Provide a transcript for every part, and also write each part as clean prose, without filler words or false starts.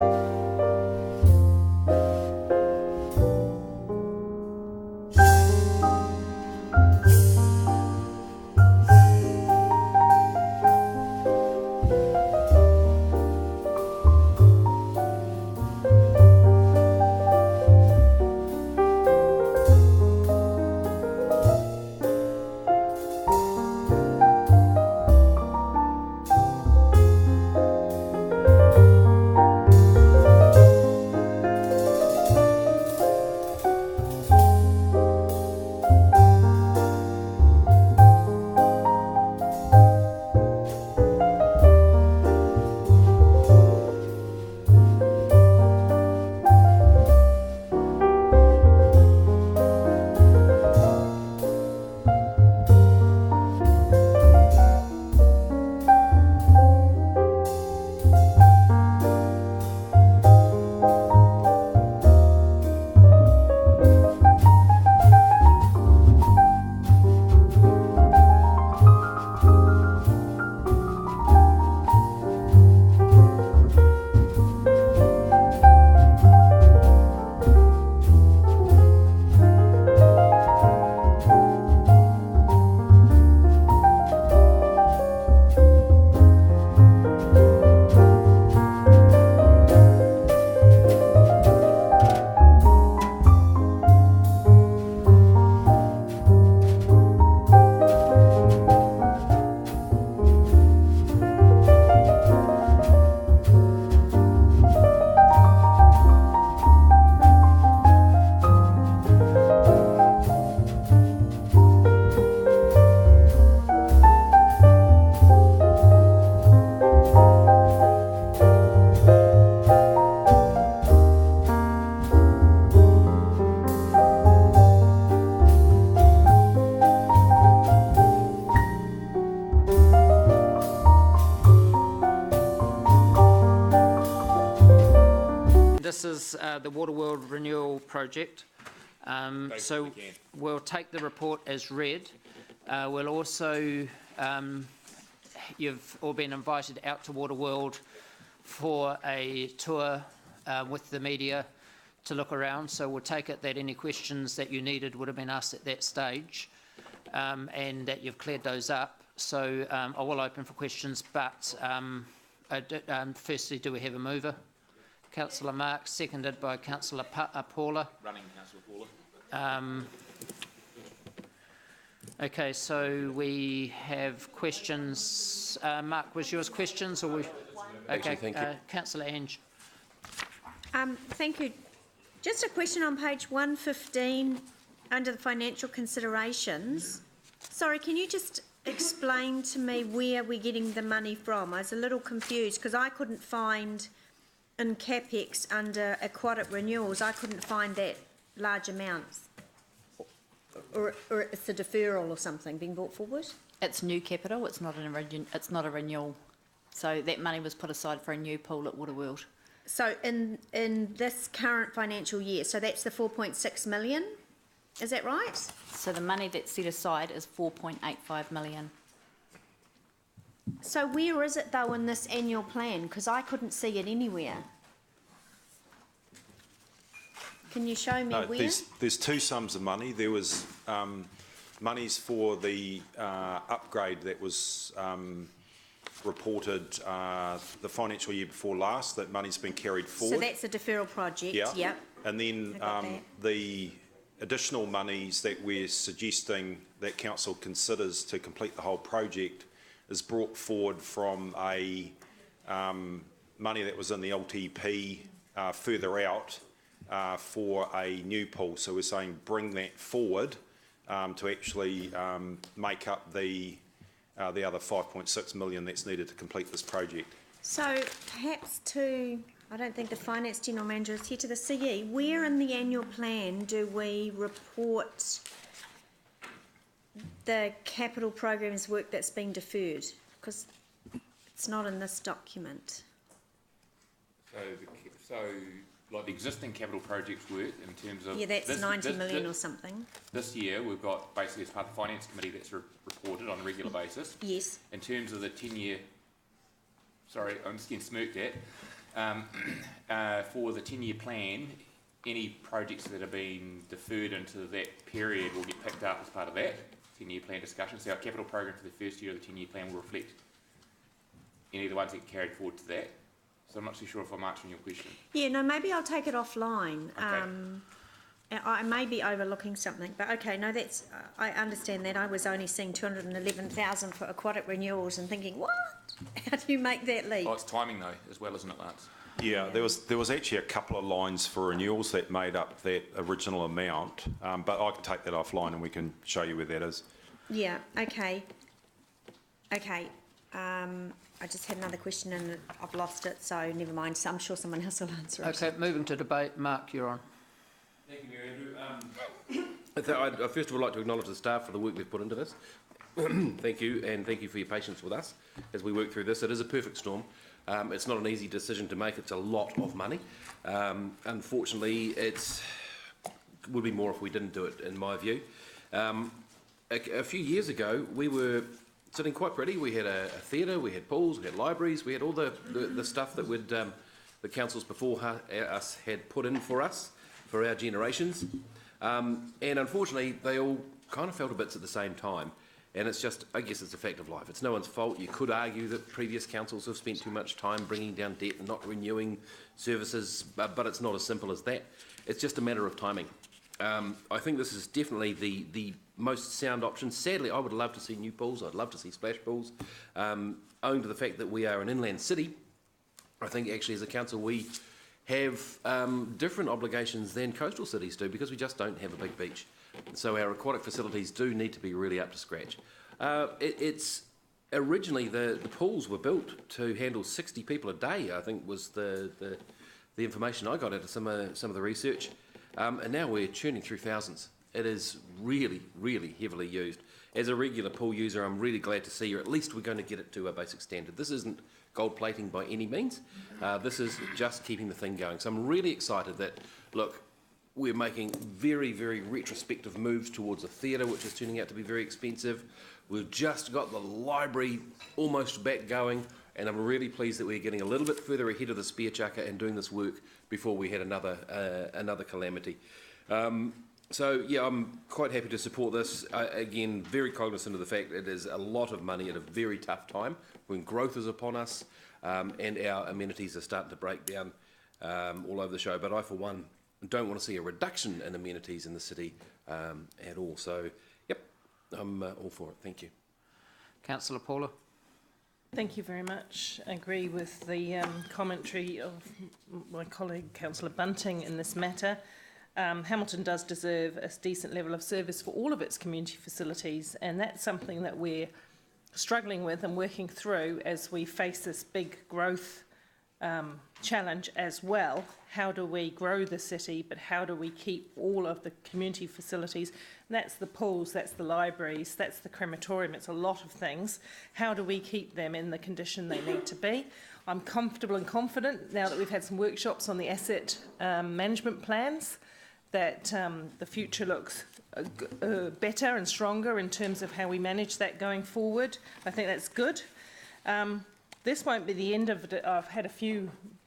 This is the Water World Renewal Project. So we'll take the report as read. We'll also, you've all been invited out to Water World for a tour with the media to look around. So we'll take it that any questions that you needed would have been asked at that stage, and that you've cleared those up. So I will open for questions, but firstly, do we have a mover? Councillor Mark, seconded by Councillor Paula. Running Councillor Paula. Okay, so we have questions. Mark, was yours questions or we? Okay, thank you. Councillor Ange. Thank you. Just a question on page 115 under the financial considerations. Sorry, can you just explain to me where we're getting the money from? I was a little confused because I couldn't find in CapEx under aquatic renewals, I couldn't find that large amounts. Or it's a deferral or something being brought forward? It's new capital, it's not a renewal. So that money was put aside for a new pool at Waterworld. So in this current financial year, so that's the 4.6 million, is that right? So the money that's set aside is 4.85 million. So where is it though in this annual plan? Because I couldn't see it anywhere. Can you show me where? There's two sums of money. There was monies for the upgrade that was reported the financial year before last. That money's been carried forward. So that's a deferral project, yeah. And then the additional monies that we're suggesting that council considers to complete the whole project is brought forward from a money that was in the LTP further out for a new pool. So we're saying bring that forward to actually make up the other 5.6 million that's needed to complete this project. So perhaps I don't think the Finance General Manager is here, to the CE, where in the annual plan do we report the capital programs work that's been deferred? Because it's not in this document. So like the existing capital projects work in terms of... Yeah, that's 90 million or something. This year we've got basically as part of the Finance Committee that's reported on a regular basis. Yes. In terms of the 10-year... Sorry, I'm just getting smirked at. For the 10-year plan, any projects that have been deferred into that period will get picked up as part of that 10-year plan discussion. So our capital program for the first year of the 10-year plan will reflect any of the ones that get carried forward to that. So I'm not too sure if I'm answering your question. Yeah, no, maybe I'll take it offline. Okay. I may be overlooking something, but okay, no, that's, I understand that. I was only seeing 211,000 for aquatic renewals and thinking, what? How do you make that leap? Oh, it's timing though, as well, isn't it, Lance? Yeah, there was actually a couple of lines for renewals that made up that original amount, but I can take that offline and we can show you where that is. Yeah, okay. Okay, I just had another question and I've lost it, so never mind. So I'm sure someone else will answer it. Okay, moving to debate. Mark, you're on. Thank you, Mary Andrew. I'd first of all like to acknowledge the staff for the work they've put into this. Thank you, and thank you for your patience with us as we work through this. It is a perfect storm. It's not an easy decision to make. It's a lot of money. Unfortunately, it would be more if we didn't do it, in my view. A few years ago, we were sitting quite pretty. We had a theatre, we had pools, we had libraries, we had all the stuff that would the councils before us had put in for us, for our generations. And unfortunately, they all kind of fell to bits at the same time. And it's just, I guess it's a fact of life. It's no one's fault. You could argue that previous councils have spent too much time bringing down debt and not renewing services, but it's not as simple as that. It's just a matter of timing. I think this is definitely the most sound option. Sadly, I would love to see new pools. I'd love to see splash pools. Owing to the fact that we are an inland city, I think actually as a council we have different obligations than coastal cities do because we just don't have a big beach. So our aquatic facilities do need to be really up to scratch. It's originally the pools were built to handle 60 people a day, I think was the information I got out of some of the research. And now we're churning through thousands. It is really, really heavily used. As a regular pool user, I'm really glad to see, or at least we're going to get it to a basic standard. This isn't gold plating by any means. This is just keeping the thing going. So I'm really excited that, look, we're making very, very retrospective moves towards a theatre, which is turning out to be very expensive. We've just got the library almost back going, and I'm really pleased that we're getting a little bit further ahead of the spear chucker and doing this work before we had another calamity. So, yeah, I'm quite happy to support this. Again, very cognizant of the fact it is a lot of money at a very tough time when growth is upon us and our amenities are starting to break down all over the show. But I, for one, don't want to see a reduction in amenities in the city at all. So, yep, I'm all for it. Thank you. Councillor Paula. Thank you very much. I agree with the commentary of my colleague, Councillor Bunting, in this matter. Hamilton does deserve a decent level of service for all of its community facilities, and that's something that we're struggling with and working through as we face this big growth challenge as well. How do we grow the city, but how do we keep all of the community facilities? And that's the pools, that's the libraries, that's the crematorium, it's a lot of things. How do we keep them in the condition they need to be? I'm comfortable and confident now that we've had some workshops on the asset management plans that the future looks better and stronger in terms of how we manage that going forward. I think that's good. This won't be the end of it. I've had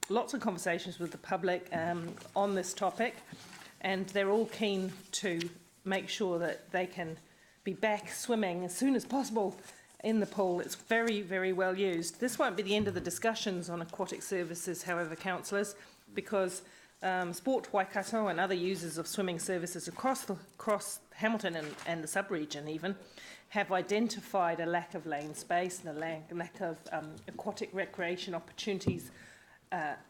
lots of conversations with the public on this topic, and they're all keen to make sure that they can be back swimming as soon as possible in the pool. It's very, very well used. This won't be the end of the discussions on aquatic services, however, councillors, because Sport Waikato and other users of swimming services across Hamilton and the sub-region even have identified a lack of lane space and a lack of aquatic recreation opportunities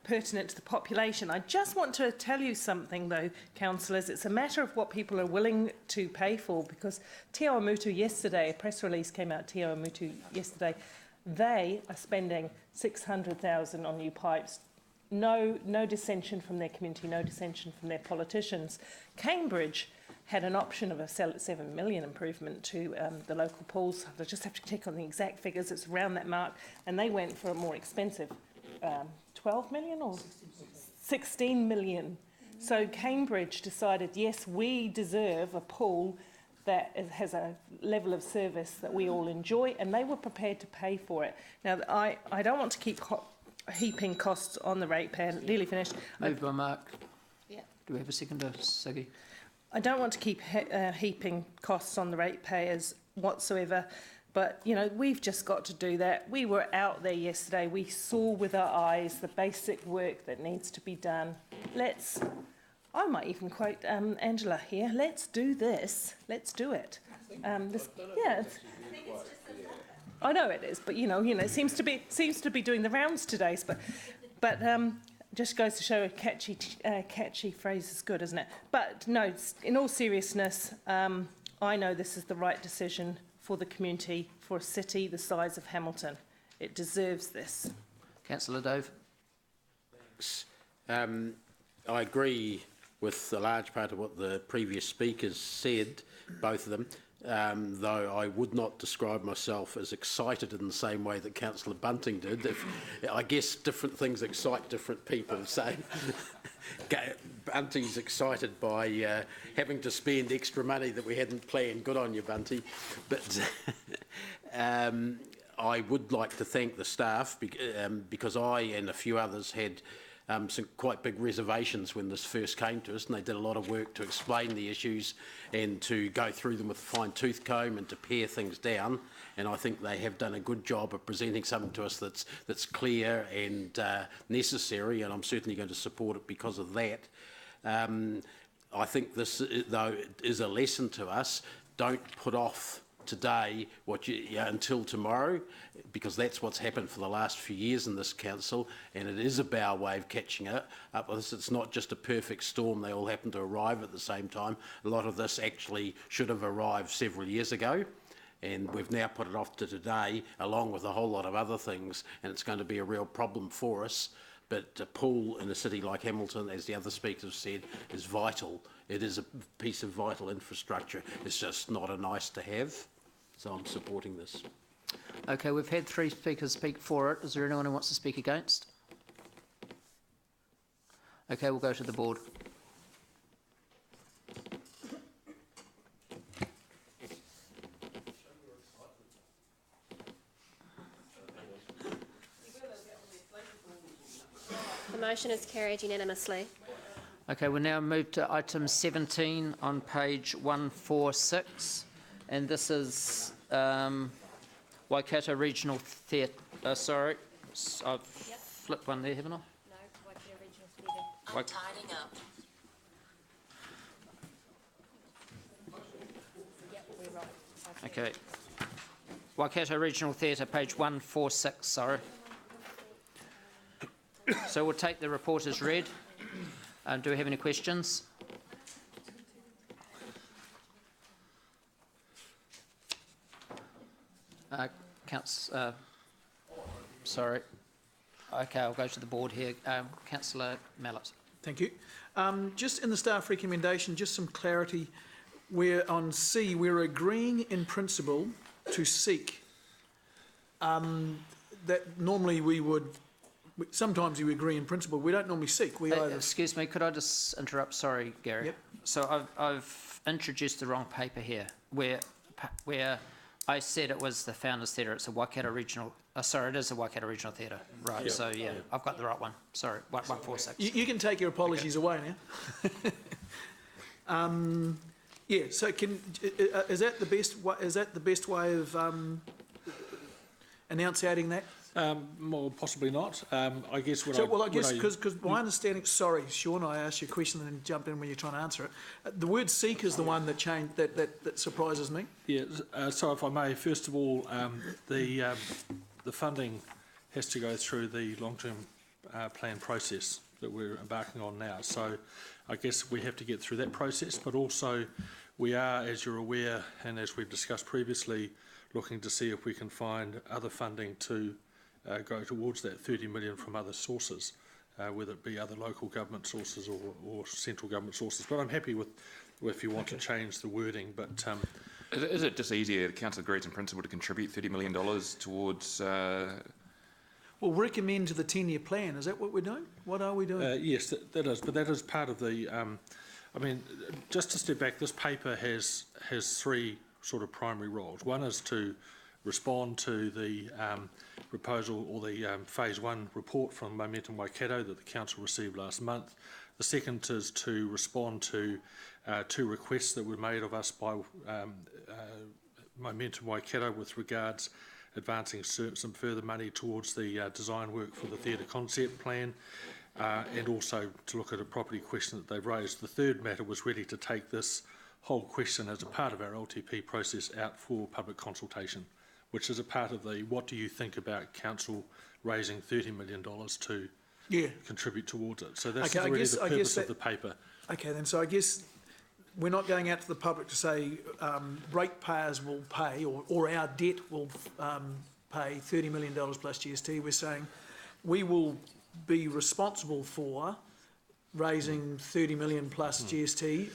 pertinent to the population. I just want to tell you something though, councillors, it's a matter of what people are willing to pay for, because Te Awamutu yesterday, a press release came out, Te Awamutu yesterday, they are spending 600,000 on new pipes. No dissension from their community, no dissension from their politicians. Cambridge had an option of a 7 million improvement to the local pools. I just have to check on the exact figures, it's around that mark, and they went for a more expensive 12 million or 16 million. So Cambridge decided, yes, we deserve a pool that has a level of service that we all enjoy, and they were prepared to pay for it. Now, I don't want to keep heaping costs on the ratepayer. Nearly finished. Moved by Mark. Yeah. Do we have a seconder, Siggy? I don't want to keep heaping costs on the ratepayers whatsoever, but you know, we've just got to do that. We were out there yesterday. We saw with our eyes the basic work that needs to be done. I might even quote Angela here. Let's do this. Let's do it. I know it is, but you know, it seems to be doing the rounds today. But just goes to show a catchy phrase is good, isn't it? But no, in all seriousness, I know this is the right decision for the community, for a city the size of Hamilton. It deserves this. Councillor Dove. I agree with a large part of what the previous speakers said, both of them, though I would not describe myself as excited in the same way that Councillor Bunting did. I guess different things excite different people. So Bunty's excited by having to spend extra money that we hadn't planned. Good on you, Bunty. But I would like to thank the staff because I and a few others had some quite big reservations when this first came to us, and they did a lot of work to explain the issues and to go through them with a fine-tooth comb and to pare things down. And I think they have done a good job of presenting something to us that's clear and necessary, and I'm certainly going to support it because of that. I think this, though, is a lesson to us. Don't put off today until tomorrow, because that's what's happened for the last few years in this council, and it is a bow wave catching up with us. It's not just a perfect storm. They all happen to arrive at the same time. A lot of this actually should have arrived several years ago, and we've now put it off to today along with a whole lot of other things, and it's going to be a real problem for us. But a pool in a city like Hamilton, as the other speakers said, is vital. It is a piece of vital infrastructure. It's just not a nice to have. So I'm supporting this. Okay, we've had 3 speakers speak for it. Is there anyone who wants to speak against? Okay, we'll go to the board. The motion is carried unanimously. Okay, we'll now move to item 17 on page 146, and this is Waikato Regional Theatre. Sorry, I've flipped one there, haven't I? No, Waikato Regional Theatre. I'm tidying up. Yep, we're right. Okay. Waikato Regional Theatre, page 146, sorry. So we'll take the report as read. Do we have any questions? Sorry. Okay, I'll go to the board here. Councillor Mallett. Thank you. Just in the staff recommendation, just some clarity. We're on C, we're agreeing in principle to seek. That normally we would, sometimes we agree in principle, we don't normally seek. We either... Excuse me, could I just interrupt? Sorry, Gary. Yep. So I've introduced the wrong paper here, where I said it was the Founders Theatre. It's a Waikato Regional. Sorry, it is a Waikato Regional Theatre. Right. Yeah. So yeah, I've got the right one. Sorry, 146. You can take your apologies away now. Yeah. So is that the best? Is that the best way of enunciating that? Well, possibly not. I guess what I guess because my understanding. Sorry, Sean, I asked you a question and then jumped in when you're trying to answer it. The word "seek" is the one that changed. That surprises me. Yeah. So if I may, first of all, the funding has to go through the long-term plan process that we're embarking on now. So I guess we have to get through that process, but also we are, as you're aware, and as we've discussed previously, looking to see if we can find other funding to go towards that 30 million from other sources, whether it be other local government sources or central government sources. But I'm happy with if you want to change the wording. But is it just easier, the council agrees in principle, to contribute $30 million towards... Well, recommend to the 10-year plan. Is that what we're doing? What are we doing? Yes, that is. But that is part of the... I mean, just to step back, this paper has 3 sort of primary roles. One is to respond to the proposal or the phase 1 report from Momentum Waikato that the council received last month. The second is to respond to 2 requests that were made of us by Momentum Waikato with regards advancing some further money towards the design work for the theatre concept plan, and also to look at a property question that they've raised. The third matter was really to take this whole question as a part of our LTP process out for public consultation, which is a part of the what do you think about council raising $30 million to contribute towards it. So that's really the purpose of the paper. Okay, then, so I guess we're not going out to the public to say ratepayers will pay or our debt will pay $30 million plus GST. We're saying we will be responsible for raising 30 million plus GST.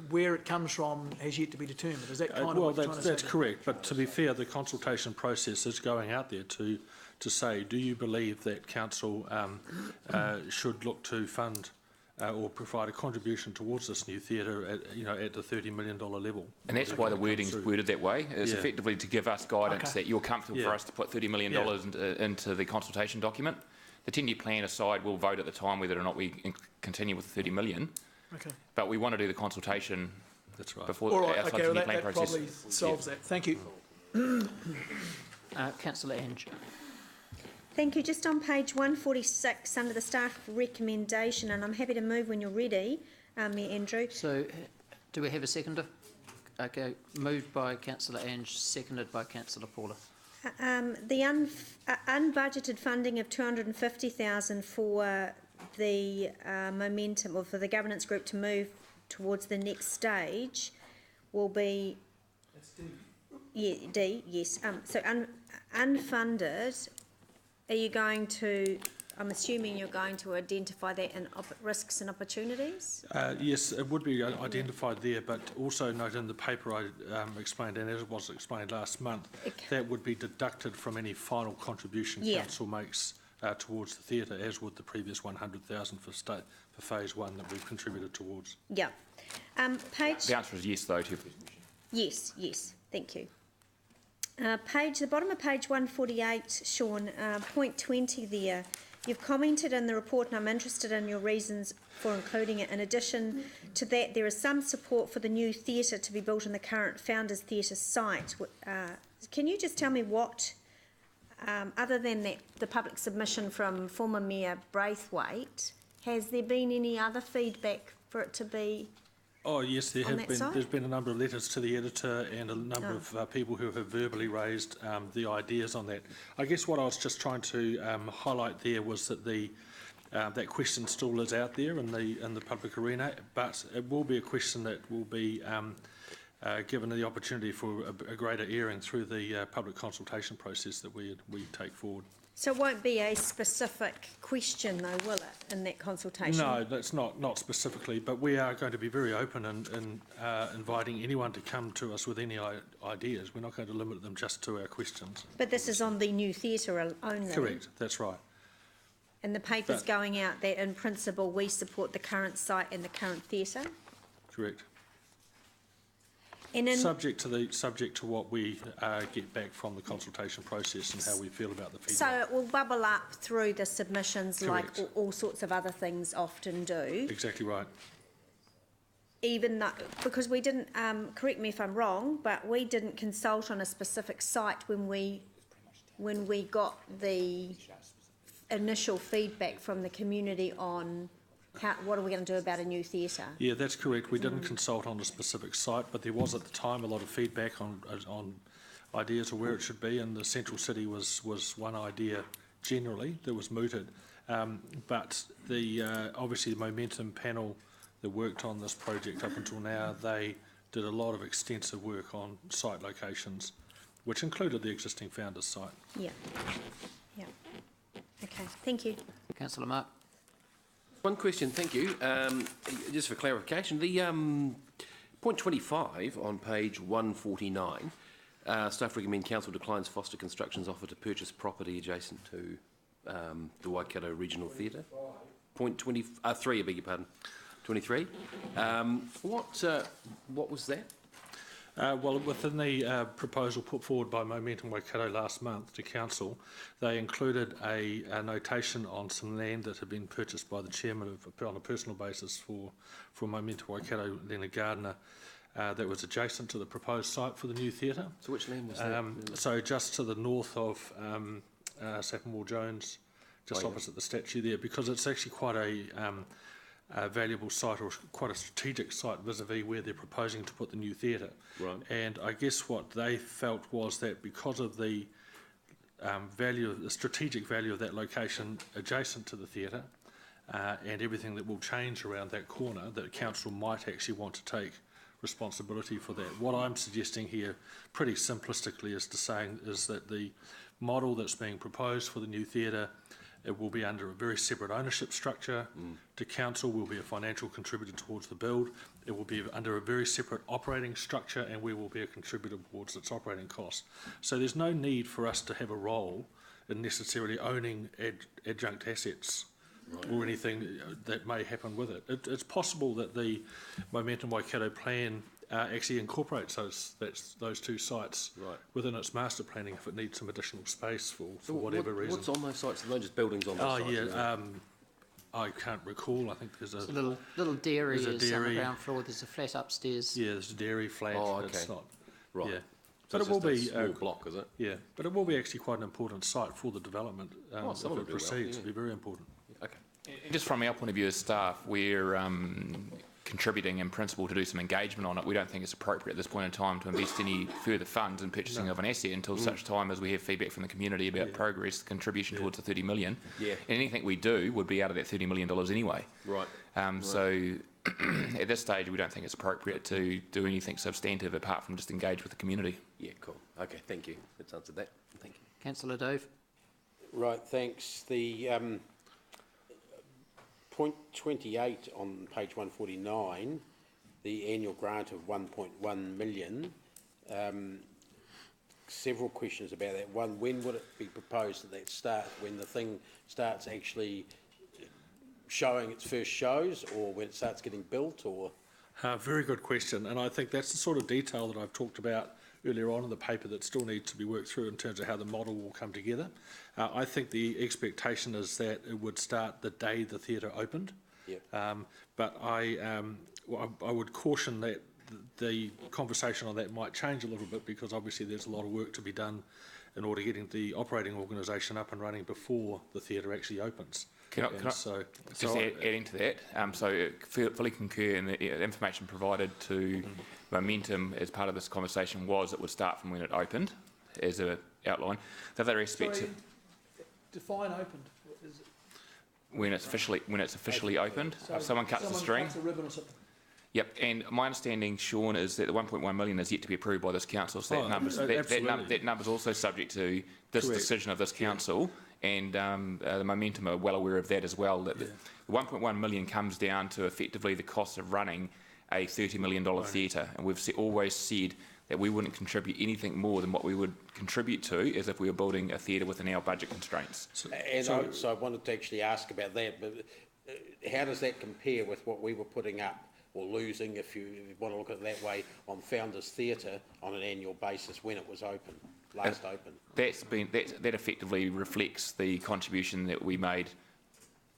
Where it comes from has yet to be determined. Is that kind of what you're trying to say? That's correct. But to be fair, the consultation process is going out there to say, do you believe that council should look to fund or provide a contribution towards this new theatre at the $30 million level? And that's why the wording's worded that way, is effectively to give us guidance that you're comfortable for us to put $30 million into the consultation document. The 10-year plan aside, we'll vote at the time whether or not we continue with the 30 million. Okay. But we want to do the consultation before outside the 10-year plan process. That probably solves that. Thank you. Councillor Ange. Thank you. Just on page 146, under the staff recommendation, and I'm happy to move when you're ready, Mayor Andrew. So, do we have a seconder? Okay, moved by Councillor Ange, seconded by Councillor Paula. The unbudgeted funding of $250,000 for the momentum, or for the governance group to move towards the next stage, will be. That's D. Yeah, D. Yes. So unfunded. Are you going to? I'm assuming you're going to identify that in risks and opportunities? Yes, it would be identified there, but also note in the paper I explained, and as it was explained last month, that would be deducted from any final contribution council makes towards the theatre, as would the previous 100,000 for phase 1 that we've contributed towards. Yeah. The answer is yes, though, to your question. Yes, thank you. The bottom of page 148, Sean, point 20 there. You've commented in the report, and I'm interested in your reasons for including it. In addition to that, there is some support for the new theatre to be built on the current Founders Theatre site. Can you just tell me what, other than that, the public submission from former Mayor Braithwaite, has there been any other feedback for it to be? Oh yes, there have been. There's been a number of letters to the editor and a number of people who have verbally raised the ideas on that. I guess what I was just trying to highlight there was that that question still is out there in the public arena, but it will be a question that will be given the opportunity for a greater airing through the public consultation process that we take forward. So it won't be a specific question, though, will it, in that consultation? No, that's not specifically, but we are going to be very open in inviting anyone to come to us with any ideas. We're not going to limit them just to our questions. But this is on the new theatre only? Correct, that's right. And the paper's going out that, in principle, we support the current site and the current theatre? Correct. And subject to what we get back from the consultation process and how we feel about the feedback. So it will bubble up through the submissions. Correct. Like all sorts of other things often do. Exactly right. Even though, because we didn't, correct me if I'm wrong, but we didn't consult on a specific site when we got the initial feedback from the community on what are we going to do about a new theatre? Yeah, that's correct. We didn't consult on a specific site, but there was at the time a lot of feedback on ideas of where it should be, and the central city was one idea generally that was mooted. But obviously the Momentum panel that worked on this project up until now, they did a lot of extensive work on site locations, which included the existing Founders site. Yeah. Okay, thank you. Councillor Mark. One question, thank you. Just for clarification, the point 25 on page 149, staff recommend council declines Foster Construction's offer to purchase property adjacent to the Waikato Regional Theatre. Point 3, I beg your pardon. 23. What was that? Well, within the proposal put forward by Momentum Waikato last month to Council, they included a notation on some land that had been purchased by the chairman on a personal basis for Momentum Waikato, Leonard Gardner, that was adjacent to the proposed site for the new theatre. So which land was that? So just to the north of Sappermore Jones, just opposite the statue there, because it's actually quite a valuable site, or quite a strategic site vis-a-vis where they're proposing to put the new theatre. Right. And I guess what they felt was that because of the the strategic value of that location adjacent to the theatre, and everything that will change around that corner, that council might actually want to take responsibility for that. What I'm suggesting here, pretty simplistically, is that the model that's being proposed for the new theatre, it will be under a very separate ownership structure. To council will be a financial contributor towards the build. It will be under a very separate operating structure, and we will be a contributor towards its operating costs. So there's no need for us to have a role in necessarily owning adjunct assets or anything that may happen with it. It's possible that the Momentum Waikato plan actually incorporates those two sites within its master planning if it needs some additional space for whatever reason. What's on those sites? Are they just buildings on those sites? I can't recall. I think there's It's a little dairy there's a is on dairy. the ground floor. There's a flat upstairs. Yeah, there's a dairy flat. Oh, okay. It's not. Right. Yeah. So But it will be a small block, is it? Yeah, but it will be actually quite an important site for the development if some of it it will, proceeds. yeah. It'll be very important. Okay. And just from our point of view as staff, we're contributing in principle to do some engagement on it. We don't think it's appropriate at this point in time to invest any further funds in purchasing of an asset until such time as we have feedback from the community about progress, contribution towards the 30 million. Yeah. And anything we do would be out of that $30 million anyway. Right. So at this stage, we don't think it's appropriate to do anything substantive apart from just engage with the community. Yeah, cool. Okay, thank you. That's answered that. Thank you. Councillor Dove. Right, thanks. The point 28 on page 149, the annual grant of 1.1 million, several questions about that. One, when would it be proposed that starts, when the thing starts actually showing its first shows, or when it starts getting built, or? Very good question, and I think that's the sort of detail that I've talked about earlier on in the paper that still needs to be worked through in terms of how the model will come together. I think the expectation is that it would start the day the theatre opened. Yep. But I would caution that the conversation on that might change a little bit, because obviously there's a lot of work to be done in order getting the operating organisation up and running before the theatre actually opens. Can I just adding to that, so fully concur in the information provided to Momentum as part of this conversation was it would start from when it opened, as an outline. The other aspects Sorry, define opened. Is it when it's officially opened, so if someone cuts the string. Cuts a ribbon or something. Yep, and my understanding, Sean, is that the 1.1 million is yet to be approved by this council, so that number's also subject to this decision of this council, and the Momentum are well aware of that as well, that the 1.1 million comes down to effectively the cost of running a $30 million theatre, and we've always said that we wouldn't contribute anything more than what we would contribute to as if we were building a theatre within our budget constraints. So I wanted to actually ask about that, but how does that compare with what we were putting up or losing, if you want to look at it that way, on Founders Theatre on an annual basis when it was open, last open? That effectively reflects the contribution that we made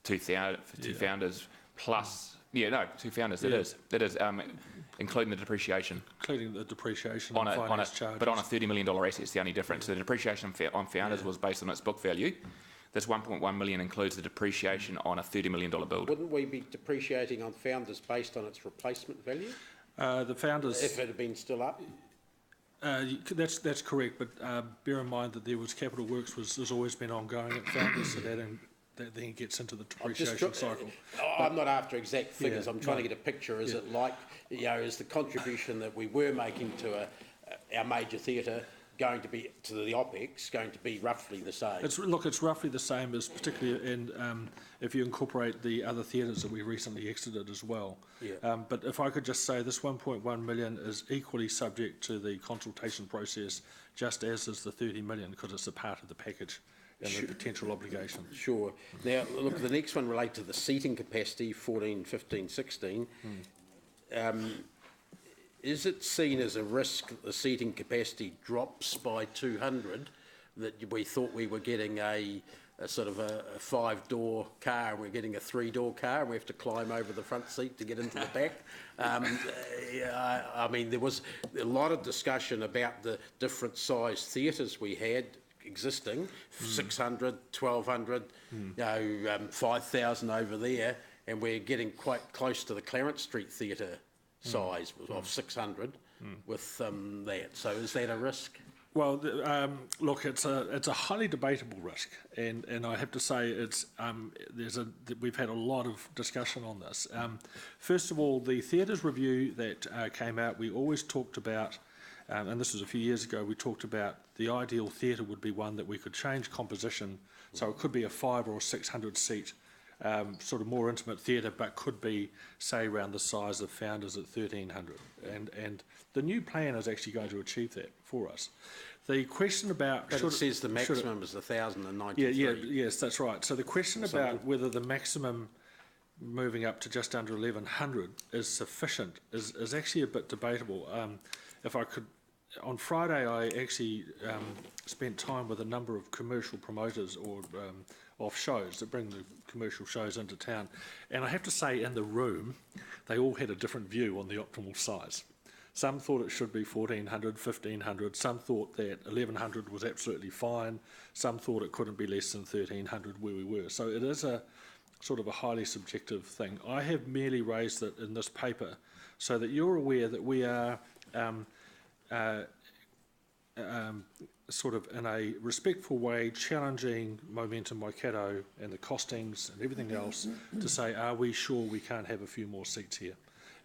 to Founders plus. To Founders. Yeah. It is, including the depreciation. Including the depreciation on finance charges. But on a $30 million asset, it's the only difference. The depreciation on Founders was based on its book value. This 1.1 million includes the depreciation on a $30 million build. Wouldn't we be depreciating on Founders based on its replacement value? The Founders, if it had been still up? that's correct, but bear in mind that there was capital works has always been ongoing at Founders, so that then gets into the depreciation cycle. I'm not after exact figures. I'm trying to get a picture. Is it like, is the contribution that we were making to our major theatre going to be to the OPEX going to be roughly the same? It's roughly the same, as particularly in if you incorporate the other theatres that we recently exited as well. Yeah. But if I could just say, this 1.1 million is equally subject to the consultation process, just as is the 30 million, because it's a part of the package and the potential obligation. Sure. Now, look, the next one relates to the seating capacity, 14, 15, 16. is it seen as a risk that the seating capacity drops by 200, that we thought we were getting a sort of a 5-door car, and we're getting a 3-door car, and we have to climb over the front seat to get into the back? I mean, there was a lot of discussion about the different size theatres we had existing, 600, 1,200, 5,000 over there, and we're getting quite close to the Clarence Street Theatre size of 600 with that. So is that a risk? Well, look, it's a highly debatable risk, and I have to say we've had a lot of discussion on this. First of all, the theatres review that came out, we always talked about, and this was a few years ago, we talked about the ideal theatre would be one that we could change composition, so it could be a 500 or 600 seat sort of more intimate theatre, but could be, say, around the size of Founders at 1,300. And the new plan is actually going to achieve that for us. The question about... But it says the maximum is 1,093. Yes, that's right. So the question about whether the maximum moving up to just under 1,100 is sufficient is actually a bit debatable. If I could... On Friday, I actually spent time with a number of commercial promoters or of shows that bring the commercial shows into town. And I have to say, in the room, they all had a different view on the optimal size. Some thought it should be 1,400, 1,500. Some thought that 1,100 was absolutely fine. Some thought it couldn't be less than 1,300 where we were. So it is a sort of a highly subjective thing. I have merely raised it in this paper so that you're aware that we are sort of in a respectful way challenging Momentum Waikato and the costings and everything else to say, are we sure we can't have a few more seats here?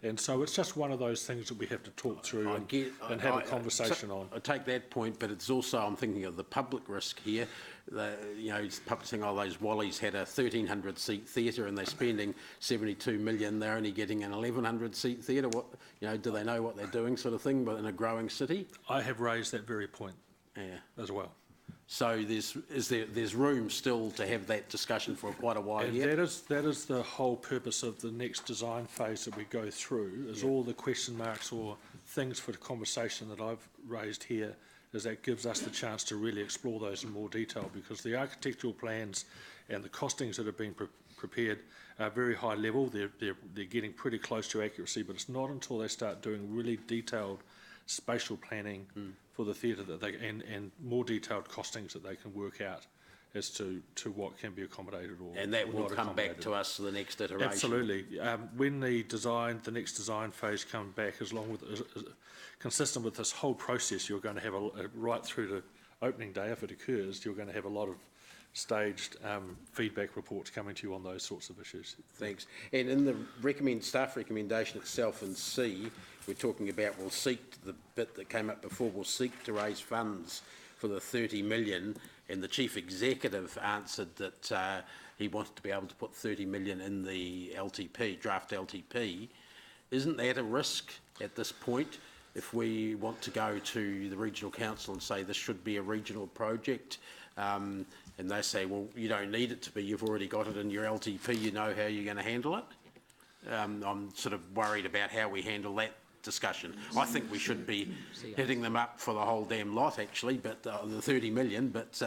And so it's just one of those things that we have to talk through and have a conversation on. I take that point, but it's also, I'm thinking of the public risk here. Public saying, oh, those Wallies had a 1,300 seat theatre and they're spending 72 million, they're only getting an 1,100 seat theatre. What, do they know what they're doing, sort of thing, but in a growing city? I have raised that very point as well. So there's room still to have that discussion for quite a while yet? That is the whole purpose of the next design phase that we go through, is all the question marks or things for the conversation that I've raised here, is that gives us the chance to really explore those in more detail, because the architectural plans and the costings that have been prepared are very high level. They're getting pretty close to accuracy, but it's not until they start doing really detailed spatial planning for the theatre that they and more detailed costings that they can work out as to what can be accommodated or and that will come back to us for the next iteration. Absolutely. When the next design phase comes back, consistent with this whole process, you're going to have right through to opening day, if it occurs, you're going to have a lot of staged feedback reports coming to you on those sorts of issues. Thanks. And in the staff recommendation itself in C, we're talking about the bit that came up before, we'll seek to raise funds for the 30 million, and the Chief Executive answered that he wanted to be able to put 30 million in the LTP, draft LTP. Isn't that a risk at this point if we want to go to the Regional Council and say this should be a regional project? And they say, well, you don't need it to be, you've already got it in your LTP, you know how you're going to handle it. I'm sort of worried about how we handle that discussion. I think we should be hitting them up for the whole damn lot, actually, but the 30 million, but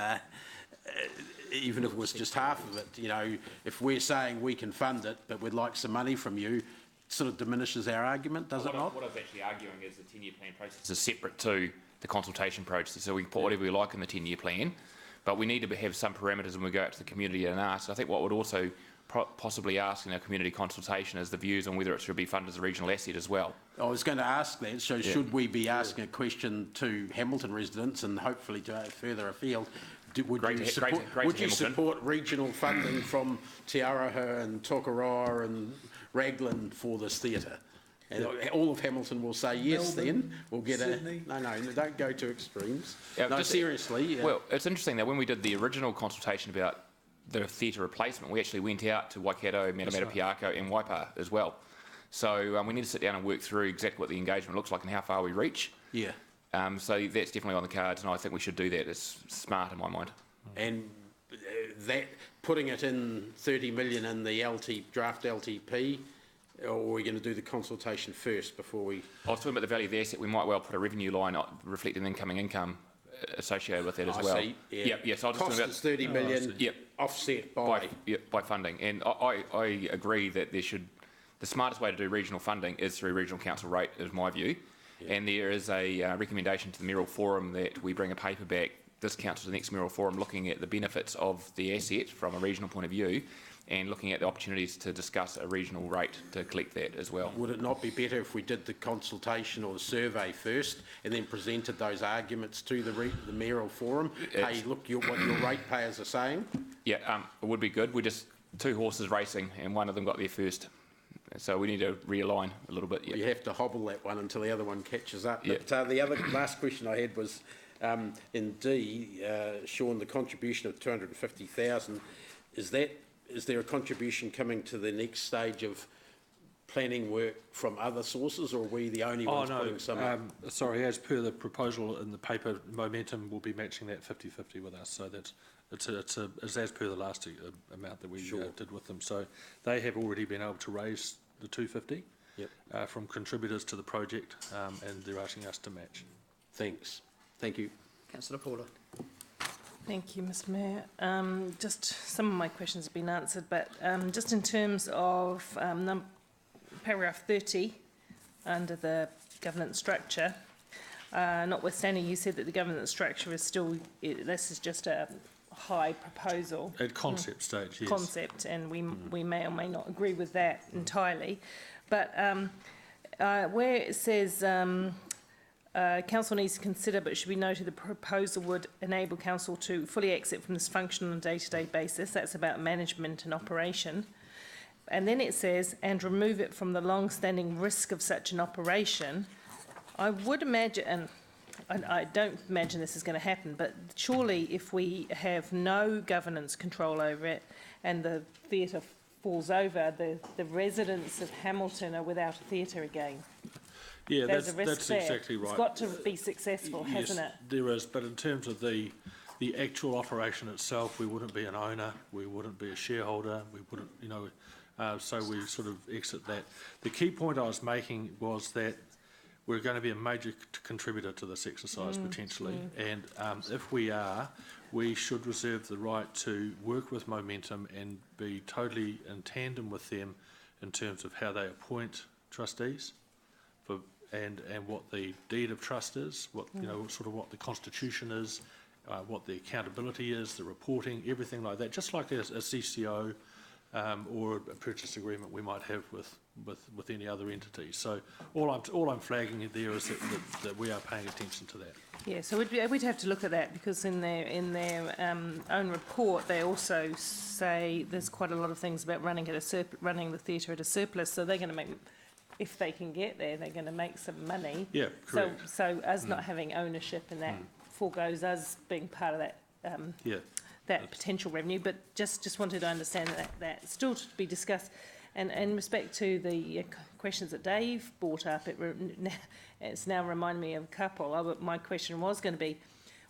even if it was just half of it, if we're saying we can fund it, but we'd like some money from you, it sort of diminishes our argument, does it not? What I was actually arguing is the 10-year plan process is separate to the consultation process, so we can put whatever we like in the 10-year plan, but we need to have some parameters when we go out to the community and ask. I think what would also possibly ask in our community consultation is the views on whether it should be funded as a regional asset as well. I was going to ask that, so should we be asking a question to Hamilton residents and hopefully to further afield? Would you support regional funding from Te Araha and Tokoroa and Raglan for this theatre? And all of Hamilton will say yes. Melbourne, then we'll get Sydney. No, don't go to extremes. No, seriously. Well, it's interesting that when we did the original consultation about the theatre replacement, we actually went out to Waikato, Matamata-Piako and Waipa as well. So we need to sit down and work through exactly what the engagement looks like and how far we reach. Yeah. So that's definitely on the cards, and I think we should do that. It's smart in my mind. And that putting it in 30 million in the draft LTP, Or are we going to do the consultation first before we... I was talking about the value of the asset. We might well put a revenue line reflecting incoming income associated with it as well. See, yeah. Yep, yes, I was just Cost talking is 30 million, Yep. offset by... by funding. And I agree that the smartest way to do regional funding is through regional council rate, is my view. Yeah. And there is a recommendation to the Mayoral Forum that we bring a paper back this council to the next Mayoral Forum looking at the benefits of the asset from a regional point of view and looking at the opportunities to discuss a regional rate to collect that as well. Would it not be better if we did the consultation or the survey first and then presented those arguments to the Mayoral Forum? Hey, look, what your ratepayers are saying? Yeah, it would be good. We're just two horses racing and one of them got there first. So we need to realign a little bit. Yep. You have to hobble that one until the other one catches up. Yep. But the other last question I had was, in D, Sean, the contribution of 250,000, is there a contribution coming to the next stage of planning work from other sources, or are we the only ones putting some up? Sorry, as per the proposal in the paper, Momentum will be matching that 50-50 with us. So it's as per the last amount that we did with them. So they have already been able to raise the 250 from contributors to the project, and they're asking us to match. Thanks. Thank you. Councillor Paula. Thank you, Mr Mayor. Just some of my questions have been answered, but just in terms of paragraph 30 under the governance structure, notwithstanding you said that the governance structure is still, this is just a high proposal. At concept stage, yes. Concept, and we may or may not agree with that entirely. But where it says council needs to consider, but it should be noted the proposal would enable council to fully exit from this function on a day-to-day basis. That's about management and operation. And then it says, and remove it from the long-standing risk of such an operation. I would imagine, and I don't imagine this is going to happen, but surely if we have no governance control over it and the theatre falls over, the residents of Hamilton are without a theatre again. Yeah, There's a risk that's there. exactly right. It's got to be successful, hasn't it? There is, but in terms of the actual operation itself, we wouldn't be an owner, we wouldn't be a shareholder, we wouldn't, so we sort of exit that. The key point I was making was that we're going to be a major contributor to this exercise potentially, and if we are, we should reserve the right to work with Momentum and be totally in tandem with them in terms of how they appoint trustees, and what the deed of trust is, what sort of what the constitution is, what the accountability is, the reporting, everything like that, just like a CCO or a purchase agreement we might have with any other entity. So all I'm flagging there is that we are paying attention to that. Yeah, so we'd have to look at that, because in their own report they also say there's quite a lot of things about running the theatre at a surplus. So they're going to make, if they can get there, they're going to make some money. Yeah, correct. So us not having ownership in that foregoes us being part of that. That potential revenue, but just wanted to understand that still to be discussed. And in respect to the questions that Dave brought up, it's now reminded me of a couple. My question was going to be,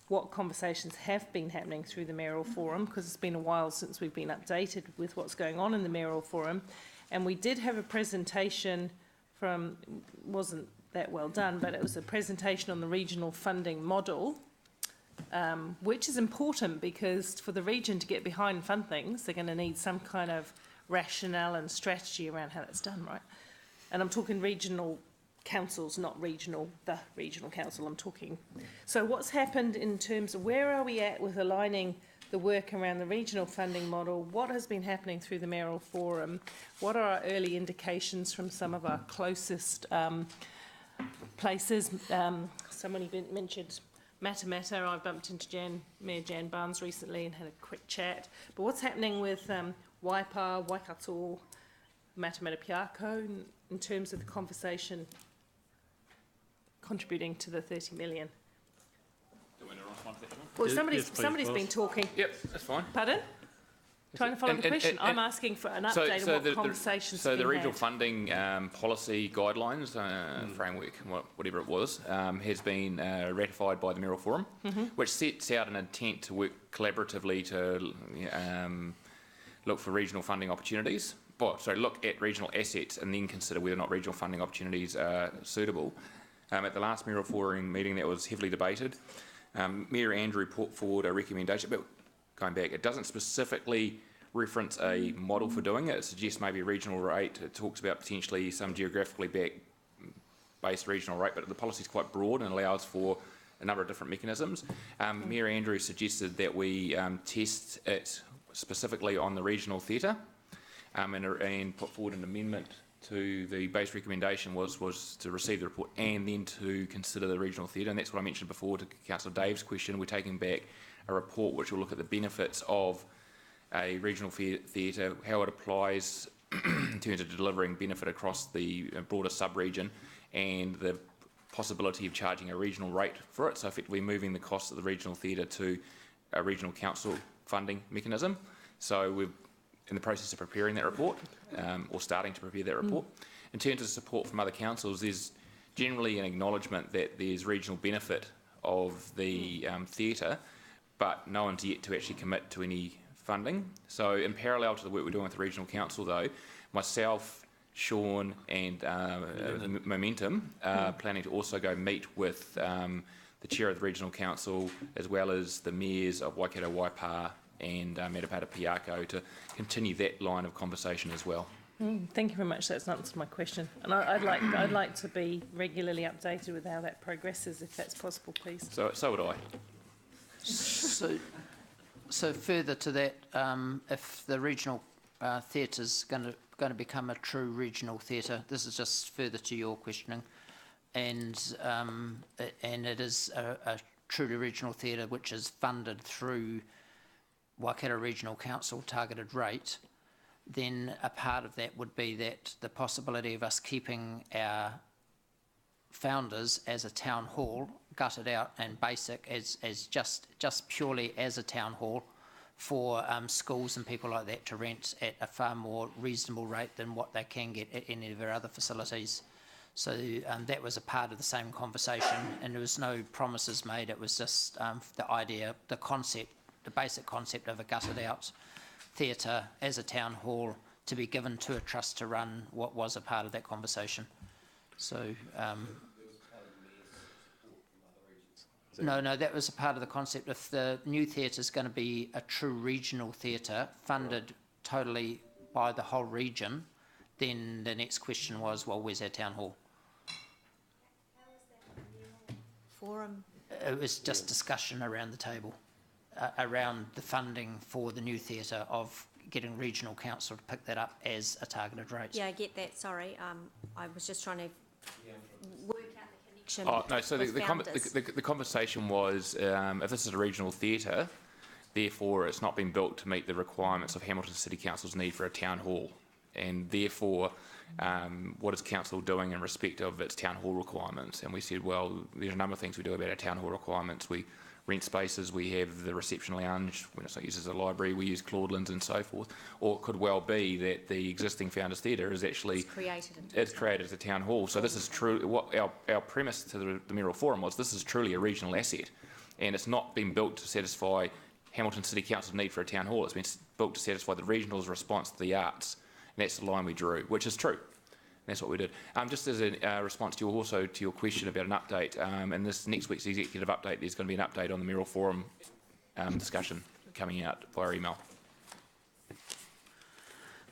what conversations have been happening through the Mayoral Forum, because it's been a while since we've been updated with what's going on in the Mayoral Forum. And we did have a presentation from, wasn't that well done, but it was a presentation on the regional funding model, which is important because for the region to get behind and fund things, they're going to need some kind of rationale and strategy around how that's done, right? And I'm talking regional councils, not the regional council I'm talking. So what's happened in terms of where are we at with aligning the work around the regional funding model? What has been happening through the Mayoral Forum? What are our early indications from some of our closest places? Somebody mentioned Matamata. I bumped into Mayor Jan Barnes recently and had a quick chat. But what's happening with Waipa, Waikato, Matamata Piako in terms of the conversation contributing to the 30 million? Do you want to respond to that, John? Well, Yes, please, somebody's been talking. Yep, that's fine. Pardon? Trying to follow the question. I'm asking for an update on what conversations So have the been regional had. funding policy guidelines, framework, whatever it was, has been ratified by the Mayoral Forum, which sets out an intent to work collaboratively to look for regional funding opportunities. look at regional assets and then consider whether or not regional funding opportunities are suitable. At the last Mayoral Forum meeting, that was heavily debated. Mayor Andrew put forward a recommendation, but going back, it doesn't specifically reference a model for doing it. It suggests maybe a regional rate. It talks about potentially some geographically based regional rate, but the policy is quite broad and allows for a number of different mechanisms. Mayor Andrew suggested that we test it specifically on the regional theatre and put forward an amendment to the base recommendation was to receive the report and then to consider the regional theatre, and that's what I mentioned before to Councillor Dave's question. We're taking back a report which will look at the benefits of a regional theatre, how it applies in terms of delivering benefit across the broader sub-region, and the possibility of charging a regional rate for it, so effectively moving the cost of the regional theatre to a regional council funding mechanism. So we're in the process of preparing that report, or starting to prepare that report. In terms of support from other councils, there's generally an acknowledgement that there's regional benefit of the theatre, but no one's yet to actually commit to any funding. So in parallel to the work we're doing with the regional council though, myself, Sean and Momentum are planning to also go meet with the chair of the regional council as well as the mayors of Waikato, Waipa and Metapata Piako to continue that line of conversation as well. Thank you very much. That's answered my question. And I'd like to be regularly updated with how that progresses, if that's possible, please. So would I. So further to that, if the regional theatre is going to become a true regional theatre, this is just further to your questioning, and it is a truly regional theatre which is funded through Waikato Regional Council targeted rate, then a part of that would be that the possibility of us keeping our founders as a town hall, gutted out and basic as just purely as a town hall for schools and people like that to rent at a far more reasonable rate than what they can get at any of our other facilities. So that was a part of the same conversation, and there was no promises made. It was just the idea, the concept, the basic concept of a gutted out theatre as a town hall to be given to a trust to run what was a part of that conversation. So no, that was a part of the concept. If the new theatre is going to be a true regional theatre funded totally by the whole region, then the next question was, well, where's our town hall? Forum. It was just discussion around the table. Around the funding for the new theatre of getting regional council to pick that up as a targeted rate. Yeah, I get that, sorry. I was just trying to work out the connection. Oh, no, so the conversation was, if this is a regional theatre, therefore it's not been built to meet the requirements of Hamilton City Council's need for a town hall. And therefore, what is council doing in respect of its town hall requirements? And we said, well, there's a number of things we do about our town hall requirements. We rent spaces, we have the reception lounge, when it's not used as a library, we use Claudelands and so forth. Or it could well be that the existing Founders Theatre is actually created as a town hall. So this is true. What our premise to the Mayoral Forum was, this is truly a regional asset, and it's not been built to satisfy Hamilton City Council's need for a town hall. It's been built to satisfy the regional's response to the arts, and that's the line we drew, which is true. That's what we did. Just as a response to your question about an update, in this next week's executive update, there's going to be an update on the Mayoral Forum discussion coming out via email.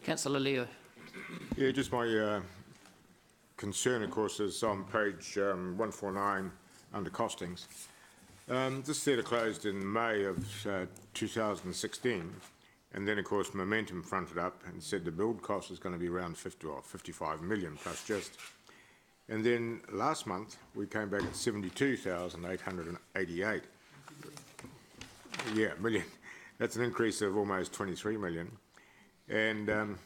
Councillor Leo. Yeah, just my concern, of course, is on page 149 under costings. This theatre closed in May of 2016. And then, of course, Momentum fronted up and said the build cost is going to be around 50 or 55 million plus just. And then last month, we came back at 72,888. Yeah, million. That's an increase of almost 23 million. And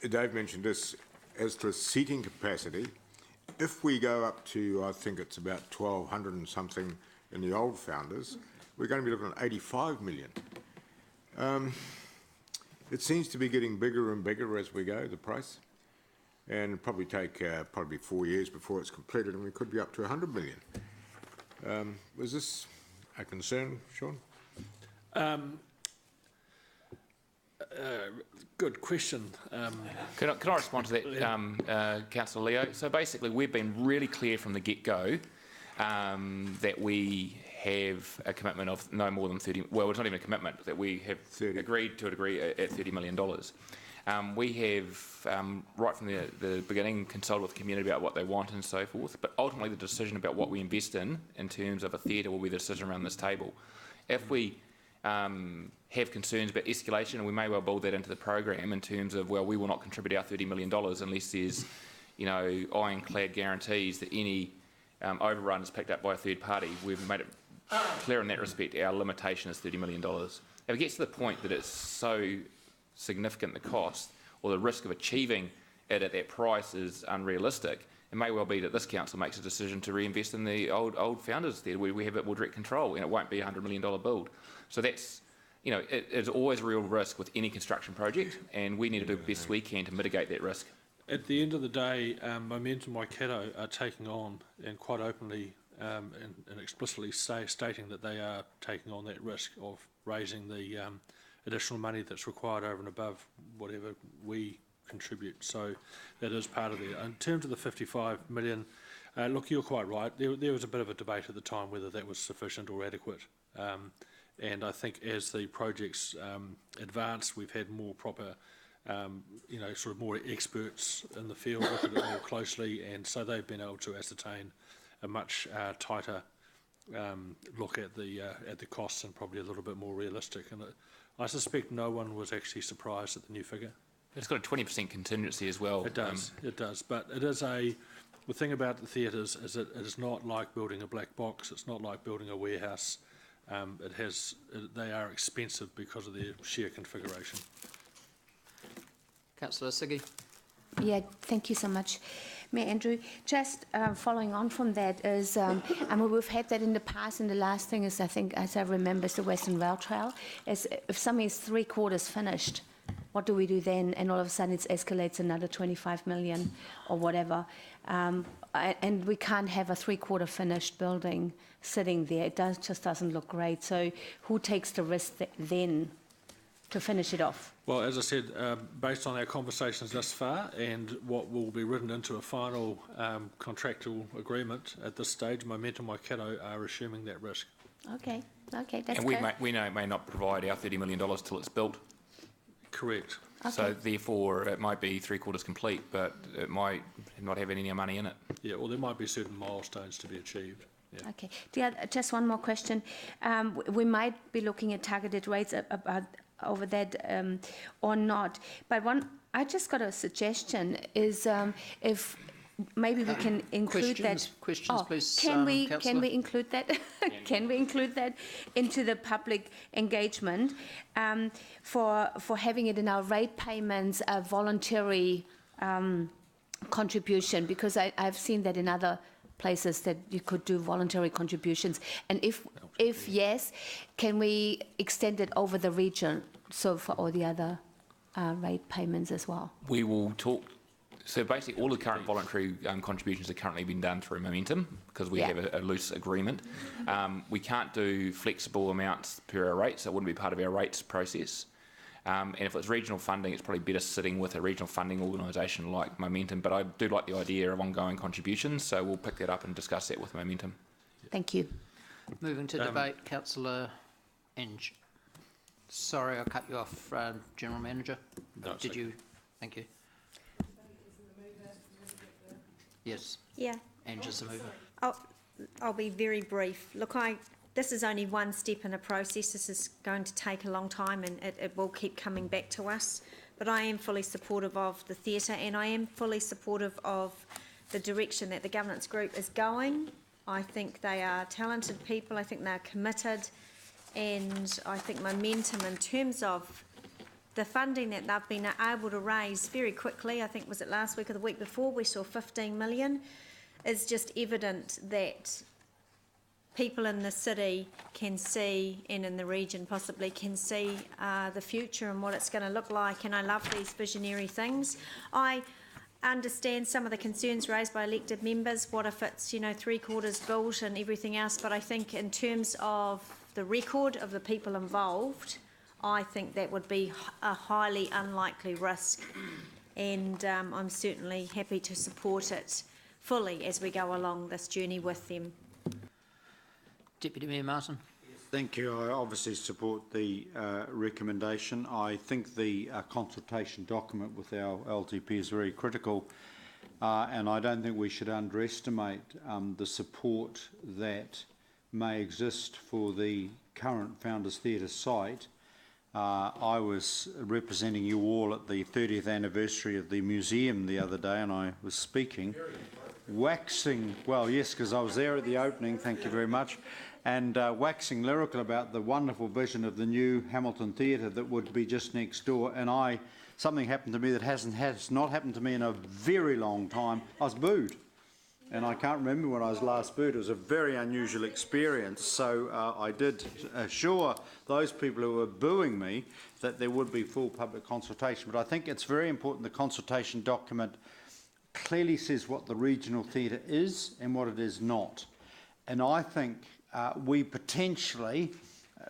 Dave mentioned this, as to seating capacity, if we go up to, I think it's about 1,200 and something in the old Founders, we're going to be looking at 85 million. It seems to be getting bigger and bigger as we go, the price, and probably take probably 4 years before it's completed, and we could be up to 100 million. Was this a concern, Sean? Good question. Can I respond to that, Councillor Leo? So basically, we've been really clear from the get-go that we have a commitment of no more than 30, well, it's not even a commitment, that we have agreed to a degree at $30 million. We have, right from the beginning, consulted with the community about what they want and so forth, but ultimately the decision about what we invest in terms of a theatre, will be the decision around this table. If we have concerns about escalation, and we may well build that into the program in terms of, well, we will not contribute our $30 million unless there's, you know, ironclad guarantees that any overrun is picked up by a third party. We've made it clear in that respect, our limitation is $30 million. If it gets to the point that it's so significant, the cost or the risk of achieving it at that price is unrealistic, it may well be that this council makes a decision to reinvest in the old founders theatre where we have a bit more direct control, and it won't be a $100 million build. So that's, you know, it's always a real risk with any construction project, and we need to do the best we can to mitigate that risk. At the end of the day, Momentum Waikato are taking on, and quite openly and explicitly stating that they are taking on that risk of raising the additional money that's required over and above whatever we contribute. So that is part of it. In terms of the 55 million, look, you're quite right. There was a bit of a debate at the time whether that was sufficient or adequate. And I think as the projects advance, we've had more proper, you know, sort of more experts in the field look at it more closely, and so they've been able to ascertain a much tighter look at the costs, and probably a little bit more realistic. And I suspect no one was actually surprised at the new figure. It's got a 20% contingency as well. It does, it does. But it is the thing about the theatres is it is not like building a black box. It's not like building a warehouse. They are expensive because of their sheer configuration. Councillor Siggy. Yeah, thank you so much. Mayor Andrew, just following on from that is, I mean, we've had that in the past, and the last thing is, I think, as I remember, is the Western Rail Trail. Is if something is 3/4 finished, what do we do then? And all of a sudden it escalates another 25 million or whatever. And we can't have a 3/4 finished building sitting there. It just doesn't look great. So who takes the risk then to finish it off? Well, as I said, based on our conversations thus far and what will be written into a final contractual agreement at this stage, Momentum Waikato are assuming that risk. Okay, okay, that's and good. we may not provide our $30 million till it's built. Correct. Okay. So therefore it might be 3/4 complete, but it might not have any money in it. Yeah, well, there might be certain milestones to be achieved. Yeah. Okay. Just one more question. We might be looking at targeted rates about over that or not. But I just got a suggestion is if maybe we can include Questions, please, can we include that? Can we include that into the public engagement for having it in our rate payments, a voluntary contribution? Because I've seen that in other places that you could do voluntary contributions, and if yes, can we extend it over the region, so for all the other rate payments as well? We will talk. So basically, all the current voluntary contributions are currently being done through Momentum because we have a loose agreement. We can't do flexible amounts per our rates. So it wouldn't be part of our rates process. And if it's regional funding, it's probably better sitting with a regional funding organisation like Momentum. But I do like the idea of ongoing contributions, so we'll pick that up and discuss that with Momentum. Thank you. Moving to debate, Councillor Enge. Sorry, I cut you off, General Manager. No, Did you? Thank you. Yes. Yeah. Enge is the mover. I'll be very brief. Look, this is only one step in a process. This is going to take a long time, and it will keep coming back to us. But I am fully supportive of the theatre, and I am fully supportive of the direction that the governance group is going. I think they are talented people. I think they're committed, and I think Momentum, in terms of the funding that they've been able to raise very quickly, I think was it last week or the week before, we saw 15 million, is just evident that people in the city can see, and in the region possibly can see the future and what it's going to look like. And I love these visionary things. I understand some of the concerns raised by elected members. What if it's, 3/4 built and everything else? But I think in terms of the record of the people involved, I think that would be a highly unlikely risk, and I'm certainly happy to support it fully as we go along this journey with them. Deputy Mayor Martin. Thank you. I obviously support the recommendation. I think the consultation document with our LTP is very critical, and I don't think we should underestimate the support that may exist for the current Founders Theatre site. I was representing you all at the 30th anniversary of the museum the other day, and I was speaking, waxing, well, yes, because I was there at the opening, thank you very much, and waxing lyrical about the wonderful vision of the new Hamilton Theatre that would be just next door. And something happened to me that has not happened to me in a very long time. I was booed, and I can't remember when I was last booed. It was a very unusual experience. So I did assure those people who were booing me that there would be full public consultation. But I think it's very important the consultation document clearly says what the regional theatre is and what it is not. And I think we potentially,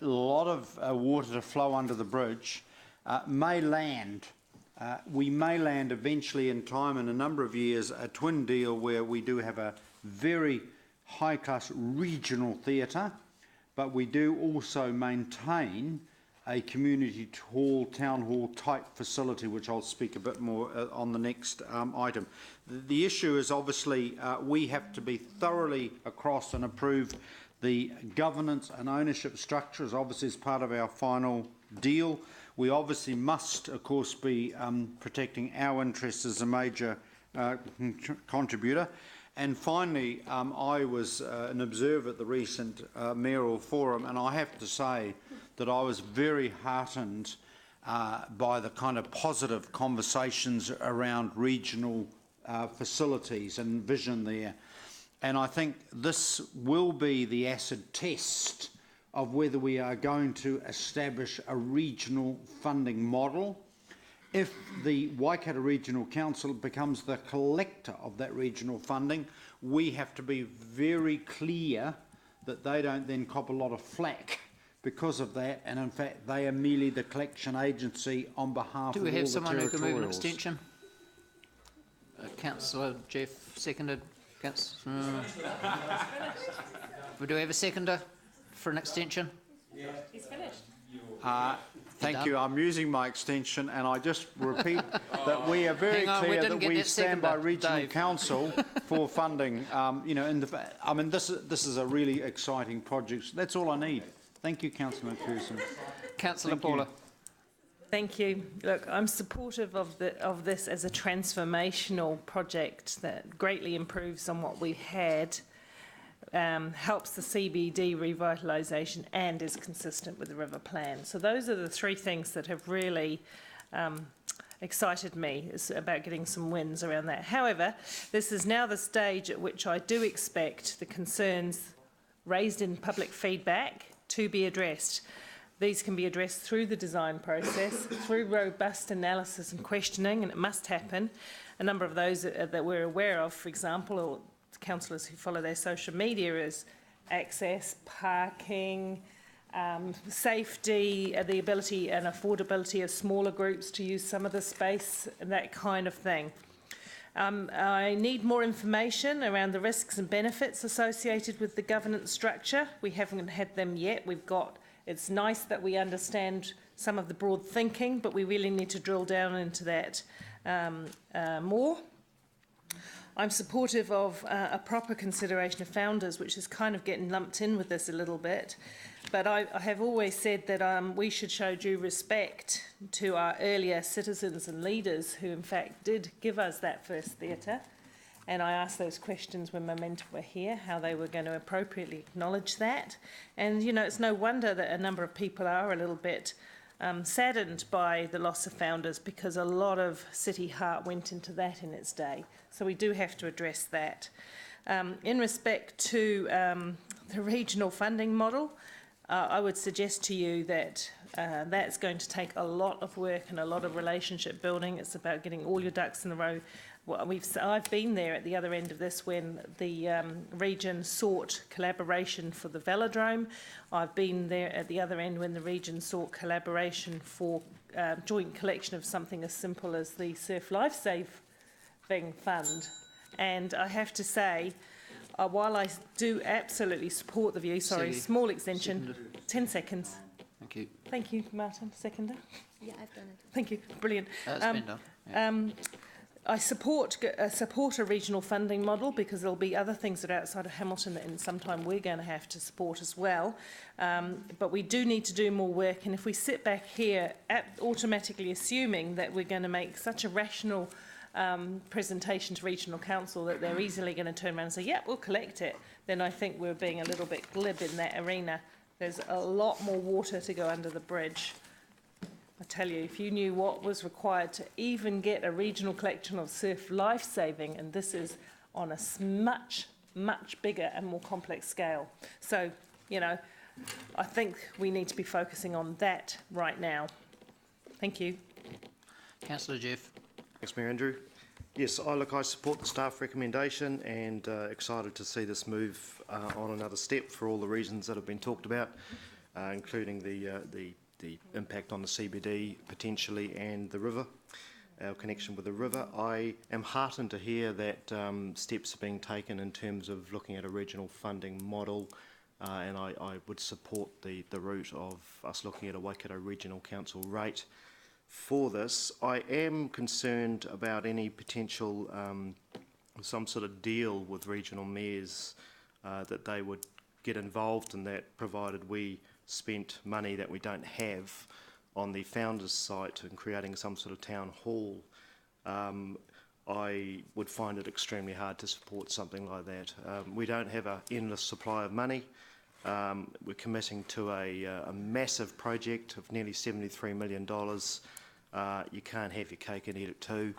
a lot of water to flow under the bridge, may land. We may land eventually in time, in a number of years, a twin deal where we do have a very high-class regional theatre, but we do also maintain a community hall, town hall type facility, which I'll speak a bit more on the next item. The issue is obviously we have to be thoroughly across and approve the governance and ownership structures, obviously as part of our final deal. We obviously must, of course, be protecting our interests as a major contributor. And finally, I was an observer at the recent mayoral forum, and I have to say that I was very heartened by the kind of positive conversations around regional facilities and vision there. And I think this will be the acid test of whether we are going to establish a regional funding model. If the Waikato Regional Council becomes the collector of that regional funding, we have to be very clear that they don't then cop a lot of flack because of that, and in fact they are merely the collection agency on behalf of all the territorials. Do we have someone who can move an extension? Councillor Jeff, seconded. Do we have a seconder for an extension? Yeah. He's finished. Thank you. I'm using my extension, and I just repeat that we are very clear that we stand by Regional Council for funding. You know, I mean, this is a really exciting project. That's all I need. Thank you, Councillor McPherson. Councillor Paula. Thank you. Look, I'm supportive of this as a transformational project that greatly improves on what we had, helps the CBD revitalisation, and is consistent with the river plan. So those are the three things that have really excited me. It's about getting some wins around that. However, this is now the stage at which I do expect the concerns raised in public feedback to be addressed. These can be addressed through the design process, through robust analysis and questioning, and it must happen. A number of those that we're aware of, for example, or councillors who follow their social media, is access, parking, safety, the ability and affordability of smaller groups to use some of the space, and that kind of thing. I need more information around the risks and benefits associated with the governance structure. We haven't had them yet. It's nice that we understand some of the broad thinking, but we really need to drill down into that more. I'm supportive of a proper consideration of founders, which is kind of getting lumped in with this a little bit. But I have always said that we should show due respect to our earlier citizens and leaders who, in fact, did give us that first theatre. And I asked those questions when Memento were here, how they were going to appropriately acknowledge that. And, you know, it's no wonder that a number of people are a little bit saddened by the loss of founders, because a lot of city heart went into that in its day. So we do have to address that. In respect to the regional funding model, I would suggest to you that that's going to take a lot of work and a lot of relationship building. It's about getting all your ducks in a row Well, I've been there at the other end of this when the region sought collaboration for the velodrome. I've been there at the other end when the region sought collaboration for joint collection of something as simple as the Surf Lifesaving Fund. And I have to say, while I do absolutely support the view, small extension, Seconded. 10 seconds. Thank you. Thank you, Martin. Seconder. Yeah, I've done it. Thank you. Brilliant. It's been done. Yeah. I support a regional funding model because there'll be other things that are outside of Hamilton that in some time we're going to have to support as well. But we do need to do more work, and if we sit back here automatically assuming that we're going to make such a rational presentation to regional council that they're easily going to turn around and say, yep, we'll collect it, then I think we're being a little bit glib in that arena. There's a lot more water to go under the bridge. I tell you, if you knew what was required to even get a regional collection of surf life-saving, and this is on a much, much bigger and more complex scale. So, you know, I think we need to be focusing on that right now. Thank you. Councillor Jeff. Thanks, Mayor Andrew. Yes, I support the staff recommendation and excited to see this move on another step for all the reasons that have been talked about, including the impact on the CBD potentially and the river, our connection with the river. I am heartened to hear that steps are being taken in terms of looking at a regional funding model, and I would support the route of us looking at a Waikato Regional Council rate for this. I am concerned about any potential some sort of deal with regional mayors that they would get involved in that, provided we spent money that we don't have on the founders site and creating some sort of town hall. I would find it extremely hard to support something like that. We don't have an endless supply of money. We're committing to a massive project of nearly $73 million. You can't have your cake and eat it too.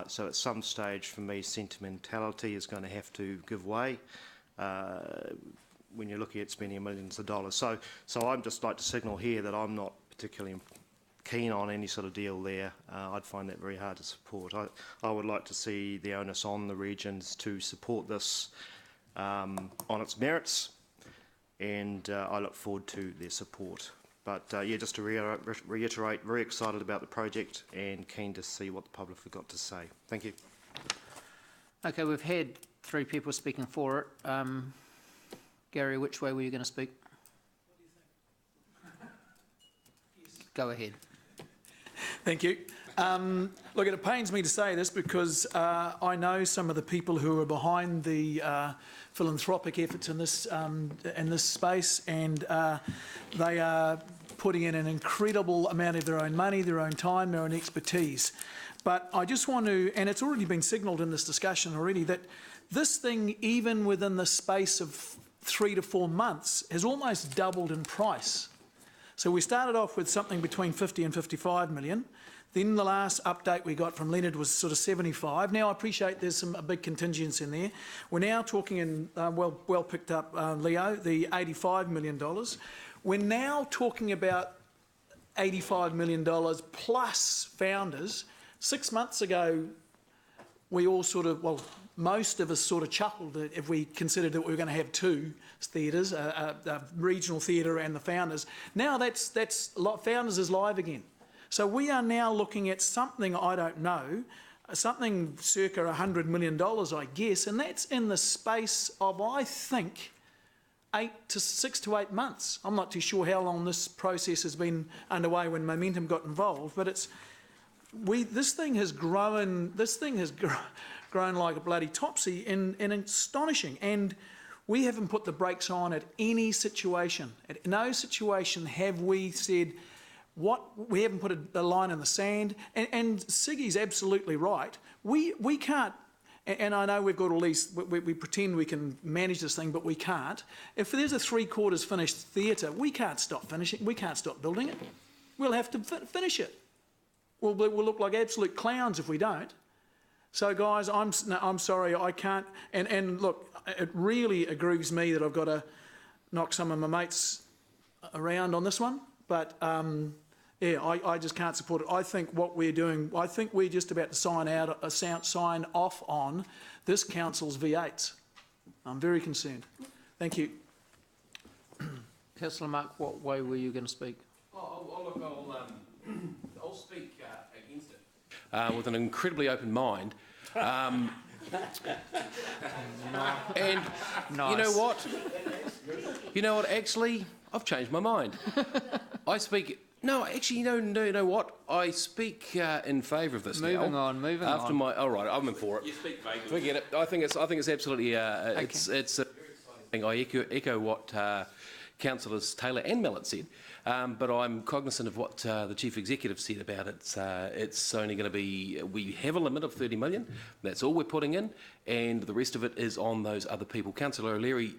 So at some stage, for me, sentimentality is going to have to give way when you're looking at spending millions of dollars. So I'd just like to signal here that I'm not particularly keen on any sort of deal there. I'd find that very hard to support. I would like to see the onus on the regions to support this on its merits, and I look forward to their support. But yeah, just to reiterate, very excited about the project and keen to see what the public have got to say. Thank you. Okay, we've had 3 people speaking for it. Gary, which way were you going to speak? Go ahead. Thank you. Look, it pains me to say this because I know some of the people who are behind the philanthropic efforts in this space, and they are putting in an incredible amount of their own money, their own time, their own expertise. But I just want to, and it's already been signalled in this discussion already, that this thing, even within the space of 3 to 4 months, has almost doubled in price. So we started off with something between 50 and 55 million. Then the last update we got from Leonard was sort of 75. Now I appreciate there's a big contingents in there. We're now talking in, well picked up, Leo, the $85 million. We're now talking about $85 million plus founders. 6 months ago, we all sort of, well, most of us sort of chuckled if we considered that we were going to have 2 theatres, a regional theatre and the founders. Now founders is live again. So we are now looking at something, I don't know, something circa $100 million, I guess, and that's in the space of, I think, 6 to 8 months. I'm not too sure how long this process has been underway when Momentum got involved, but this thing has grown like a bloody topsy and astonishing. And we haven't put the brakes on at any situation. At no situation have we said, we haven't put a line in the sand. And Siggy's absolutely right. We can't, and I know we've got all these, we pretend we can manage this thing, but we can't. If there's a 3/4 finished theatre, we can't stop building it. We'll have to finish it. We'll look like absolute clowns if we don't. So guys, I'm sorry, I can't, and look, it really aggrieves me that I've got to knock some of my mates around on this one, but Yeah, I just can't support it. I think what we're doing, I think we're just about to sign off on this council's V8s. I'm very concerned. Thank you. Councillor Mark, what way were you going to speak? I'll speak against it with an incredibly open mind. And Nice. You know what? Actually, I've changed my mind. I speak. No, actually, you know what? I speak in favour of this Moving now. on. After my, all right, I'm in for it. You speak vaguely. Forget it. I think it's absolutely. It's a very exciting thing. I echo what Councillors Taylor and Mallett said, but I'm cognizant of what the Chief Executive said about it. It's only going to be. We have a limit of 30 million. That's all we're putting in, and the rest of it is on those other people. Councillor O'Leary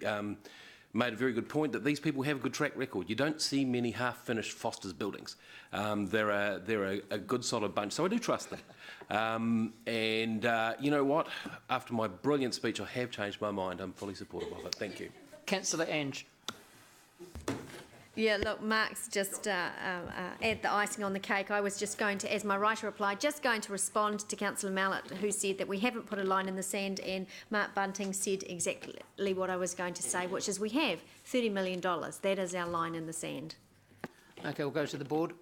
made a very good point that these people have a good track record. You don't see many half-finished Foster's buildings. They're a good, solid bunch, so I do trust them. You know what? After my brilliant speech, I have changed my mind. I'm fully supportive of it. Thank you. Councillor Ange. Yeah, look, Mark's just add the icing on the cake. I was just going to, as my writer replied, just going to respond to Councillor Mallett, who said that we haven't put a line in the sand, and Mark Bunting said exactly what I was going to say, which is we have $30 million. That is our line in the sand. Okay, we'll go to the board.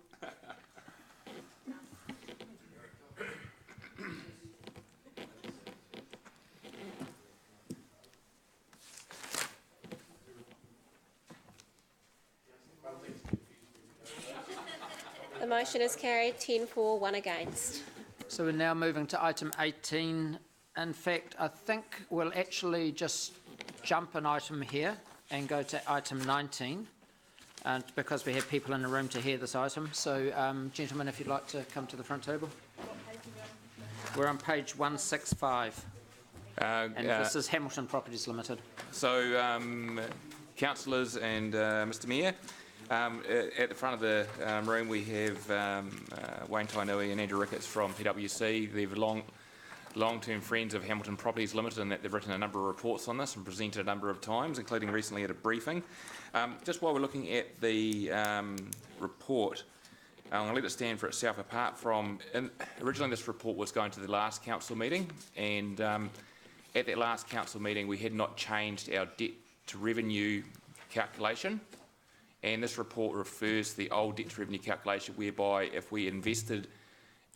The motion is carried, 10 for, 1 against. So we're now moving to item 18. In fact, I think we'll actually just jump an item here and go to item 19, and because we have people in the room to hear this item. So, gentlemen, if you'd like to come to the front table. We're on page 165. And this is Hamilton Properties Limited. So, councillors and Mr Mayor, at the front of the room we have Wayne Tainui and Andrew Ricketts from PwC. They've long-term friends of Hamilton Properties Limited, and that they've written a number of reports on this and presented a number of times, including recently at a briefing. Just while we're looking at the report, I'm going to let it stand for itself. Apart from, originally this report was going to the last council meeting, and at that last council meeting we had not changed our debt to revenue calculation. And this report refers to the old debt to revenue calculation, whereby if we invested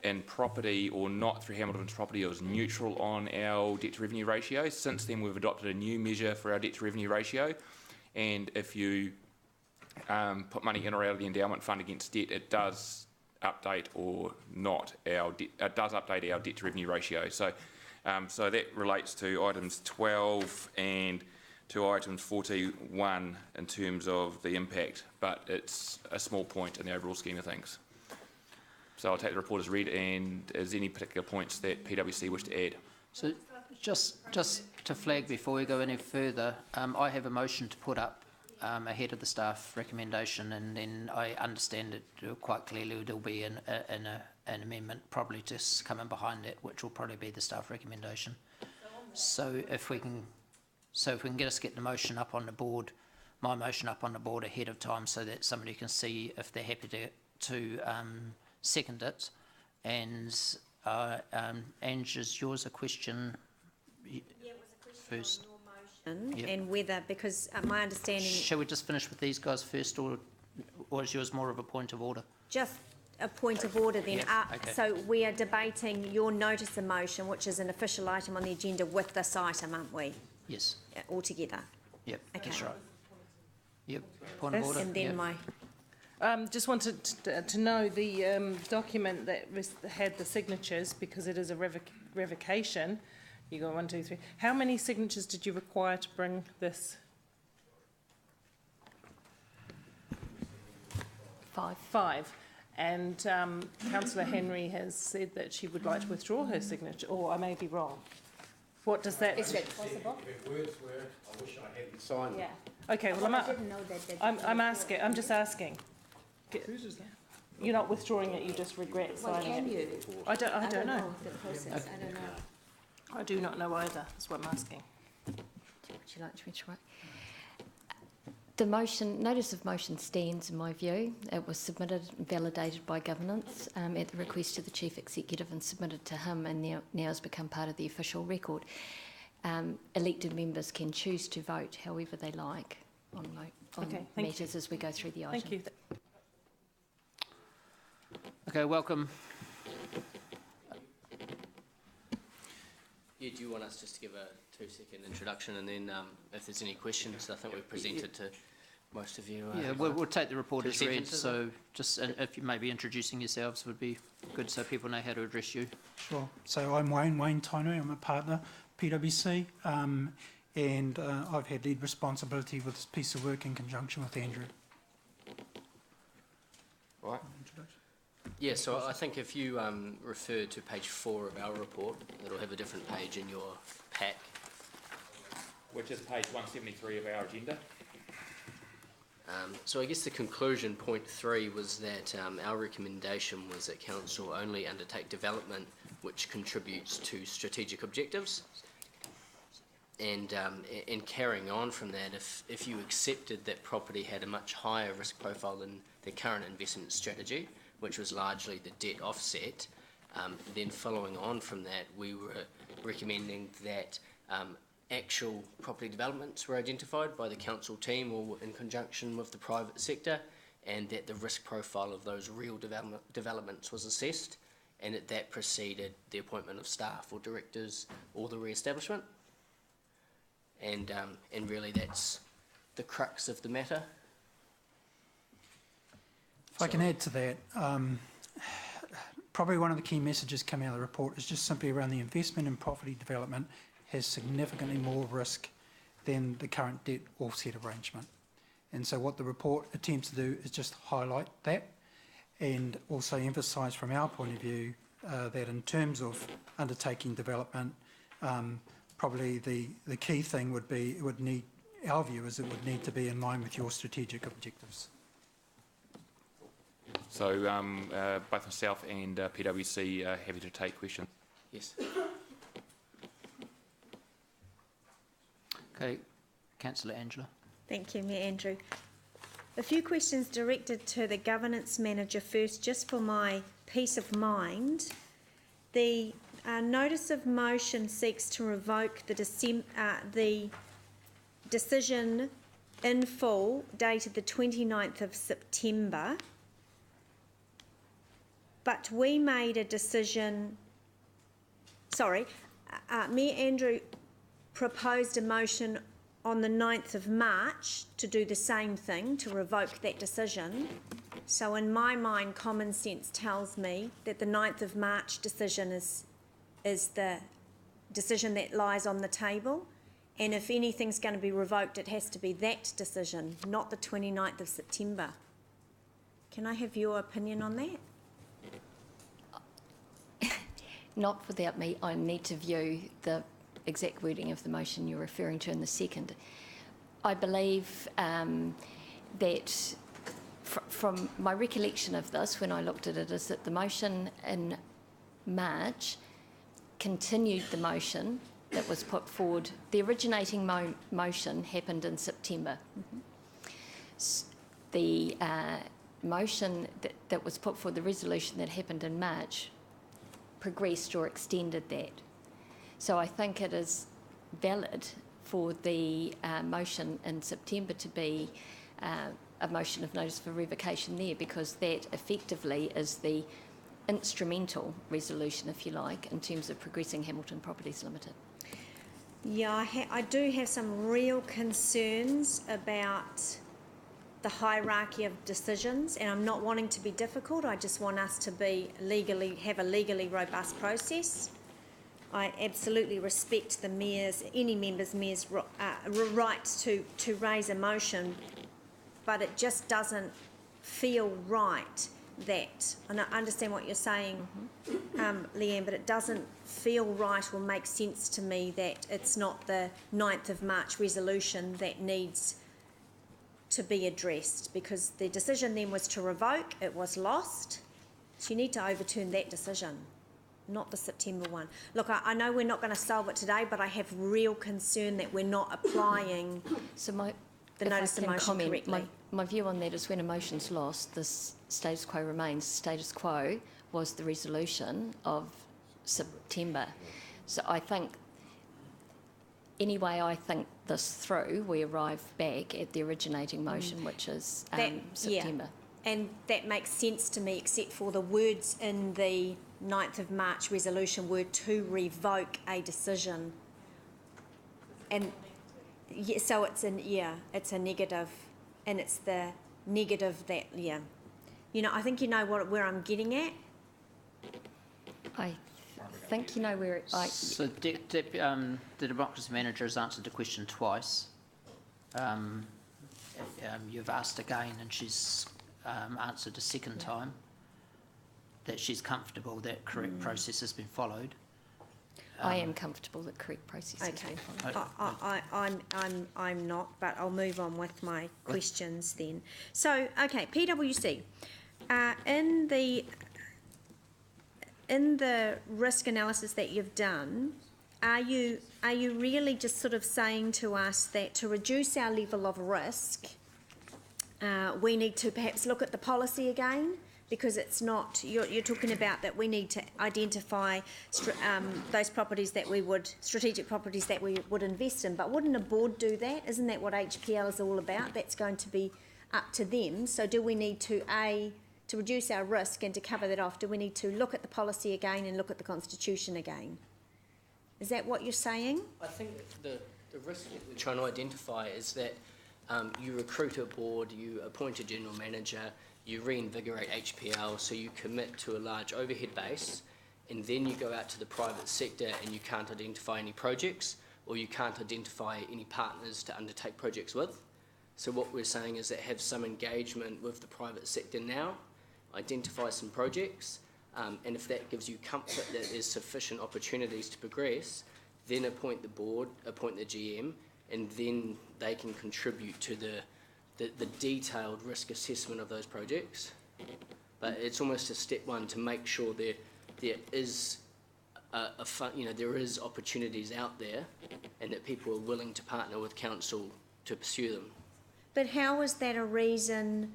in property or not through Hamilton's property, it was neutral on our debt to revenue ratio. Since then, we've adopted a new measure for our debt to revenue ratio. And if you put money in or out of the endowment fund against debt, it does update or not our debt. It does update our debt to revenue ratio. So, so that relates to items 12 and to items 41 in terms of the impact, but it's a small point in the overall scheme of things. So I'll take the report as read, and is there any particular points that PwC wish to add? So just to flag before we go any further, I have a motion to put up ahead of the staff recommendation, and then I understand it quite clearly there'll be an amendment probably just coming behind it, which will probably be the staff recommendation. So if we can get the motion up on the board, my motion up on the board ahead of time, so that somebody can see if they're happy to second it. And Ange, is yours a question? Yeah, it was a question first. on your motion, Yep. and whether, because my understanding... Shall we just finish with these guys first, or is yours more of a point of order? Just a point of order then. Okay. So we are debating your notice of motion, which is an official item on the agenda with this item, aren't we? Yes. All together. Yep, Okay. that's right. Yep, point of order. And then yep. my... Just wanted to know the document that had the signatures, because it is a revocation. You got 1, 2, 3. How many signatures did you require to bring this? 5. 5. And Councillor Henry has said that she would like to withdraw her signature, or I may be wrong. What does that... Is that possible? If words were, I wish I hadn't signed Yeah. Okay, well, I didn't know that. I'm asking. I'm just asking. You're not withdrawing it. You just regret signing Can it. you? I don't know. The process. I don't know. I do not know either. That's what I'm asking. Would you like to withdraw? The notice of motion stands in my view. It was submitted and validated by governance at the request of the Chief Executive and submitted to him, and now has become part of the official record. Elected members can choose to vote however they like on matters as we go through the item. Thank you. Okay, welcome. Yeah, do you want us just to give a 2-second introduction, and then if there's any questions, I think we've presented to most of you. Yeah, we'll take the report as read, so just if you maybe introducing yourselves would be good so people know how to address you. Sure. So I'm Wayne Tainui, I'm a partner, PwC, and I've had lead responsibility with this piece of work in conjunction with Andrew. Right. Yeah, so I think if you refer to page 4 of our report, it'll have a different page in your pack. Which is page 173 of our agenda. So I guess the conclusion, point 3, was that our recommendation was that Council only undertake development which contributes to strategic objectives. And carrying on from that, if you accepted that property had a much higher risk profile than the current investment strategy, which was largely the debt offset, then following on from that, we were recommending that actual property developments were identified by the council team or in conjunction with the private sector, and that the risk profile of those real developments was assessed, and that preceded the appointment of staff or directors or the re-establishment. And really that's the crux of the matter. If I can add to that, probably one of the key messages coming out of the report is just simply around the investment in property development has significantly more risk than the current debt offset arrangement. And so what the report attempts to do is just highlight that and also emphasise from our point of view that in terms of undertaking development, probably the key thing would be, our view is it would need to be in line with your strategic objectives. So both myself and PwC are happy to take questions. Yes. Okay, Councillor Angela. Thank you, Mayor Andrew. A few questions directed to the governance manager first, just for my peace of mind. The notice of motion seeks to revoke the decision in full dated the 29th of September. But we made a decision, Mayor Andrew proposed a motion on the 9th of March to do the same thing, to revoke that decision. So in my mind, common sense tells me that the 9th of March decision is the decision that lies on the table. And if anything's going to be revoked, it has to be that decision, not the 29th of September. Can I have your opinion on that? Not without me. I need to view the exact wording of the motion you're referring to in the second. I believe that from my recollection of this, when I looked at it, is that the motion in March continued the motion that was put forward. The originating motion happened in September. The motion that was put forward, the resolution that happened in March, progressed or extended that. So I think it is valid for the motion in September to be a motion of notice for revocation there, because that effectively is the instrumental resolution, if you like, in terms of progressing Hamilton Properties Limited. Yeah, I do have some real concerns about the hierarchy of decisions, and I'm not wanting to be difficult. I just want us to have a legally robust process. I absolutely respect the mayor's, any member's right to raise a motion, but it just doesn't feel right that, and I understand what you're saying, Leanne, but it doesn't feel right or make sense to me that it's not the 9th of March resolution that needs to be addressed, because the decision then was to revoke, it was lost, so you need to overturn that decision, not the September one. Look, I know we're not going to solve it today, but I have real concern that we're not applying. So if I notice of can motion comment, correctly. my view on that is when a motion's lost, this status quo remains. Status quo was the resolution of September. So I think, any way I think this through, we arrive back at the originating motion, which is September. Yeah. And that makes sense to me, except for the words in the 9th of March resolution were to revoke a decision. And yeah, so it's a negative, and it's the negative that, you know, I think you know where I'm getting at. I think you know where So the democracy manager has answered the question twice. You've asked again, and she's answered a second time that she's comfortable that correct process has been followed. I am comfortable that correct process has been followed. I'm not, but I'll move on with my questions then. So, okay, PwC. In the risk analysis that you've done, are you really just sort of saying to us that to reduce our level of risk, we need to perhaps look at the policy again? Because it's not, you're talking about that we need to identify those properties that we would, strategic properties that we would invest in. But wouldn't a board do that? Isn't that what HPL is all about? That's going to be up to them. So do we need to, to reduce our risk and to cover that off, do we need to look at the policy again and look at the constitution again? Is that what you're saying? I think the risk that we're trying to identify is that you recruit a board, you appoint a general manager, you reinvigorate HPL, so you commit to a large overhead base, and then you go out to the private sector and you can't identify any projects, or you can't identify any partners to undertake projects with. So what we're saying is that have some engagement with the private sector now, identify some projects, and if that gives you comfort that there's sufficient opportunities to progress, then appoint the board, appoint the GM, and then they can contribute to the detailed risk assessment of those projects. But it's almost a step one to make sure there is there is opportunities out there, and that people are willing to partner with council to pursue them. But how is that a reason?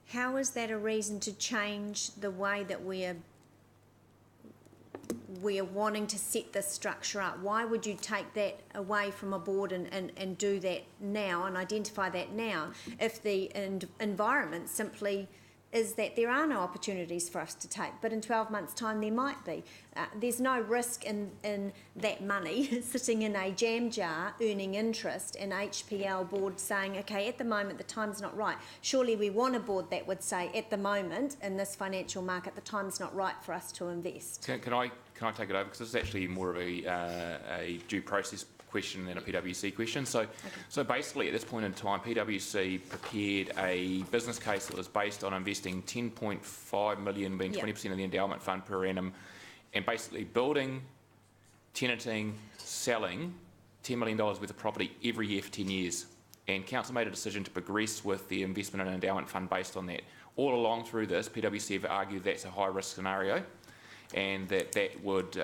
How is that a reason to change the way that we are wanting to set this structure up? Why would you take that away from a board and do that now and identify that now if the environment simply is that there are no opportunities for us to take, but in 12 months' time there might be? There's no risk in that money sitting in a jam jar earning interest, and HPL board saying, okay, at the moment the time's not right. Surely we want a board that would say, at the moment in this financial market, the time's not right for us to invest. Can I take it over? Because this is actually more of a due process question than a PwC question. So basically at this point in time, PwC prepared a business case that was based on investing 10.5 million, being 20% of the endowment fund per annum, and basically building, tenanting, selling $10 million worth of property every year for 10 years. And council made a decision to progress with the investment and endowment fund based on that. All along through this, PwC have argued that's a high risk scenario, and that would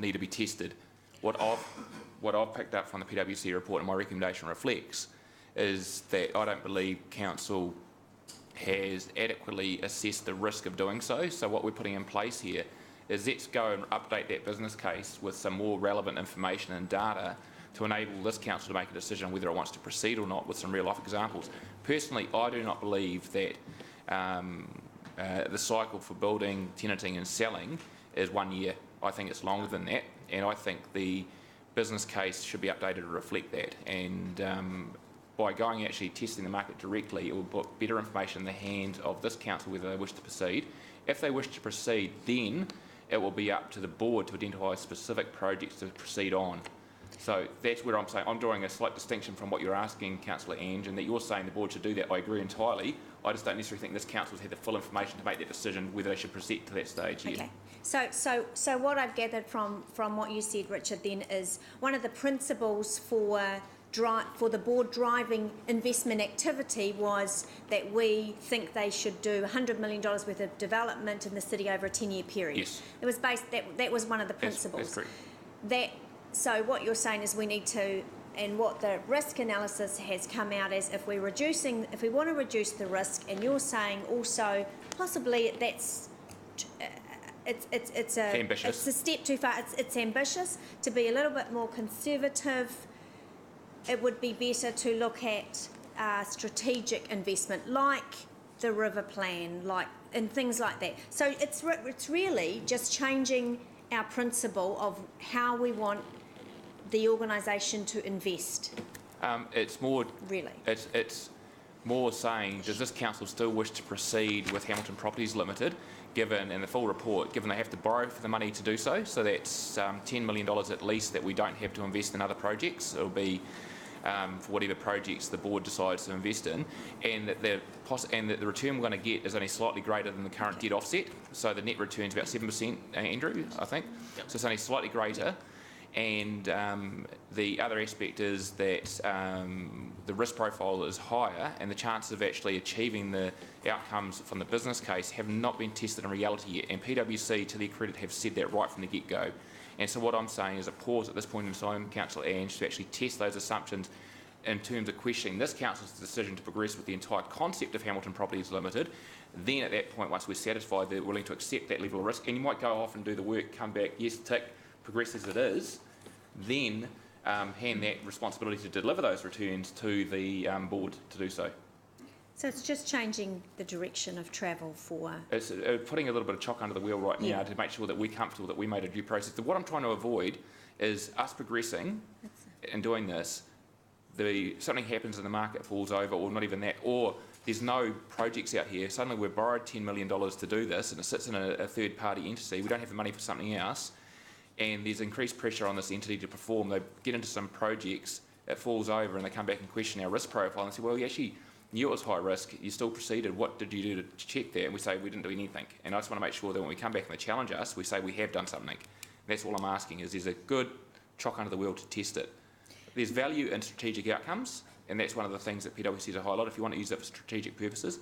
need to be tested. What I've picked up from the PwC report, and my recommendation reflects, is that I don't believe council has adequately assessed the risk of doing so. So what we're putting in place here is let's go and update that business case with some more relevant information and data to enable this council to make a decision whether it wants to proceed or not with some real life examples. Personally, I do not believe that the cycle for building, tenanting and selling is 1 year. I think it's longer than that, and I think the business case should be updated to reflect that. And by going and actually testing the market directly, it will put better information in the hands of this council whether they wish to proceed. If they wish to proceed, then it will be up to the board to identify specific projects to proceed on. So that's where I'm saying I'm drawing a slight distinction from what you're asking, Councillor Ange, and that you're saying the board should do that. I agree entirely. I just don't necessarily think this council's had the full information to make that decision whether they should proceed to that stage yet. Okay. So what I've gathered from what you said, Richard, then is one of the principles for the board driving investment activity was that we think they should do $100 million worth of development in the city over a 10-year period. Yes. It was based, that was one of the principles. That's correct. So what you're saying is we need to and what the risk analysis has come out as, if we want to reduce the risk, and you're saying also possibly that's it's a step too far. It's ambitious to be a little bit more conservative. It would be better to look at strategic investment, like the river plan, and things like that. So it's really just changing our principle of how we want the organisation to invest. It's more really. It's more saying, does this council still wish to proceed with Hamilton Properties Limited, given in the full report, given they have to borrow for the money to do so? So that's $10 million at least that we don't have to invest in other projects. It'll be for whatever projects the board decides to invest in, and that the return we're going to get is only slightly greater than the current debt offset. So the net return is about 7%, Andrew, I think. Yep. So it's only slightly greater. And the other aspect is that the risk profile is higher, and the chances of actually achieving the outcomes from the business case have not been tested in reality yet. And PwC, to their credit, have said that right from the get-go. And so what I'm saying is a pause at this point in time, Councillor Ange, to actually test those assumptions in terms of questioning this council's decision to progress with the entire concept of Hamilton Properties Limited. Then at that point, once we're satisfied they're willing to accept that level of risk, and you might go off and do the work, come back, yes, tick, progress as it is, then hand that responsibility to deliver those returns to the board to do so. So it's just changing the direction of travel for... It's putting a little bit of chalk under the wheel right now to make sure that we're comfortable that we made a due process. What I'm trying to avoid is us progressing and doing this, something happens and the market falls over, or not even that, or there's no projects out here. Suddenly we've borrowed $10 million to do this, and it sits in a third-party entity. We don't have the money for something else, and there's increased pressure on this entity to perform. They get into some projects, it falls over, and they come back and question our risk profile and say, well, you actually knew it was high risk, you still proceeded, what did you do to check that? And we say we didn't do anything. And I just want to make sure that when we come back and they challenge us, we say we have done something. That's all I'm asking, is there's a good chalk under the wheel to test it. There's value in strategic outcomes, and that's one of the things that PwC is a highlight. If you want to use it for strategic purposes,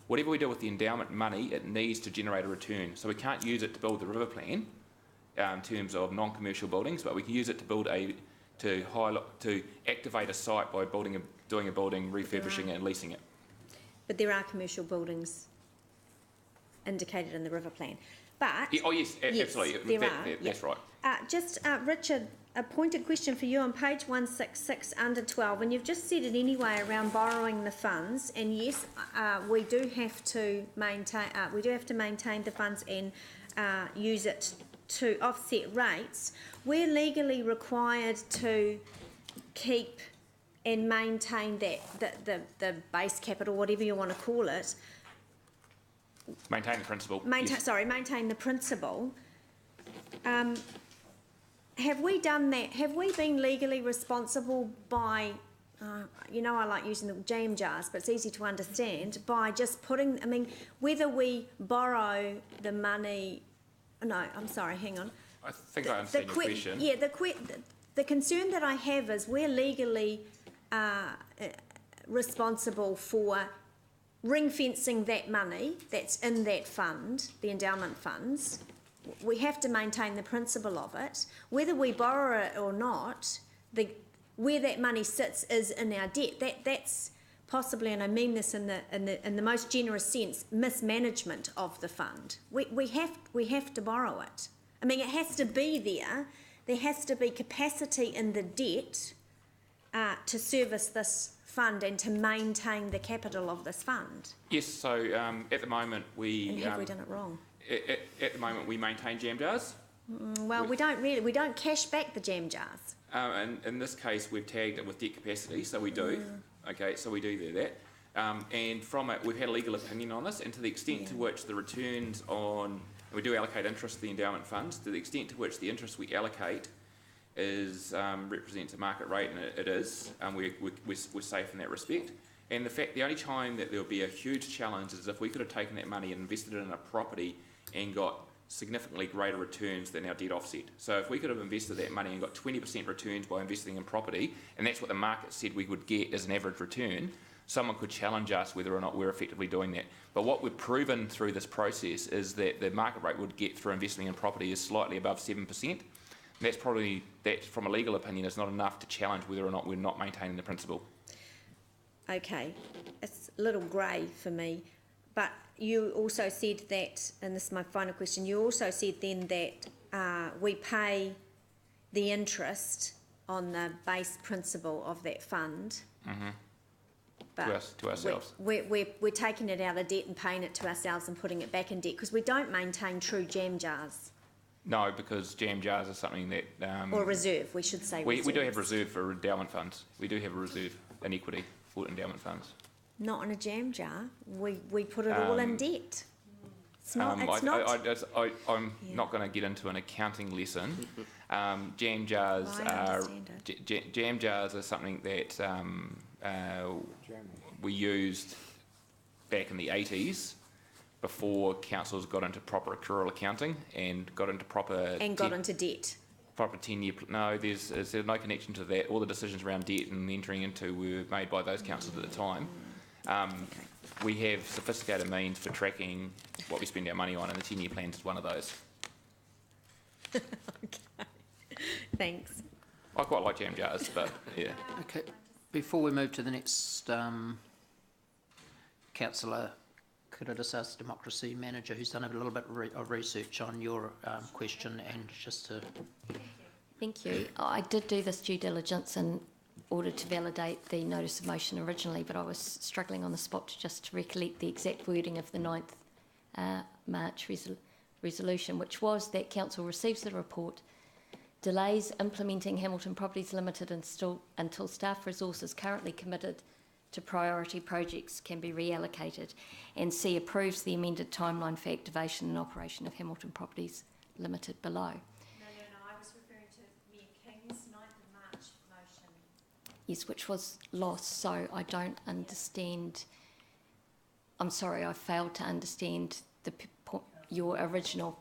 whatever we do with the endowment money, it needs to generate a return. So we can't use it to build the river plan in terms of non-commercial buildings, but we can use it to build to activate a site by doing a building, refurbishing it and leasing it. But there are commercial buildings indicated in the river plan. But yeah, oh yes, absolutely. That's right. Richard, a pointed question for you on page 166 under 12, and you've just said it anyway around borrowing the funds. And yes, we do have to maintain the funds and use it to offset rates. We're legally required to keep and maintain the base capital, whatever you want to call it. Maintain the principle. Maintain the principle. Have we done that? Have we been legally responsible by, I like using the jam jars, but it's easy to understand, by just putting, whether we borrow the money, no, I'm sorry, hang on. I think I understand your question. Yeah, the concern that I have is we're legally responsible for ring-fencing that money that's in that fund, the endowment funds. We have to maintain the principle of it. Whether we borrow it or not, where that money sits is in our debt. That's possibly, and I mean this in the most generous sense, mismanagement of the fund. We have to borrow it. It has to be there. There has to be capacity in the debt to service this fund and to maintain the capital of this fund. Yes, so at the moment we... And have we done it wrong? At the moment we maintain jam jars. Well, we don't cash back the jam jars. In this case we've tagged it with debt capacity, so we do. Okay, so we do that. And from it we've had a legal opinion on this, and to the extent to which the returns on... We do allocate interest to the endowment funds. To the extent to which the interest we allocate represents a market rate, and it is, we're safe in that respect. And the only time that there'll be a huge challenge is if we could have taken that money and invested it in a property and got significantly greater returns than our debt offset. So if we could have invested that money and got 20% returns by investing in property, and that's what the market said we would get as an average return, someone could challenge us whether or not we're effectively doing that. But what we've proven through this process is that the market rate would get through investing in property is slightly above 7%. That's probably, that from a legal opinion is not enough to challenge whether or not we're not maintaining the principle. Okay, it's a little grey for me, but you also said that, and this is my final question, you also said then that we pay the interest on the base principle of that fund. But to ourselves. We're taking it out of debt and paying it to ourselves and putting it back in debt because we don't maintain true jam jars. No, because jam jars are something that... Or reserve, we should say reserve. We do have reserve for endowment funds. We do have a reserve in equity for endowment funds. Not in a jam jar. We put it all in debt. It's not... I'm not going to get into an accounting lesson. Jam jars jam jars are something that we used back in the 80s before councils got into proper accrual accounting and got into proper... And got into debt. Proper 10-year... No, there's no connection to that. All the decisions around debt and entering into were made by those councils at the time. We have sophisticated means for tracking what we spend our money on, and the 10-year plan is one of those. Okay, thanks. I quite like jam jars, but yeah. Okay, before we move to the next councillor, could I just ask the Democracy Manager, who's done a little bit of research on your question, and just to... Thank you. I did do this due diligence in order to validate the notice of motion originally, but I was struggling on the spot to just recollect the exact wording of the 9th March resolution, which was that Council receives the report, delays implementing Hamilton Properties Limited until staff resources currently committed to priority projects can be reallocated, and C, approves the amended timeline for activation and operation of Hamilton Properties Limited below. No, I was referring to Mayor King's 9th of March motion. Yes, which was lost, so I don't understand. I'm sorry, I failed to understand your original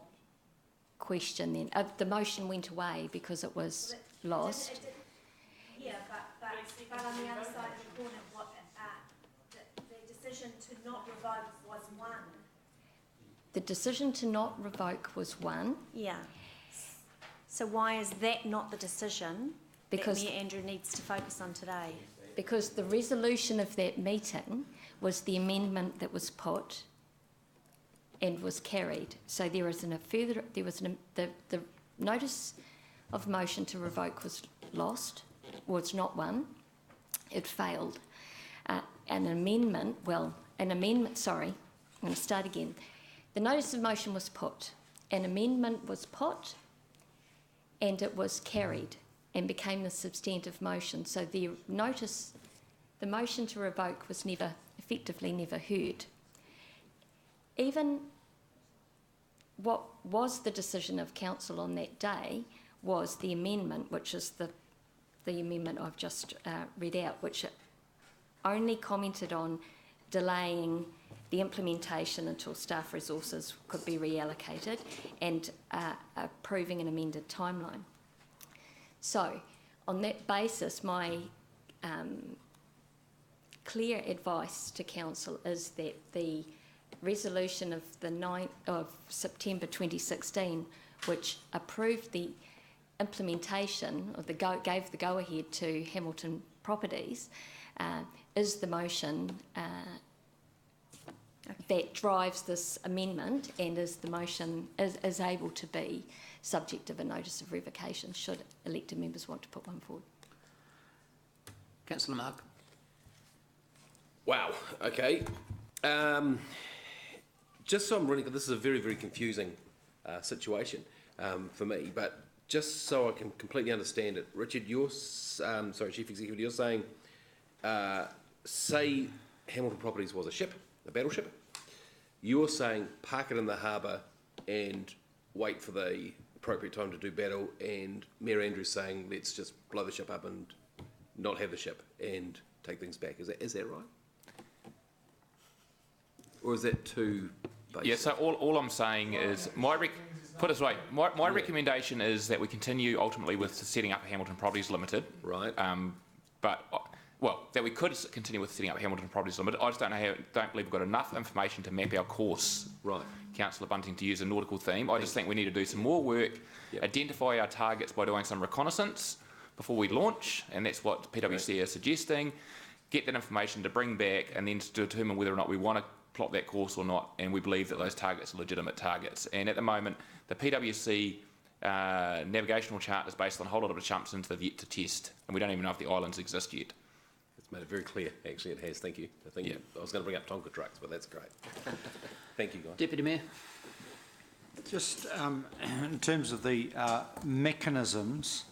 question then. The motion went away because it was lost. Yeah, but on the other side of the corner, the decision to not revoke was one. The decision to not revoke was one. Yeah. So why is that not the decision because that Mayor Andrew needs to focus on today? Because the resolution of that meeting was the amendment that was put and was carried. So there was the notice of motion to revoke was lost, was not won, it failed. An amendment, sorry, I'm going to start again. The notice of motion was put, an amendment was put, and it was carried and became the substantive motion. So the motion to revoke was effectively never heard. Even what was the decision of council on that day was the amendment, which is the amendment I've just read out, which only commented on delaying the implementation until staff resources could be reallocated and approving an amended timeline. So, on that basis, my clear advice to council is that the resolution of the 9th of September 2016, which approved the implementation of gave the go-ahead to Hamilton Properties, is the motion that drives this amendment, and is the motion is able to be subject of a notice of revocation should elected members want to put one forward. Councillor Mark. Wow. Okay. Just so I'm really, this is a very, very confusing situation for me, but just so I can completely understand it, Richard, sorry, Chief Executive, you're saying, say Hamilton Properties was a ship, a battleship. You're saying park it in the harbour and wait for the appropriate time to do battle, and Mayor Andrew's saying let's just blow the ship up and not have the ship and take things back. Is that right? Or is that too basic? Yeah, so all I'm saying is, my recommendation is that we continue ultimately with setting up Hamilton Properties Limited. Right. But that we could continue with setting up Hamilton Properties Limited. I just don't believe we've got enough information to map our course, right, Councillor Bunting, to use a nautical theme. I just think we need to do some more work, identify our targets by doing some reconnaissance before we launch, and that's what PwC is suggesting. Get that information to bring back and then to determine whether or not we want to plot that course or not, and we believe that those targets are legitimate targets. And at the moment, the PwC navigational chart is based on a whole lot of assumptions they've yet to test, and we don't even know if the islands exist yet. It's made it very clear, actually, it has. Thank you. I was going to bring up Tonka trucks, but that's great. Thank you, guys. Deputy Mayor. Just in terms of the mechanisms,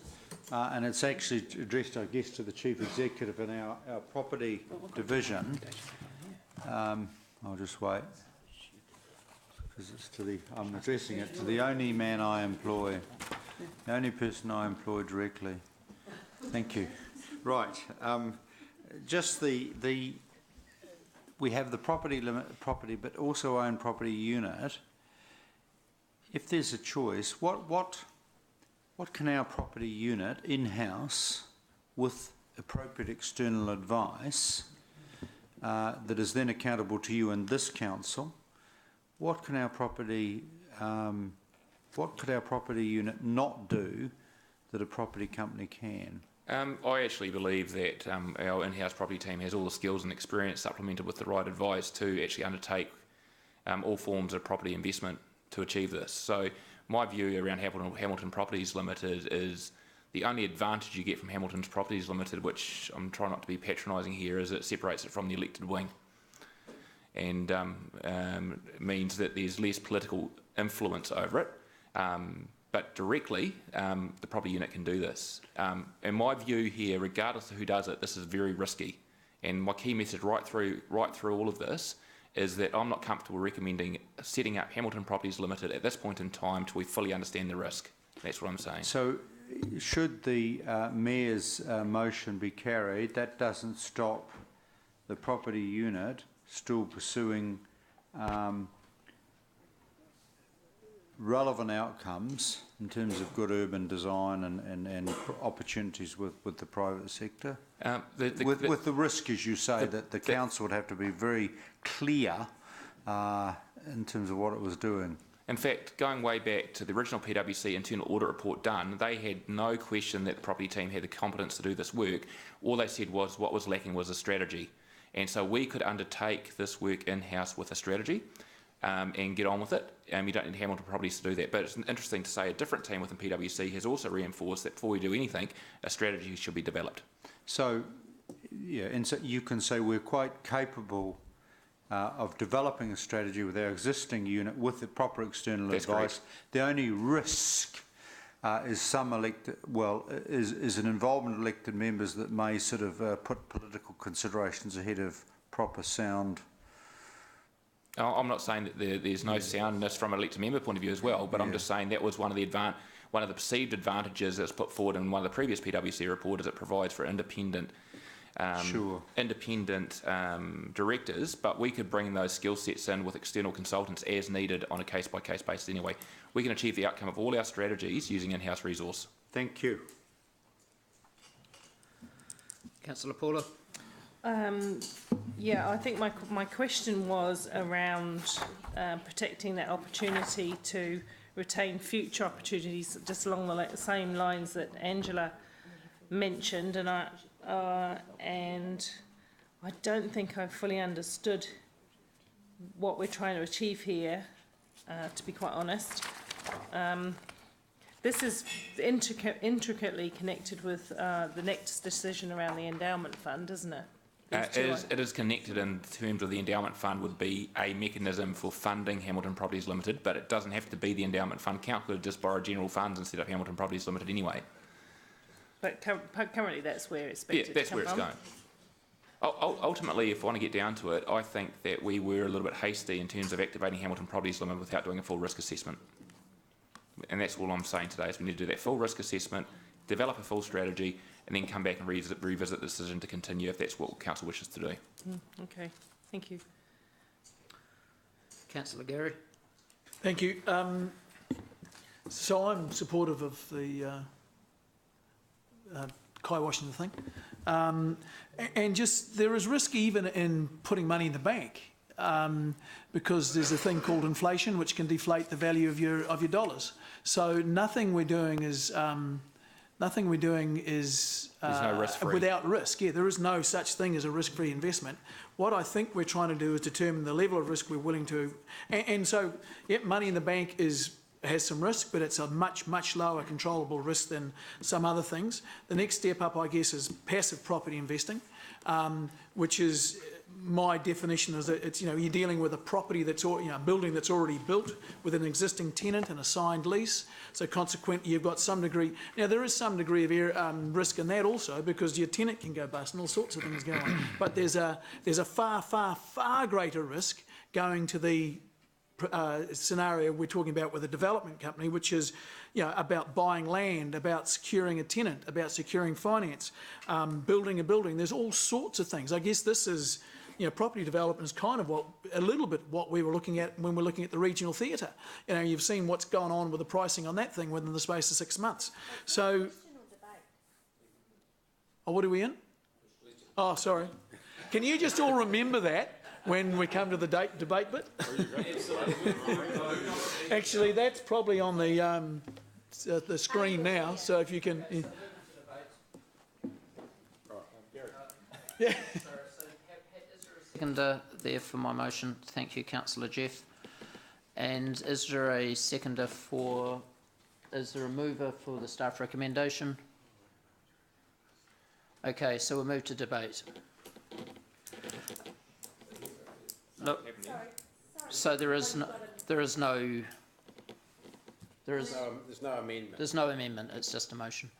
and it's actually addressed, I guess, to the Chief Executive in our property division. I'll just wait, because it's I'm addressing it to the only man I employ, the only person I employ directly. Thank you. Right. Just we have the property limit property, but also own property unit. If there's a choice, what can our property unit in-house, with appropriate external advice that is then accountable to you and this council, what can our property what could our property unit not do that a property company can? I actually believe that our in-house property team has all the skills and experience, supplemented with the right advice, to actually undertake all forms of property investment to achieve this. So my view around Hamilton Properties Limited is the only advantage you get from Hamilton Properties Limited, which I'm trying not to be patronising here, is it separates it from the elected wing, and means that there's less political influence over it. But directly, the property unit can do this. In my view here, regardless of who does it, this is very risky. And my key message right through all of this is that I'm not comfortable recommending setting up Hamilton Properties Limited at this point in time till we fully understand the risk. That's what I'm saying. So, should the Mayor's motion be carried, that doesn't stop the property unit still pursuing relevant outcomes in terms of good urban design and opportunities with the private sector? With the risk, as you say, that the council would have to be very clear in terms of what it was doing. In fact, going way back to the original PwC internal audit report done, they had no question that the property team had the competence to do this work. All they said was what was lacking was a strategy. And so we could undertake this work in-house with a strategy and get on with it. You don't need Hamilton Properties to do that. But it's interesting to say a different team within PwC has also reinforced that before we do anything, a strategy should be developed. So, yeah, and so you can say we're quite capable of developing a strategy with our existing unit with the proper external advice. Correct. The only risk is some is an involvement of elected members that may sort of put political considerations ahead of proper sound. I'm not saying that there's no soundness from an elected member point of view as well, but I'm just saying that was one of the perceived advantages that was put forward in one of the previous PwC reports. It provides for independent directors, but we could bring those skill sets in with external consultants as needed on a case-by-case basis anyway. We can achieve the outcome of all our strategies using in-house resource. Thank you. Councillor Paula. Yeah, I think my question was around protecting that opportunity to retain future opportunities, just along the same lines that Angela mentioned, and I don't think I've fully understood what we're trying to achieve here, to be quite honest. This is intricately connected with the next decision around the endowment fund, isn't it? It is connected in terms of the endowment fund would be a mechanism for funding Hamilton Properties Limited, but it doesn't have to be the endowment fund. Council could just borrow general funds and set up Hamilton Properties Limited anyway. But currently that's where it's expected that's where it's going. Ultimately, if I want to get down to it, I think that we were a little bit hasty in terms of activating Hamilton Properties Limited without doing a full risk assessment. And that's all I'm saying today, is we need to do that full risk assessment, develop a full strategy, and then come back and revisit the decision to continue if that's what Council wishes to do. Okay, thank you. Councillor Gary. Thank you. So I'm supportive of the kiboshing the thing. And just, there is risk even in putting money in the bank, because there's a thing called inflation which can deflate the value of your dollars. So nothing we're doing is There's no risk-free. without risk. Yeah, there is no such thing as a risk-free investment. What I think we're trying to do is determine the level of risk we're willing to, and so, yeah, money in the bank has some risk, but it's a much lower controllable risk than some other things. The next step up, I guess, is passive property investing, which is my definition is that it's, you're dealing with a property that's, a building that's already built with an existing tenant and a signed lease. So consequently, you've got some degree. Now there is some degree of risk in that also, because your tenant can go bust and all sorts of things go on. But there's a far greater risk going to the scenario we're talking about with a development company, which is, about buying land, about securing a tenant, about securing finance, building a building. There's all sorts of things. I guess this is, property development is kind of a little bit what we were looking at when we're looking at the regional theatre. You've seen what's gone on with the pricing on that thing within the space of 6 months. So, what are we in? Oh, sorry. Can you just all remember that when we come to the debate bit? Actually, that's probably on the screen now, so if you can... Yeah. Seconder there for my motion. Thank you, Councillor Jeff. And is there a seconder for... Is there a mover for the staff recommendation? Okay, so we'll move to debate. Look, so there's no amendment. There's no amendment. It's just a motion.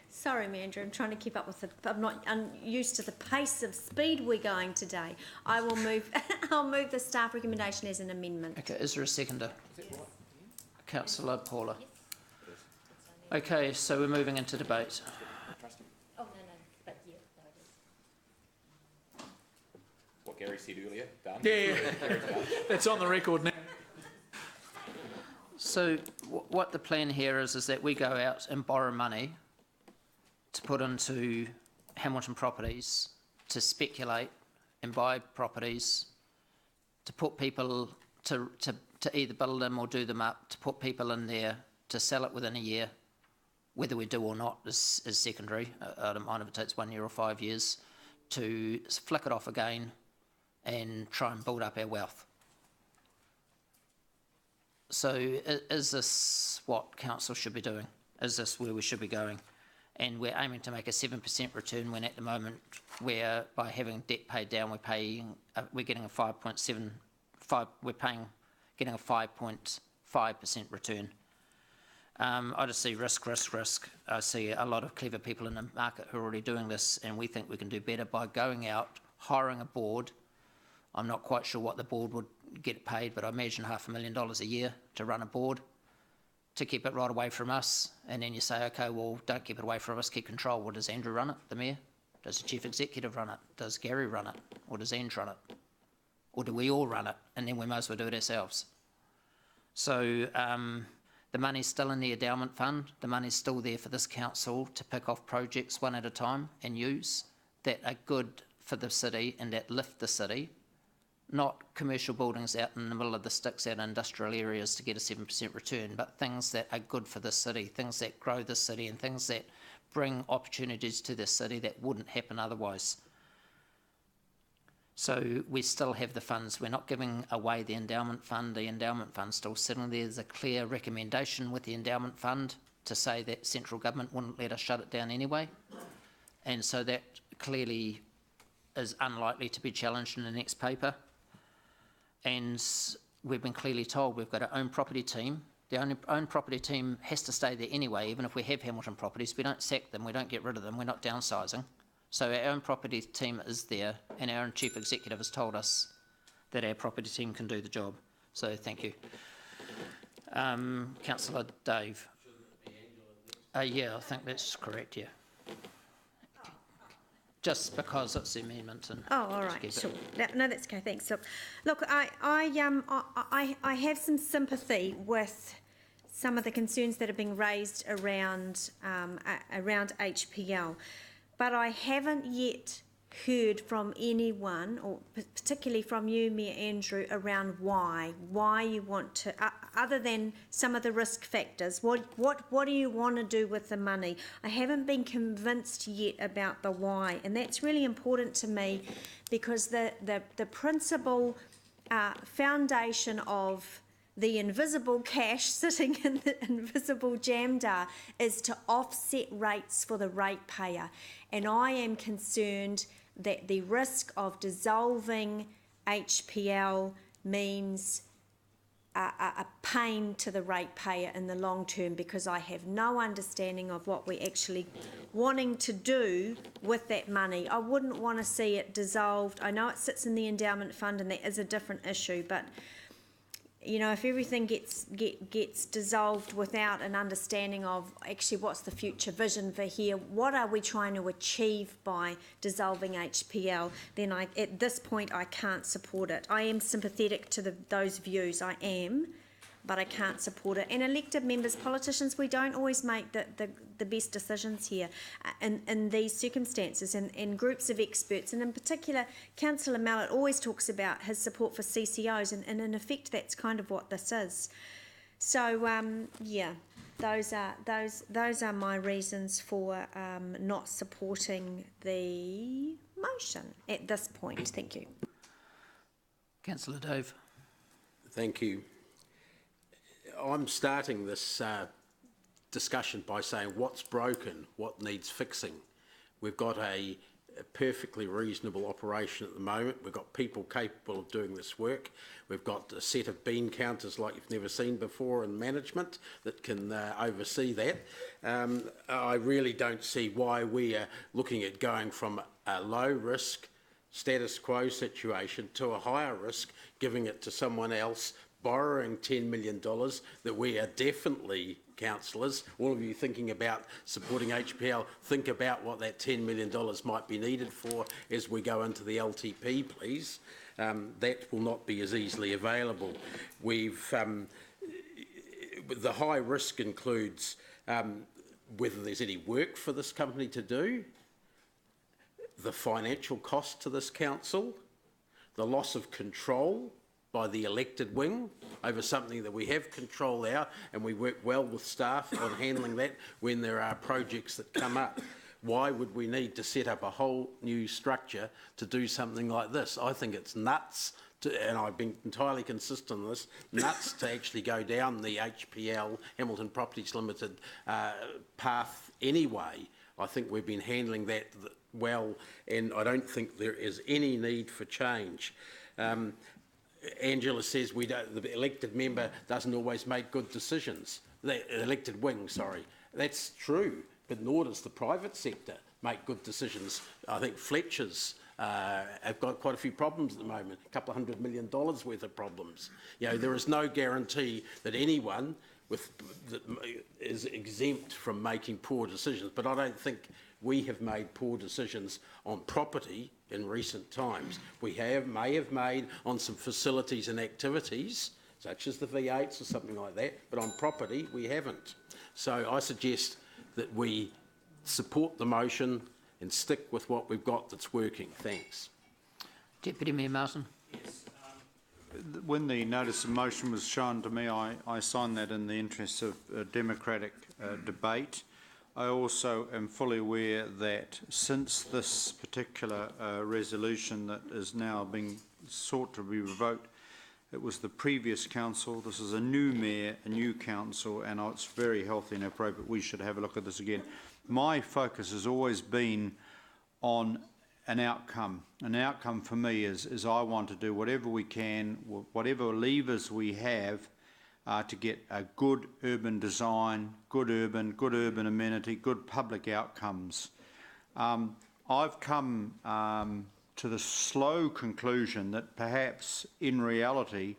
Sorry, Andrew, I'm trying to keep up with I'm not used to the pace of speed we're going today. I will move, I'll move the staff recommendation as an amendment. Okay, is there a seconder? Councillor Paula. Okay, so we're moving into debate. Oh, no, but yeah, no, it is. What Gary said earlier, done. Yeah. That's on the record now. So what the plan here is that we go out and borrow money to put into Hamilton properties, to speculate and buy properties, to put people, to either build them or do them up, to put people in there, to sell it within a year. Whether we do or not is secondary. I don't mind if it takes 1 year or 5 years, to flick it off again and try and build up our wealth. So is this what council should be doing? Is this where we should be going? And we're aiming to make a 7% return when at the moment we're, by having debt paid down, we're getting a 5.75, getting a 5.5% return. I just see risk. I see a lot of clever people in the market who are already doing this, and we think we can do better by going out, hiring a board. I'm not quite sure what the board would get paid, but I imagine $500,000 a year to run a board, to keep it right away from us. And then you say, okay, well, don't keep it away from us, keep control. Well, does Andrew run it, the mayor? Does the chief executive run it? Does Gary run it? Or does Ange run it? Or do we all run it? And then we might as well do it ourselves. So the money's still in the endowment fund. The money's still there for this council to pick off projects one at a time and use that are good for the city and that lift the city. Not commercial buildings out in the middle of the sticks out in industrial areas to get a 7% return, but things that are good for the city, things that grow the city and things that bring opportunities to the city that wouldn't happen otherwise. So we still have the funds. We're not giving away the endowment fund. The endowment fund's still sitting there. There's a clear recommendation with the endowment fund to say that central government wouldn't let us shut it down anyway. And so that clearly is unlikely to be challenged in the next paper. And we've been clearly told we've got our own property team. The own property team has to stay there anyway, even if we have Hamilton properties. We don't sack them, we don't get rid of them, we're not downsizing. So our own property team is there, and our own chief executive has told us that our property team can do the job. So thank you. Councillor Dave. Yeah, I think that's correct, yeah. Just because it's the amendment. And oh, all right, sure. No, that's okay, thanks. Look, I have some sympathy with some of the concerns that are being raised around around HPL, but I haven't yet heard from anyone, or particularly from you, Mayor Andrew, around why you want to, other than some of the risk factors. What do you want to do with the money? I haven't been convinced yet about the why, and that's really important to me, because the principal foundation of the invisible cash sitting in the invisible JAMDAR is to offset rates for the ratepayer, and I am concerned that the risk of dissolving HPL means a pain to the ratepayer in the long term, because I have no understanding of what we're actually wanting to do with that money. I wouldn't want to see it dissolved. I know it sits in the endowment fund and that is a different issue, but you know, if everything gets dissolved without an understanding of actually what's the future vision for here, what are we trying to achieve by dissolving HPL, then at this point I can't support it. I am sympathetic to those views, I am, but I can't support it. And elected members, politicians, we don't always make the best decisions here in these circumstances, and groups of experts, and in particular Councillor Mallett always talks about his support for CCOs, and in effect that's kind of what this is. So yeah, those are my reasons for not supporting the motion at this point. Thank you. Councillor Dove. Thank you. I'm starting this discussion by saying what's broken, what needs fixing. We've got a perfectly reasonable operation at the moment. We've got people capable of doing this work. We've got a set of bean counters like you've never seen before in management that can oversee that. I really don't see why we are looking at going from a low risk status quo situation to a higher risk, giving it to someone else, borrowing $10 million that we are definitely, councillors, all of you thinking about supporting HPL, think about what that $10 million might be needed for as we go into the LTP, please. That will not be as easily available. We've, the high risk includes whether there's any work for this company to do, the financial cost to this council, the loss of control by the elected wing over something that we have control now, and we work well with staff on handling that when there are projects that come up. Why would we need to set up a whole new structure to do something like this? I think it's nuts, and I've been entirely consistent on this, nuts to actually go down the HPL, Hamilton Properties Limited path anyway. I think we've been handling that well, and I don't think there is any need for change. Angela says the elected member doesn't always make good decisions. The elected wing, sorry. That's true, but nor does the private sector make good decisions. I think Fletcher's have got quite a few problems at the moment, a couple of $100 million worth of problems. You know, there is no guarantee that anyone that is exempt from making poor decisions, but I don't think we have made poor decisions on property in recent times. We may have made on some facilities and activities, such as the V8s or something like that, but on property we haven't. So I suggest that we support the motion and stick with what we've got that's working. Thanks. Deputy Mayor Martin. Yes. When the notice of motion was shown to me, I signed that in the interest of democratic debate. I also am fully aware that since this particular resolution that is now being sought to be revoked, it was the previous council. This is a new mayor, a new council, and it's very healthy and appropriate. We should have a look at this again. My focus has always been on an outcome. An outcome for me is I want to do whatever we can, whatever levers we have, to get a good urban design, good urban amenity, good public outcomes. I've come to the slow conclusion that perhaps in reality,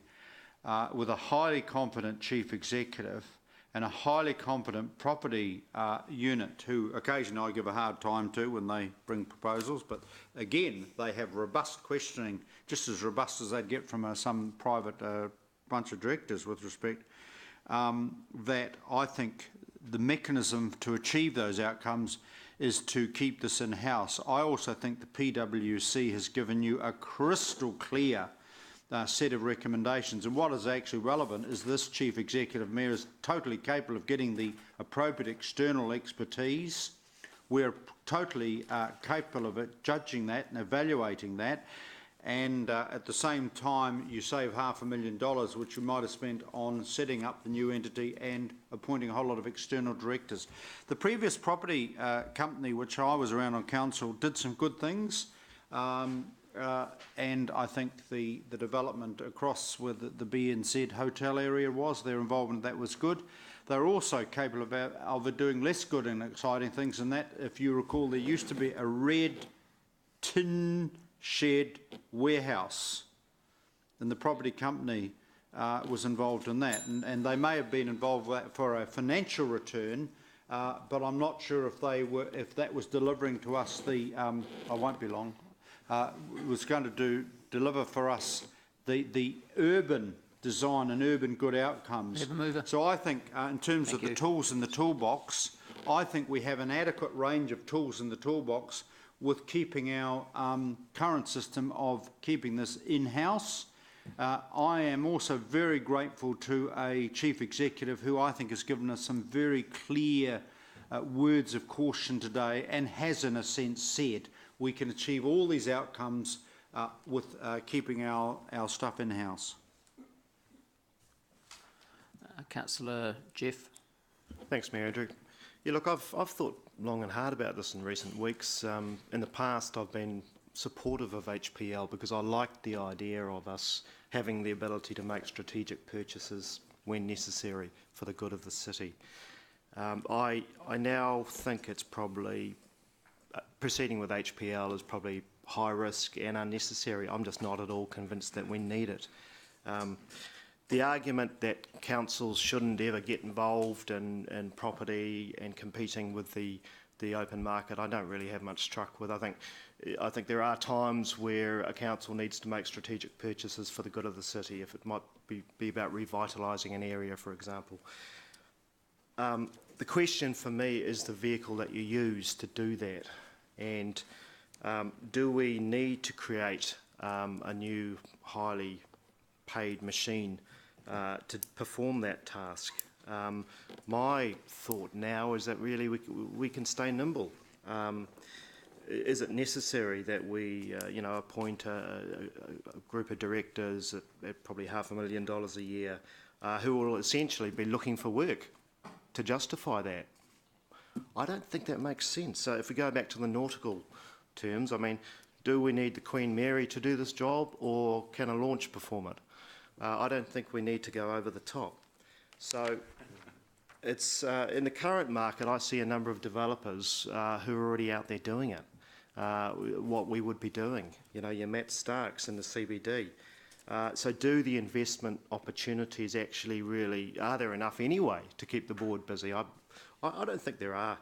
with a highly competent chief executive and a highly competent property unit, who occasionally I give a hard time to when they bring proposals, but again, they have robust questioning, just as robust as they'd get from some private bunch of directors with respect. that I think the mechanism to achieve those outcomes is to keep this in-house. I also think the PwC has given you a crystal clear set of recommendations, and what is actually relevant is this Chief Executive Mayor is totally capable of getting the appropriate external expertise. We're totally capable of judging that and evaluating that, and at the same time you save $500,000 which you might have spent on setting up the new entity and appointing a whole lot of external directors. The previous property company which I was around on council did some good things, and I think the development across where the BNZ hotel area was, their involvement, that was good. They're also capable of doing less good and exciting things, and that, if you recall, there used to be a red tin shed warehouse, and the property company was involved in that, and they may have been involved with that for a financial return, but I'm not sure if that was delivering to us the I won't be long. Was going to deliver for us the urban design and urban good outcomes. So I think in terms of the tools in the toolbox, I think we have an adequate range of tools in the toolbox with keeping our current system of keeping this in-house. I am also very grateful to a Chief Executive who I think has given us some very clear words of caution today and has in a sense said we can achieve all these outcomes with keeping our stuff in-house. Councillor Jeff. Thanks, Mayor Andrew. Yeah, look, I've thought long and hard about this in recent weeks. In the past, I've been supportive of HPL because I liked the idea of us having the ability to make strategic purchases when necessary for the good of the city. I now think it's probably proceeding with HPL is probably high risk and unnecessary. I'm just not at all convinced that we need it. The argument that councils shouldn't ever get involved in property and competing with the open market, I don't really have much truck with. I think there are times where a council needs to make strategic purchases for the good of the city, if it might be about revitalising an area, for example. The question for me is the vehicle that you use to do that, and do we need to create a new highly paid machine to perform that task? My thought now is that really we can stay nimble. Is it necessary that we appoint a group of directors at probably $500,000 a year who will essentially be looking for work to justify that? I don't think that makes sense. So if we go back to the nautical terms, I mean, do we need the Queen Mary to do this job, or can a launch perform it? I don't think we need to go over the top. So it's in the current market, I see a number of developers who are already out there doing it. What we would be doing, your Matt Starks in the CBD. So do the investment opportunities actually really, are there enough anyway to keep the board busy? I don't think there are.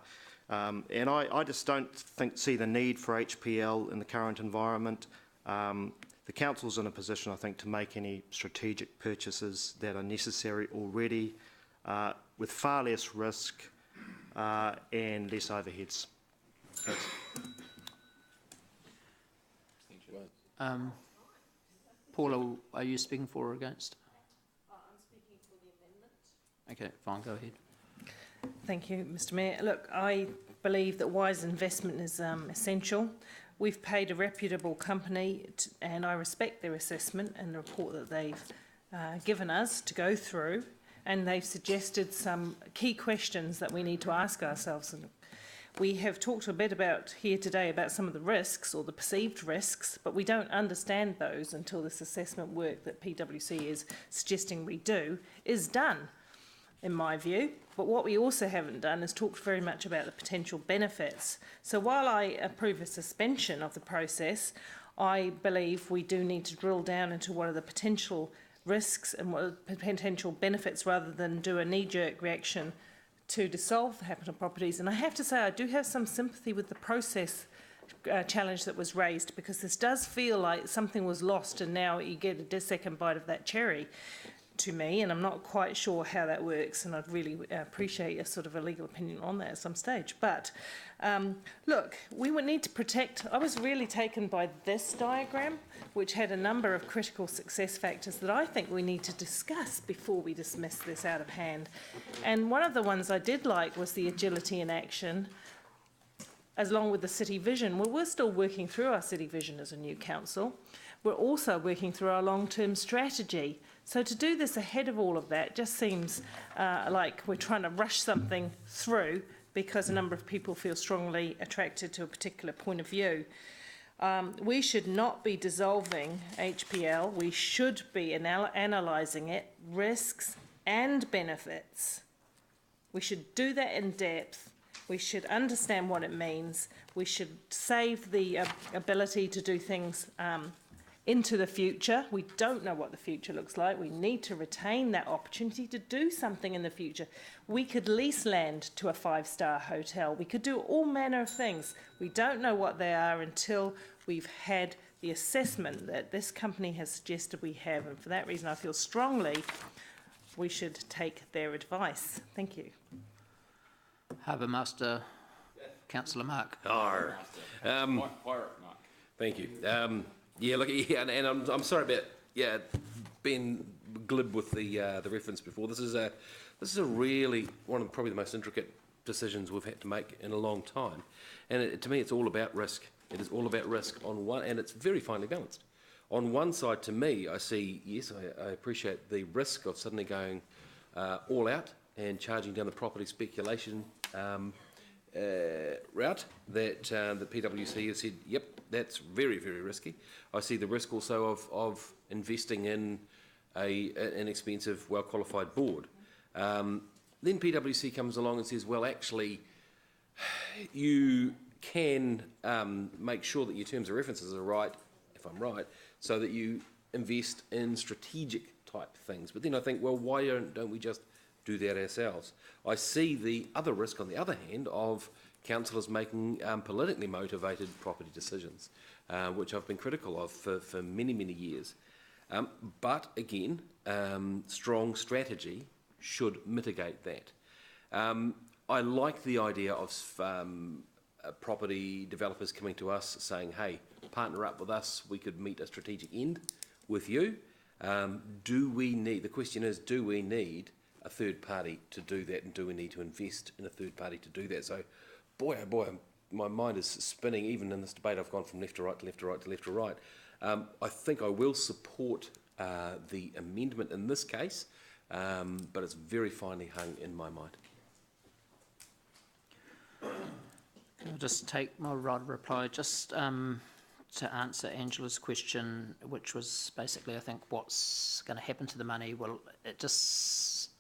And I just don't see the need for HPL in the current environment. The council's in a position, I think, to make any strategic purchases that are necessary already with far less risk and less overheads. Thanks. Paula, are you speaking for or against? I'm speaking for the amendment. Okay, fine, go ahead. Thank you, Mr Mayor. Look, I believe that wise investment is essential. We've paid a reputable company, and I respect their assessment and the report that they've given us to go through, and they've suggested some key questions that we need to ask ourselves. And we have talked a bit about here today about some of the risks or the perceived risks, but we don't understand those until this assessment work that PwC is suggesting we do is done, in my view. But what we also haven't done is talked very much about the potential benefits. So while I approve a suspension of the process, I believe we do need to drill down into what are the potential risks and what are the potential benefits, rather than do a knee-jerk reaction to dissolve the Capital Properties. And I have to say I do have some sympathy with the process challenge that was raised, because this does feel like something was lost and now you get a second bite of that cherry. to me, and I'm not quite sure how that works, and I'd really appreciate a sort of a legal opinion on that at some stage. But look, we would need to protect. I was really taken by this diagram, which had a number of critical success factors that I think we need to discuss before we dismiss this out of hand. And one of the ones I did like was the agility in action, along with the city vision. Well, we're still working through our city vision as a new council. We're also working through our long-term strategy. So to do this ahead of all of that just seems like we're trying to rush something through because a number of people feel strongly attracted to a particular point of view. We should not be dissolving HPL. We should be analysing it, risks and benefits. We should do that in depth. We should understand what it means. We should save the ability to do things into the future. We don't know what the future looks like. We need to retain that opportunity to do something in the future. We could lease land to a 5-star hotel. We could do all manner of things. We don't know what they are until we've had the assessment that this company has suggested we have. And for that reason, I feel strongly we should take their advice. Thank you. Harbour Master, Councillor Mark. Thank you. Yeah, look, yeah, and I'm sorry about being glib with the reference before. This is a really one of probably the most intricate decisions we've had to make in a long time, and to me, it's all about risk. It is all about risk on one, and it's very finely balanced. On one side, to me, I see yes, I appreciate the risk of suddenly going all out and charging down the property speculation route that the PwC has said, yep, that's very, very risky. I see the risk also of investing in an expensive, well-qualified board. Then PwC comes along and says, well, actually, you can make sure that your terms of references are right, if I'm right, so that you invest in strategic type things. But then I think, well, why don't we just do that ourselves? I see the other risk, on the other hand, of councillors making politically motivated property decisions, which I've been critical of for many, many years. But again, strong strategy should mitigate that. I like the idea of property developers coming to us saying, hey, partner up with us, we could meet a strategic end with you. The question is, do we need a third party to do that, and do we need to invest in a third party to do that? So, boy, oh boy, my mind is spinning. Even in this debate, I've gone from left to right to left to right to left to right. I think I will support the amendment in this case, but it's very finely hung in my mind. Can I just take my right reply? Just to answer Angela's question, which was basically, I think, what's going to happen to the money. Well, it just,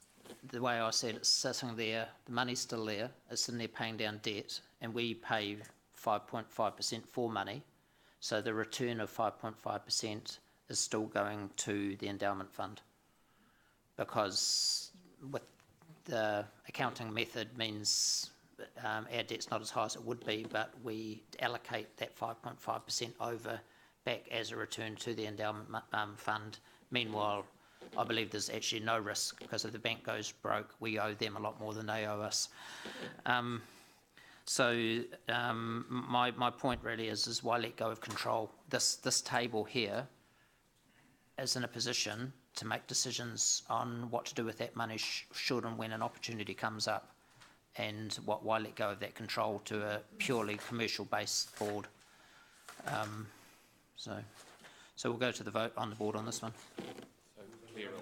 the way I said, it's sitting there, the money's still there, it's in there paying down debt, and we pay 5.5% for money, so the return of 5.5% is still going to the endowment fund, because with the accounting method means our debt's not as high as it would be, but we allocate that 5.5% over back as a return to the endowment fund. Meanwhile, I believe there's actually no risk, because if the bank goes broke, we owe them a lot more than they owe us. My point really is why let go of control? This table here is in a position to make decisions on what to do with that money should and when an opportunity comes up, and why let go of that control to a purely commercial-based board. So we'll go to the vote on the board on this one.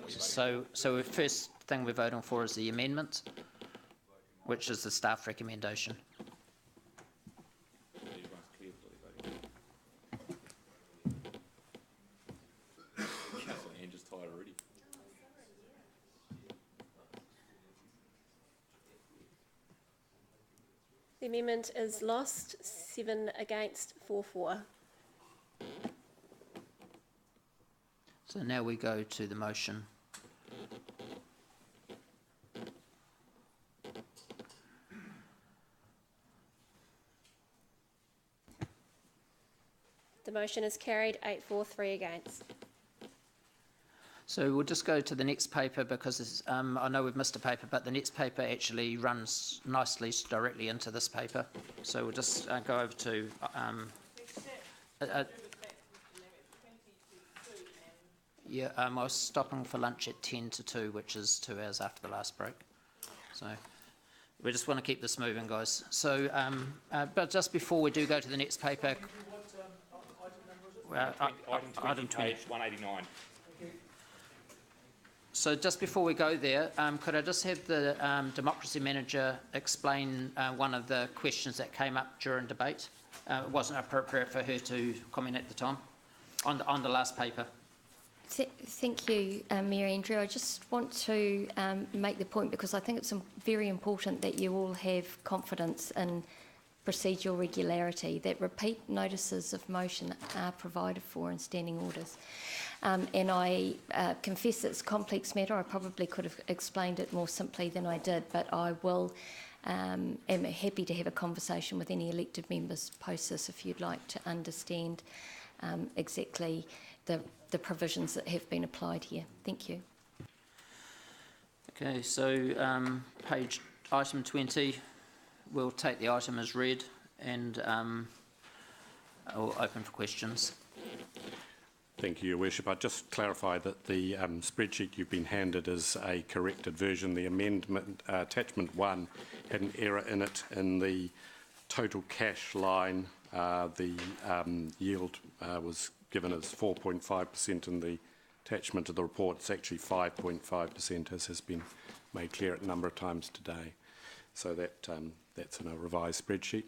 So first thing we're voting for is the amendment, which is the staff recommendation. The amendment is lost, 7 against, 4. So now we go to the motion. The motion is carried, 8-4, 3 against. So we'll just go to the next paper because I know we've missed a paper, but the next paper actually runs nicely directly into this paper. So we'll just go over to yeah, I was stopping for lunch at 10 to 2, which is 2 hours after the last break. So we just want to keep this moving, guys. So, but just before we do go to the next paper, item 20, page 189. So just before we go there, could I just have the democracy manager explain one of the questions that came up during debate? It wasn't appropriate for her to comment at the time on the last paper. Thank you, Mayor Andrew. I just want to make the point because I think it's very important that you all have confidence in procedural regularity, that repeat notices of motion are provided for in standing orders. And I confess it's a complex matter. I probably could have explained it more simply than I did, but I will am happy to have a conversation with any elected members post this if you'd like to understand exactly the provisions that have been applied here. Thank you. Okay, so item 20, we'll take the item as read and I'll open for questions. Thank you, Your Worship. I'd just clarify that the spreadsheet you've been handed is a corrected version. The amendment, attachment 1, had an error in it in the total cash line. The yield was given as 4.5% in the attachment to the report. It's actually 5.5%, as has been made clear a number of times today. So that that's in a revised spreadsheet.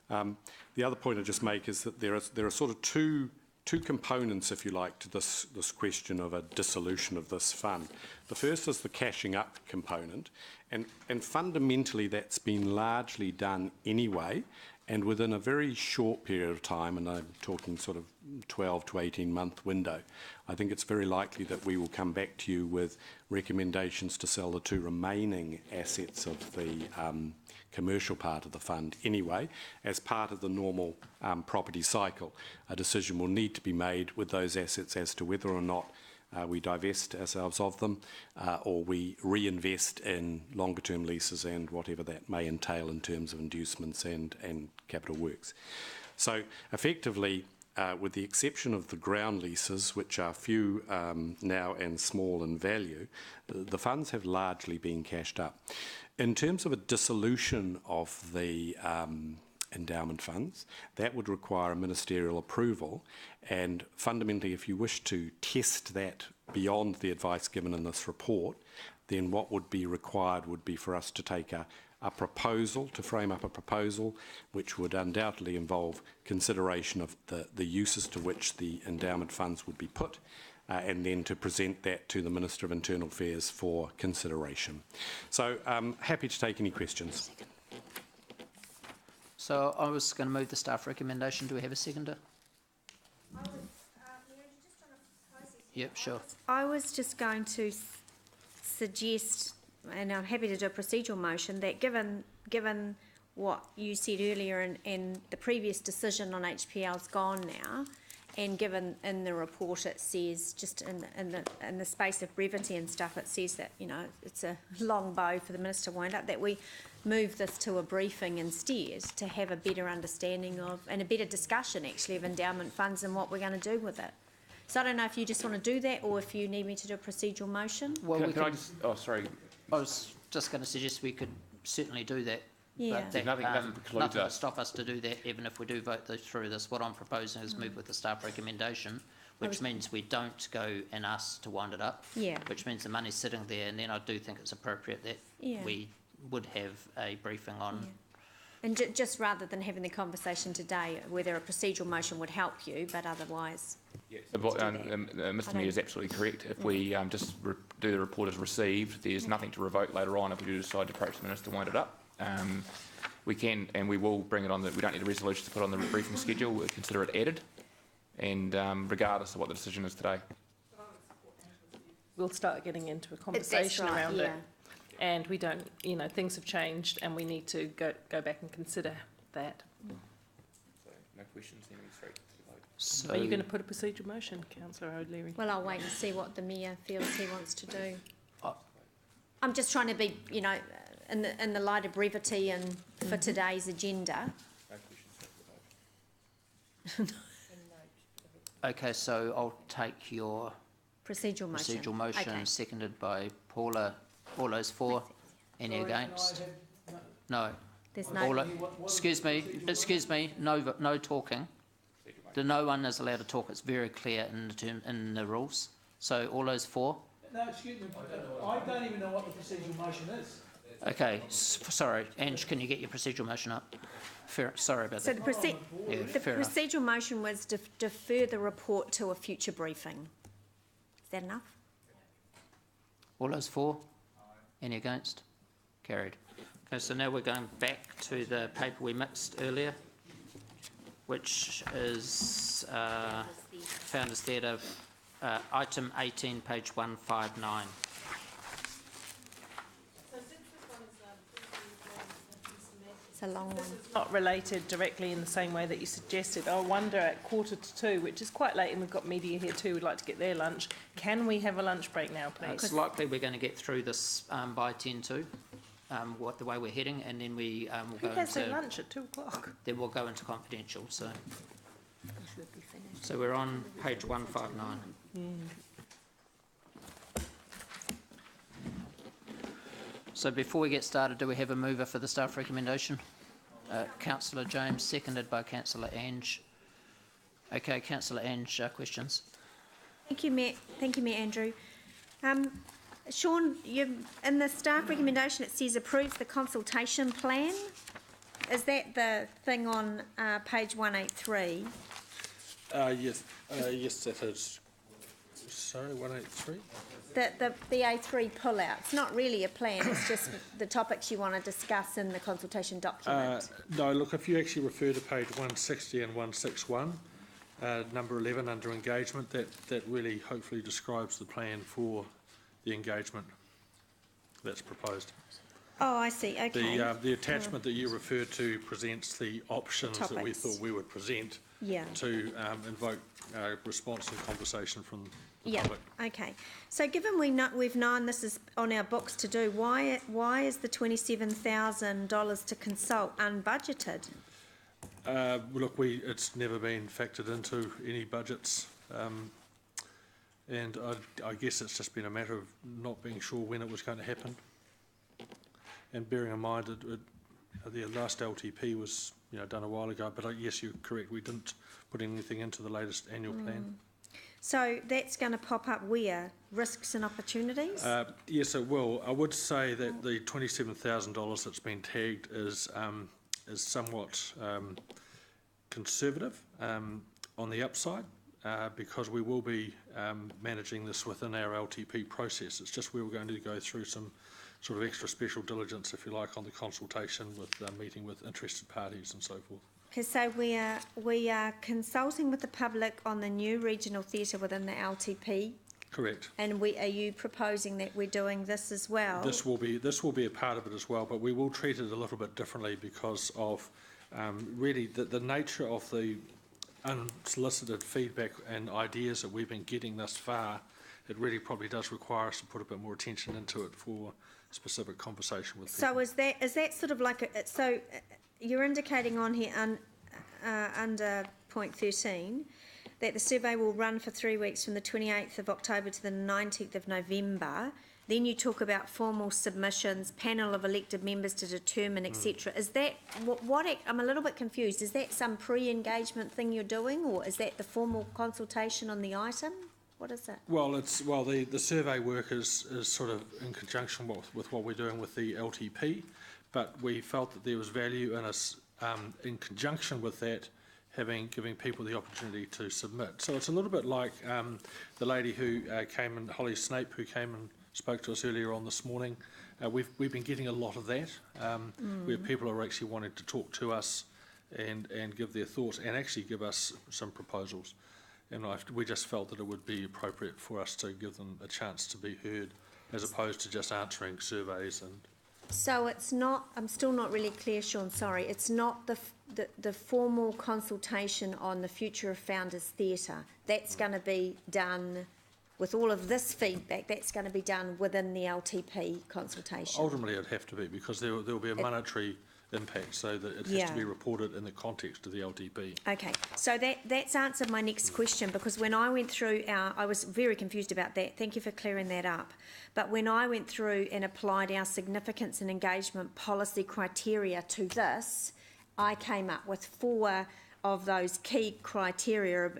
The other point I just make is that there are sort of two components, if you like, to this question of a dissolution of this fund. The first is the cashing up component, and fundamentally that's been largely done anyway, and within a very short period of time, and I'm talking sort of 12 to 18 month window. I think it's very likely that we will come back to you with recommendations to sell the 2 remaining assets of the commercial part of the fund anyway, as part of the normal property cycle. A decision will need to be made with those assets as to whether or not we divest ourselves of them or we reinvest in longer term leases and whatever that may entail in terms of inducements and capital works. So effectively, with the exception of the ground leases, which are few now and small in value, the funds have largely been cashed up. In terms of a dissolution of the endowment funds, that would require a ministerial approval, and fundamentally if you wish to test that beyond the advice given in this report, then what would be required would be for us to take a proposal, to frame up a proposal which would undoubtedly involve consideration of the uses to which the endowment funds would be put, and then to present that to the Minister of Internal Affairs for consideration. So happy to take any questions. So I was going to move the staff recommendation. Do we have a seconder? Yep, sure. I was just going to suggest, and I'm happy to do a procedural motion, that given what you said earlier and the previous decision on HPL's gone now, and given in the report it says, just in the space of brevity and stuff, it says that, you know, it's a long bow for the Minister to wind up, that we move this to a briefing instead to have a better understanding of, and a better discussion actually, of endowment funds and what we're going to do with it. So I don't know if you just want to do that or if you need me to do a procedural motion. Well, can I just, oh sorry. I was just going to suggest we could certainly do that. Yeah. But that, nothing precludes to us. stop us to do that, even if we do vote through this. What I'm proposing is move with the staff recommendation, which means we don't go and ask to wind it up. Yeah. Which means the money's sitting there, and then I do think it's appropriate that we would have a briefing on. Yeah. And just rather than having the conversation today, whether a procedural motion would help you, but otherwise. Yes. Mr. Mayor is absolutely correct. If we just do the report as received, there's nothing to revoke later on if we do decide to approach the Minister to wind it up. We can and we will bring it on. We don't need a resolution to put on the briefing schedule. We'll consider it added, and regardless of what the decision is today. We'll start getting into a conversation around it. And we don't, you know, things have changed and we need to go back and consider that. So no questions, then we're straight to the vote. So, Are you going to put a procedural motion, Councillor O'Leary? Well, I'll wait and see what the Mayor feels he wants to do. Uh, I'm just trying to be, you know, in the light of brevity and for today's agenda. okay, so I'll take your Procedural motion. procedural motion, Okay. seconded by Paula. All those for? Any against? No. There's All no, excuse me, no talking. No one is allowed to talk. It's very clear in the rules. So all those for? No, excuse me, I don't even know what the procedural motion is. Okay, sorry, Ange, can you get your procedural motion up? Sorry about so that. the Fair enough. procedural motion was to defer the report to a future briefing. Is that enough? All those for? Any against? Carried. Okay, so now we're going back to the paper we mixed earlier, which is Founders Theatre, item 18, page 159. It's a long one. Not related directly in the same way that you suggested. I wonder at 1:45, which is quite late, and we've got media here too, would like to get their lunch. Can we have a lunch break now, please? It's likely we're going to get through this by 10 to, the way we're heading, and then we will Who go has their into, lunch at 2 o'clock? then we'll go into confidential, so. So we're on page 159. So before we get started, do we have a mover for the staff recommendation? Councillor James, seconded by Councillor Ange. Okay, Councillor Ange, questions? Thank you, Mayor. Thank you, Mayor Andrew. Sean, in the staff recommendation, it says approves the consultation plan. Is that the thing on page 183? Yes, yes, that is. Sorry, 183? The A3 pullout. It's not really a plan, it's just the topics you want to discuss in the consultation document. No, look, if you actually refer to page 160 and 161, number 11 under engagement, that really hopefully describes the plan for the engagement that's proposed. Oh, I see, okay. The attachment that you referred to presents the options that we Topics. thought we would present Yeah. to invoke response and conversation from the Yeah, public. okay. So given we've known this is on our books to do, why is the $27,000 to consult unbudgeted? Look, it's never been factored into any budgets, and I guess it's just been a matter of not being sure when it was going to happen. And bearing in mind that the last LTP was done a while ago, but yes, you're correct, we didn't put anything into the latest annual plan. So that's going to pop up where? Risks and opportunities? Yes, it will. I would say that the $27,000 that's been tagged is somewhat conservative on the upside, because we will be managing this within our LTP process. It's just we were going to go through some sort of extra special diligence, if you like, on the consultation with meeting with interested parties and so forth. Okay, so we are consulting with the public on the new regional theatre within the LTP, Correct. and are you proposing that we're doing this as well? This will be a part of it as well, but we will treat it a little bit differently because of really the nature of the unsolicited feedback and ideas that we've been getting thus far. It really probably does require us to put a bit more attention into it for specific conversation with people. So is that sort of like so you're indicating on here under point 13 that the survey will run for 3 weeks from the 28th of October to the 19th of November. Then you talk about formal submissions, panel of elected members to determine, etc. Is that what? I'm a little bit confused. Is that some pre-engagement thing you're doing, or is that the formal consultation on the item? What is it? Well, the survey work is sort of in conjunction with what we're doing with the LTP, but we felt that there was value in us in conjunction with that giving people the opportunity to submit. So it's a little bit like the lady who came in, Holly Snape, who came and spoke to us earlier on this morning. We've been getting a lot of that, where people are actually wanting to talk to us and give their thoughts and actually give us some proposals. And we just felt that it would be appropriate for us to give them a chance to be heard, as opposed to just answering surveys and So it's not, I'm still not really clear, Sean, sorry, it's not the formal consultation on the future of Founders Theatre. That's going to be done, with all of this feedback, that's going to be done within the LTP consultation. Ultimately, it'd have to be, because there will be a monetary impact, so that it has to be reported in the context of the LTP. Okay, so that's answered my next question, because when I went through I was very confused about that. Thank you for clearing that up. But when I went through and applied our significance and engagement policy criteria to this, I came up with 4 of those key criteria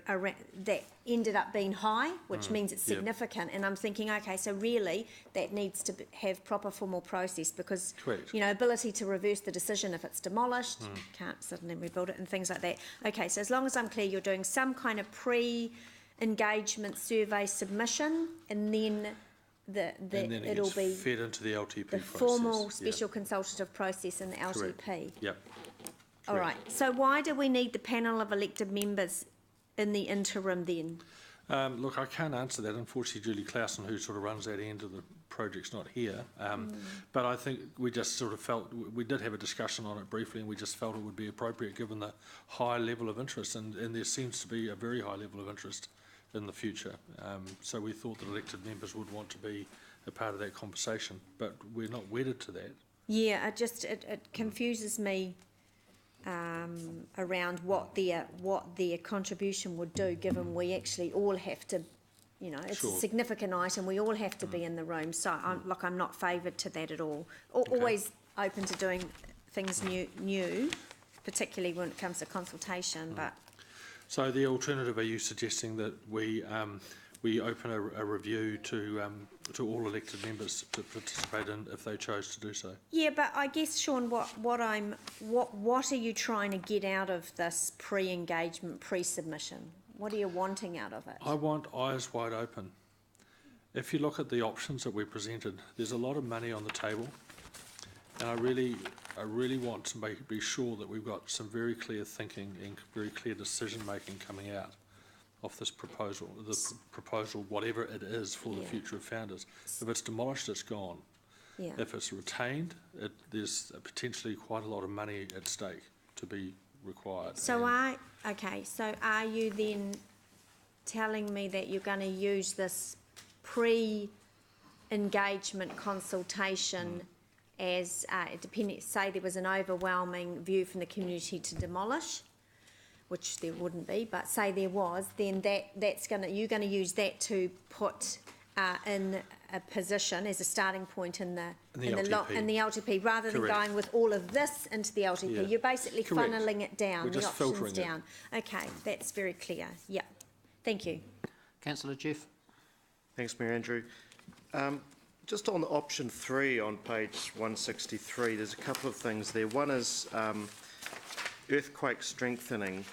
that ended up being high, which means it's significant. And I'm thinking, okay, so really that needs to have proper formal process, because, you know, ability to reverse the decision if it's demolished, can't suddenly rebuild it and things like that. Okay, so as long as I'm clear, you're doing some kind of pre-engagement survey submission, and then it'll be fed into the LTP the process. formal special consultative process in the LTP. Yep. All right, so why do we need the panel of elected members in the interim then? Look, I can't answer that. Unfortunately, Julie Clausen, who sort of runs that end of the project's not here. But I think we just sort of felt, we did have a discussion on it briefly, and we just felt it would be appropriate given the high level of interest, and there seems to be a very high level of interest in the future. So we thought that elected members would want to be a part of that conversation, but we're not wedded to that. Yeah, it confuses me around what their contribution would do, given we actually all have to, you know, it's a significant item, we all have to be in the room. So I'm not favoured to that at all. Always open to doing things new, particularly when it comes to consultation. But so the alternative, are you suggesting that we open a review to all elected members to participate in if they chose to do so? Yeah, but I guess, Sean, what are you trying to get out of this pre-engagement, pre-submission? What are you wanting out of it? I want eyes wide open. If you look at the options that we presented, there's a lot of money on the table, and I really want to be sure that we've got some very clear thinking and very clear decision making coming out of this proposal, whatever it is for the future of Founders. If it's demolished, it's gone. Yeah. If it's retained, there's potentially quite a lot of money at stake to be required. So are you then telling me that you're going to use this pre-engagement consultation as, say there was an overwhelming view from the community to demolish, which there wouldn't be, but say there was, then you're going to use that to put in a position as a starting point in the LTP, rather than going with all of this into the LTP. Yeah. You're basically funneling it down, the options down. Okay, that's very clear. Yeah, thank you. Councillor Jeff. Thanks, Mayor Andrew. Just on option 3 on page 163, there's a couple of things there. One is earthquake strengthening,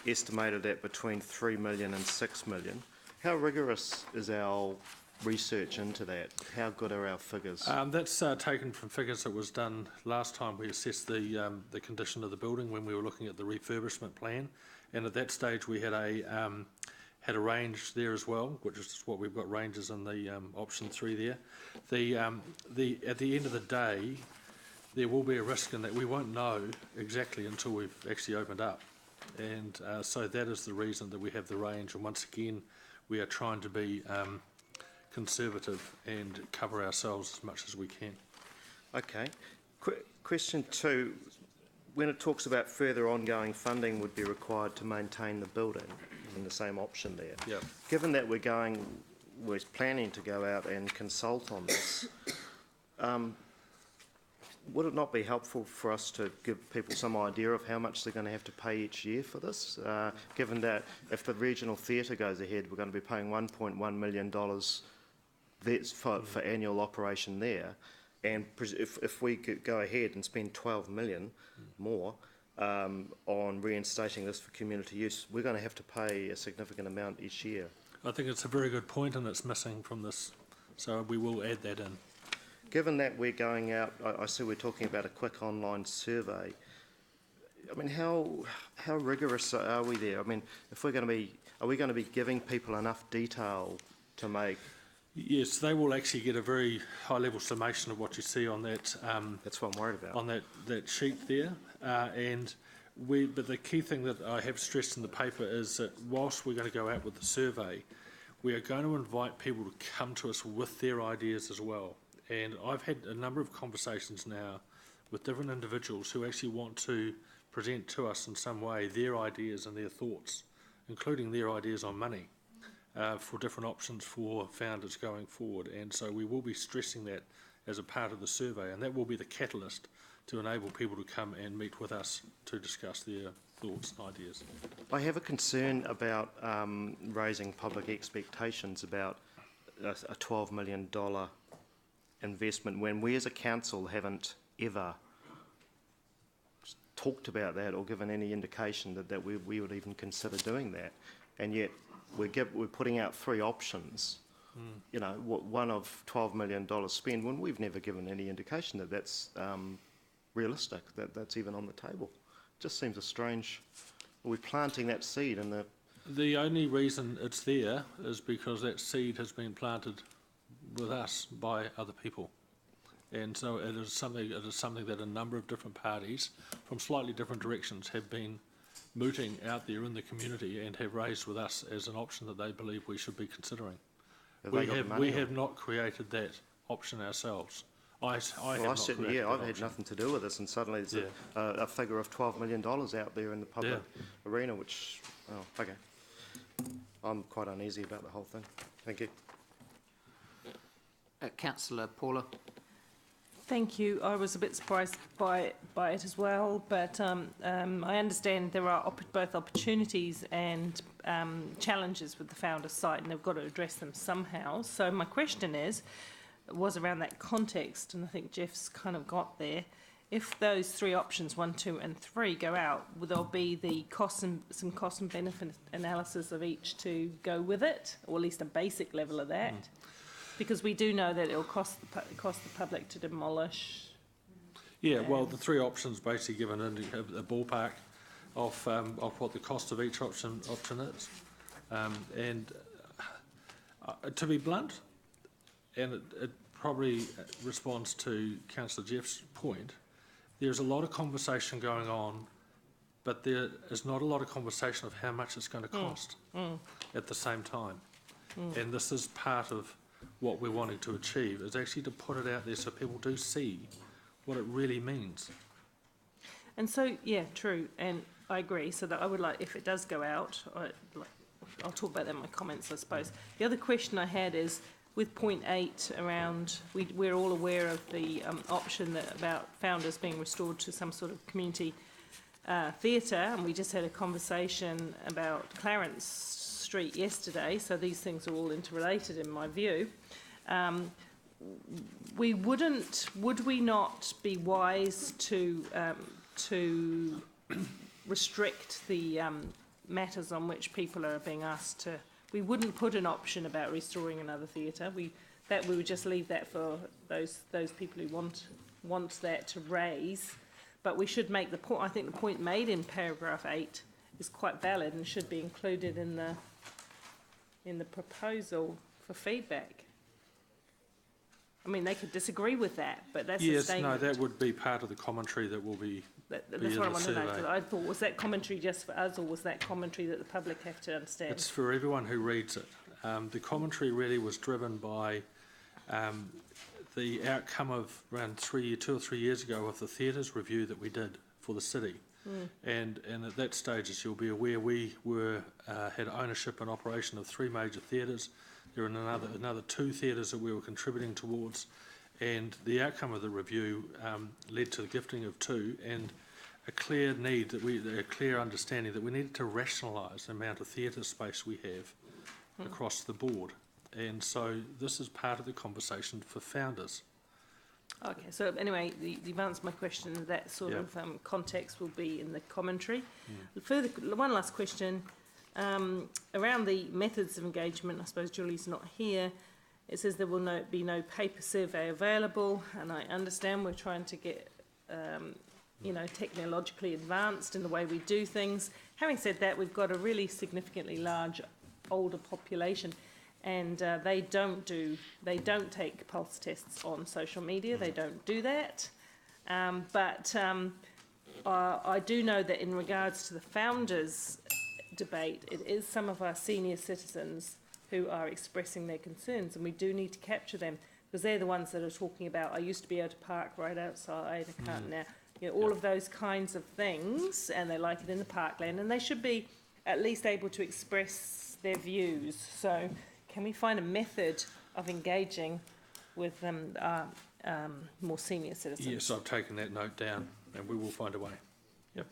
estimated at between 3 million and 6 million. How rigorous is our research into that? How good are our figures? That's taken from figures that was done last time we assessed the condition of the building when we were looking at the refurbishment plan, and at that stage we had a range there as well, which is what we've got ranges in the option 3 there. At the end of the day, there will be a risk in that we won't know exactly until we've actually opened up, and so that is the reason that we have the range. And once again, we are trying to be conservative and cover ourselves as much as we can. Okay. Question 2, when it talks about further ongoing funding would be required to maintain the building, in the same option there. Yep. Given that we're planning to go out and consult on this, would it not be helpful for us to give people some idea of how much they're going to have to pay each year for this? Given that if the regional theatre goes ahead, we're going to be paying $1.1 million for annual operation there, and if we could go ahead and spend 12 million more on reinstating this for community use, we're going to have to pay a significant amount each year. I think it's a very good point, and it's missing from this, so we will add that in. Given that we're going out, I see we're talking about a quick online survey. I mean, how rigorous are we there? I mean, if we're going to be, are we going to be giving people enough detail to make Yes, they will actually get a very high-level summation of what you see on that. That's what I'm worried about. On that sheet there, but the key thing that I have stressed in the paper is that whilst we're going to go out with the survey, we are going to invite people to come to us with their ideas as well. And I've had a number of conversations now with different individuals who actually want to present to us in some way their ideas and their thoughts, including their ideas on money. For different options for founders going forward, and so we will be stressing that as a part of the survey, and that will be the catalyst to enable people to come and meet with us to discuss their thoughts and ideas. I have a concern about raising public expectations about a $12 million investment when we as a council haven't ever talked about that or given any indication that we would even consider doing that, and yet we're putting out 3 options, you know, one of $12 million spend when we've never given any indication that that's realistic, that's even on the table. It just seems a strange, we're planting that seed in the... The only reason it's there is because that seed has been planted with us by other people. And so it is something that a number of different parties from slightly different directions have been mooting out there in the community and have raised with us as an option that they believe we should be considering. We have not created that option ourselves. Certainly, yeah, I've had nothing to do with this, and suddenly there's a figure of $12 million out there in the public arena, which, oh, okay. I'm quite uneasy about the whole thing. Thank you. Councillor Paula. Thank you. I was a bit surprised by it as well, but I understand there are both opportunities and challenges with the Founders site, and they've got to address them somehow. So my question was around that context, and I think Jeff's kind of got there. If those 3 options, 1, 2 and 3, go out, will there be the some cost and benefit analysis of each to go with it, or at least a basic level of that? Because we do know that it will cost the public to demolish. Yeah, well, the 3 options basically give a ballpark of what the cost of each option is. And to be blunt, and it probably responds to Councillor Jeff's point, there's a lot of conversation going on, but there is not a lot of conversation of how much it's going to cost at the same time. And this is part of what we're wanting to achieve, is actually to put it out there so people do see what it really means. And so, yeah, true, and I agree. So that I would like, if it does go out, I'll talk about that in my comments, I suppose. The other question I had is, with point 8 around, we're all aware of the option about Founders being restored to some sort of community theatre, and we just had a conversation about Clarence Street yesterday, so these things are all interrelated in my view. Would we not be wise to restrict the matters on which people are being asked to? We wouldn't put an option about restoring another theatre. We would just leave that for those people who want that to raise. But we should make the point. I think the point made in paragraph 8 is quite valid and should be included in the proposal for feedback. I mean, they could disagree with that, but that's a statement. No, that would be part of the commentary that will be. That's what I want to know. I thought, was that commentary just for us, or was that commentary that the public have to understand? It's for everyone who reads it. The commentary really was driven by the outcome of around 2 or 3 years ago of the theatres review that we did for the city. And at that stage, as you'll be aware, we had ownership and operation of 3 major theatres. There are another 2 theatres that we were contributing towards, and the outcome of the review led to the gifting of 2 and a clear understanding that we needed to rationalise the amount of theatre space we have across the board. And so this is part of the conversation for Founders. Okay, so anyway, you've answered my question. That sort of context will be in the commentary. Further, one last question. Around the methods of engagement, I suppose Julie's not here. It says there will be no paper survey available, and I understand we're trying to get, technologically advanced in the way we do things. Having said that, we've got a really significantly large older population. and they don't take pulse tests on social media. They don't do that. But I do know that in regards to the founders' debate, it is some of our senior citizens who are expressing their concerns, and we do need to capture them, because they're the ones that are talking about, I used to be able to park right outside, I can't now. You know, all of those kinds of things, and they like it in the parkland, and they should be at least able to express their views. So can we find a method of engaging with more senior citizens? Yes, I've taken that note down, and we will find a way. Yep.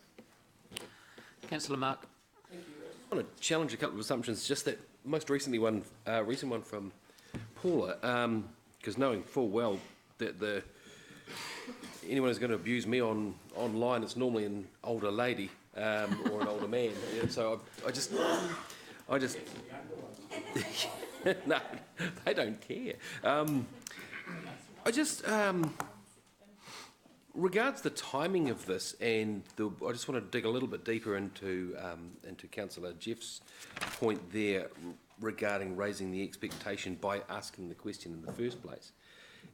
Councillor Mark. Thank you. I want to challenge a couple of assumptions. Just that most recent one from Paula, because knowing full well that anyone who's going to abuse me online, it's normally an older lady or an older man. Yeah, so I just no, they don't care. Regards the timing of this, and I just want to dig a little bit deeper into Councillor Jeff's point there regarding raising the expectation by asking the question in the first place.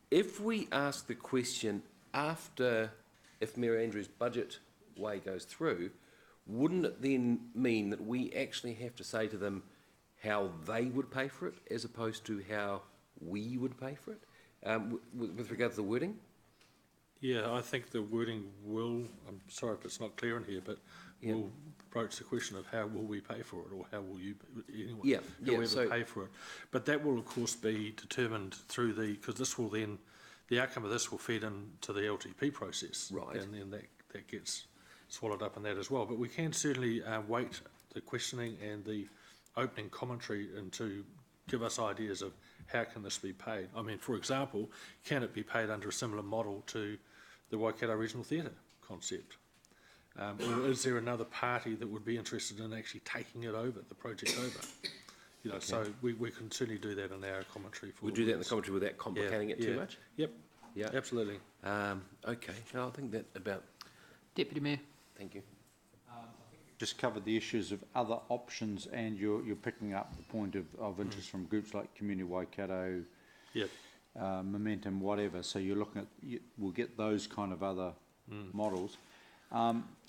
If we ask the question after, if Mayor Andrews' budget way goes through, wouldn't it then mean that we actually have to say to them how they would pay for it as opposed to how we would pay for it, with regard to the wording? Yeah, I think the wording will, I'm sorry if it's not clear in here, but will approach the question of how will we pay for it, or how will you, anyone, whoever pay for it. But that will of course be determined through because this will then, the outcome of this will feed into the LTP process. Right. And then that gets swallowed up in that as well. But we can certainly weight the questioning and the opening commentary and to give us ideas of how can this be paid. I mean, for example, can it be paid under a similar model to the Waikato Regional Theatre concept? Or is there another party that would be interested in actually taking it over, the project over? You know, so we can certainly do that in our commentary. We do that in the commentary without complicating it too much? Yep. Yeah. Absolutely. Okay. No, I think that about... Deputy Mayor. Thank you. Just covered the issues of other options, and you're picking up the point of interest from groups like Community Waikato, Momentum, whatever. So you're looking at, we'll get those kind of other models.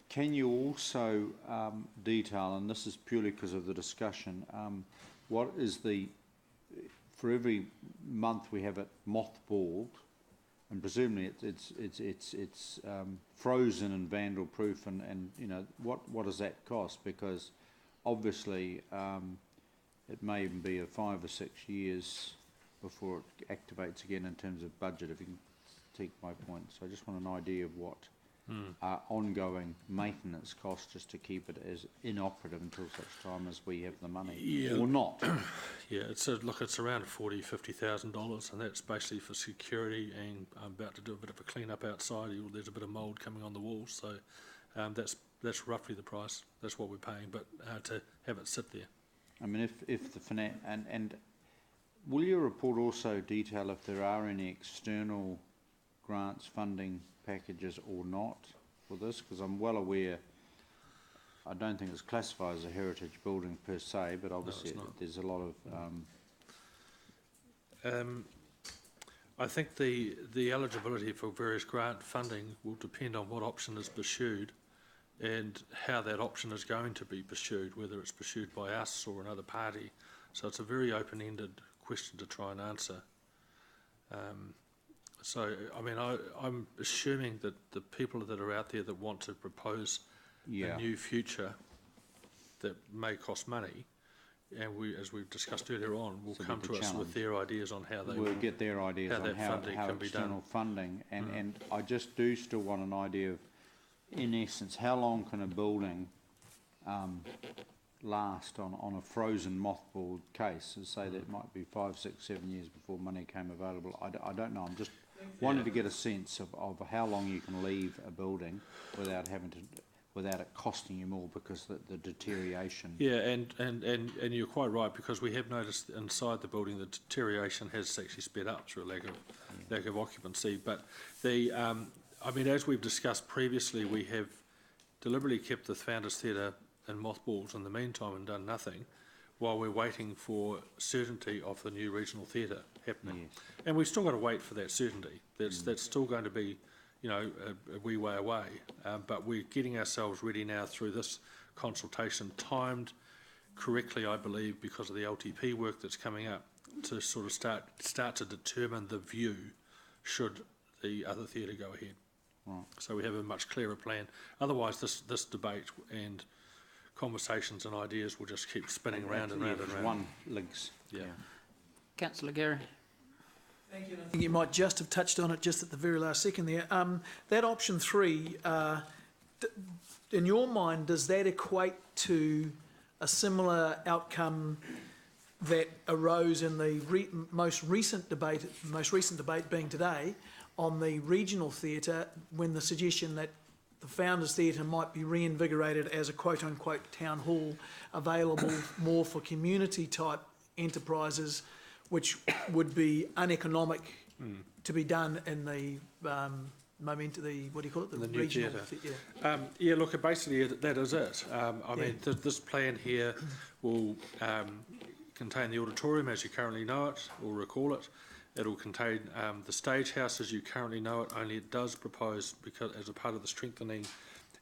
Can you also detail, and this is purely because of the discussion, what is for every month we have it mothballed, and presumably it's frozen and vandal proof, and you know, what does that cost? Because obviously it may even be 5 or 6 years before it activates again in terms of budget, if you can take my point. So I just want an idea of what ongoing maintenance costs, just to keep it as inoperative until such time as we have the money, or not. Yeah, it's around $40,000-50,000, and that's basically for security, and I'm about to do a bit of a clean up outside. There's a bit of mould coming on the walls, so that's roughly the price. That's what we're paying, but to have it sit there. I mean, if the and will your report also detail if there are any external grants, funding packages or not for this? Because I'm well aware, I don't think it's classified as a heritage building per se, but obviously there's a lot of... I think the eligibility for various grant funding will depend on what option is pursued and how that option is going to be pursued, whether it's pursued by us or another party. So it's a very open-ended question to try and answer. So, I mean, I'm assuming that the people that are out there that want to propose a new future that may cost money, and as we've discussed earlier on, will come to us with their ideas on how they will get their ideas on how external funding, and I just do still want an idea of, in essence, how long can a building last on a frozen mothballed case? So say that it might be 5, 6, 7 years before money came available. I don't know. I'm just wanting to get a sense of how long you can leave a building without it costing you more because the deterioration. Yeah, and you're quite right, because we have noticed inside the building the deterioration has actually sped up through a lack of occupancy. But I mean, as we've discussed previously, we have deliberately kept the Founders Theatre in mothballs in the meantime and done nothing. while we're waiting for certainty of the new regional theatre happening. And we've still got to wait for that certainty. That's still going to be, you know, a wee way away. But we're getting ourselves ready now through this consultation, timed correctly, I believe, because of the LTP work that's coming up, to sort of start to determine the view should the other theatre go ahead. Right. So we have a much clearer plan. Otherwise, this debate and conversations and ideas will just keep spinning round and round and round. One links. Yeah. Councillor Gary. Thank you. I think you might just have touched on it just at the very last second there. That option 3, in your mind, does that equate to a similar outcome that arose in the most recent debate being today on the regional theatre, when the suggestion that the Founders Theatre might be reinvigorated as a quote-unquote town hall available more for community-type enterprises, which would be uneconomic to be done in the what do you call it? The new regional theatre. Yeah, look, basically that is it. I mean, this plan here will contain the auditorium as you currently know it, or recall it. It'll contain the stage house as you currently know it, only it does propose, because as a part of the strengthening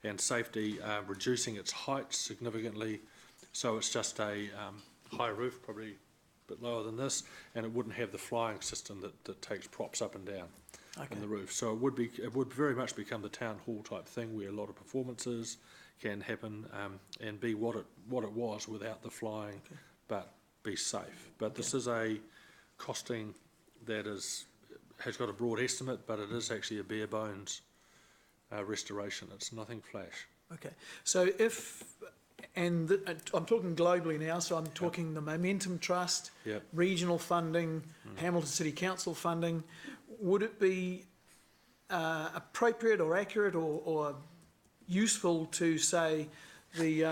and safety, reducing its height significantly. So it's just a high roof, probably a bit lower than this, and it wouldn't have the flying system that takes props up and down on the roof. So it would very much become the town hall type thing, where a lot of performances can happen and be what it was without the flying, but be safe. But this is a costing that has got a broad estimate, but it is actually a bare bones restoration. It's nothing flash. Okay, so I'm talking globally now, so I'm talking the Momentum Trust, regional funding, Hamilton City Council funding. Would it be appropriate or accurate or useful to say the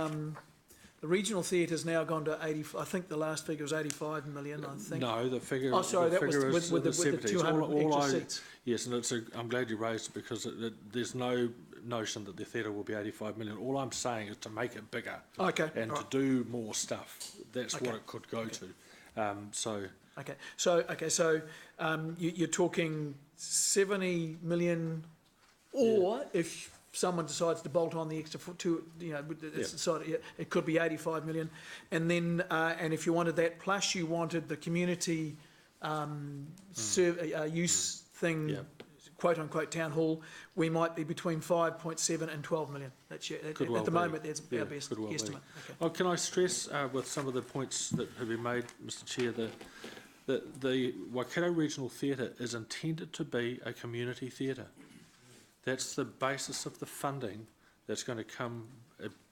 regional theatre's now gone to 80, I think the last figure was 85 million, I think. No, the figure, oh, sorry, the that figure was is with the the 200 extra seats. Yes, and I'm glad you raised it, because there's no notion that the theatre will be 85 million. All I'm saying is to make it bigger and to do more stuff. That's what it could go to. So you're talking 70 million, or if someone decides to bolt on the extra it could be 85 million, and then and if you wanted that, plus you wanted the community use thing, quote unquote town hall, we might be between 5.7 and 12 million. That's at the moment. That's our best estimate. Oh, can I stress with some of the points that have been made, Mr. Chair, that the Waikato Regional Theatre is intended to be a community theatre. That's the basis of the funding that's going to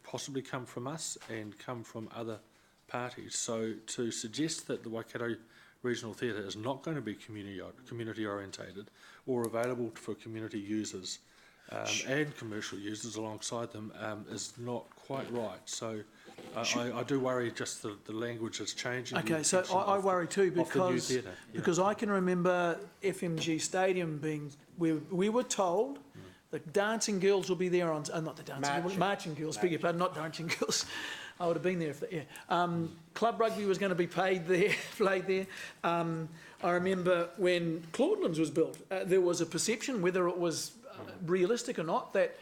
possibly come from us and come from other parties. So to suggest that the Waikato Regional Theatre is not going to be community orientated or available for community users and commercial users alongside them is not quite right. So I do worry just the language is changing. Okay, so I worry too, because I can remember FMG Stadium being, we were told the dancing girls will be there on, not the dancing, marching girls, beg your pardon, not dancing girls. I would have been there if club rugby was going to be played there. I remember when Claudelands was built, there was a perception, whether it was realistic or not, that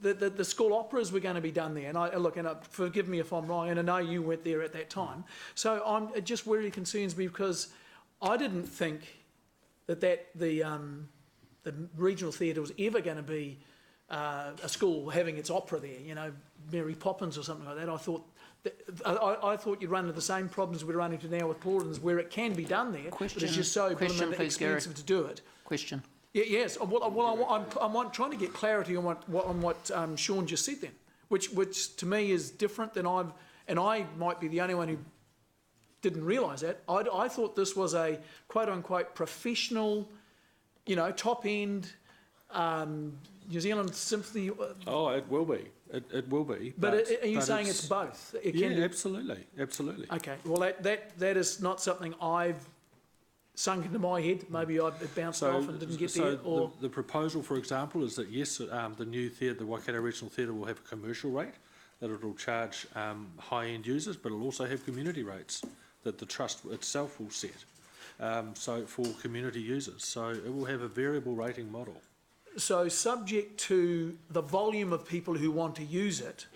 the school operas were going to be done there. And forgive me if I'm wrong, and I know you went there at that time. So it just really concerns me, because I didn't think that the regional theatre was ever going to be a school having its opera there, Mary Poppins or something like that. I thought you'd run into the same problems we're running into now with Claudelands, where it can be done there, but it's just so expensive to do it. Question. Yes. Well, I'm trying to get clarity on what Sean just said then, which to me is different than I might be the only one who didn't realise that. I thought this was a quote unquote professional, top end New Zealand Symphony. Oh, it will be. It will be. But are you saying it's both? Absolutely. Okay. Well, that is not something I've sunk into my head. Maybe I bounced off and didn't get there. Or the proposal, for example, is that yes, the new theatre, the Waikato Regional Theatre, will have a commercial rate. that it'll charge high-end users, but it'll also have community rates that the trust itself will set. So for community users, so it will have a variable rating model. So subject to the volume of people who want to use it,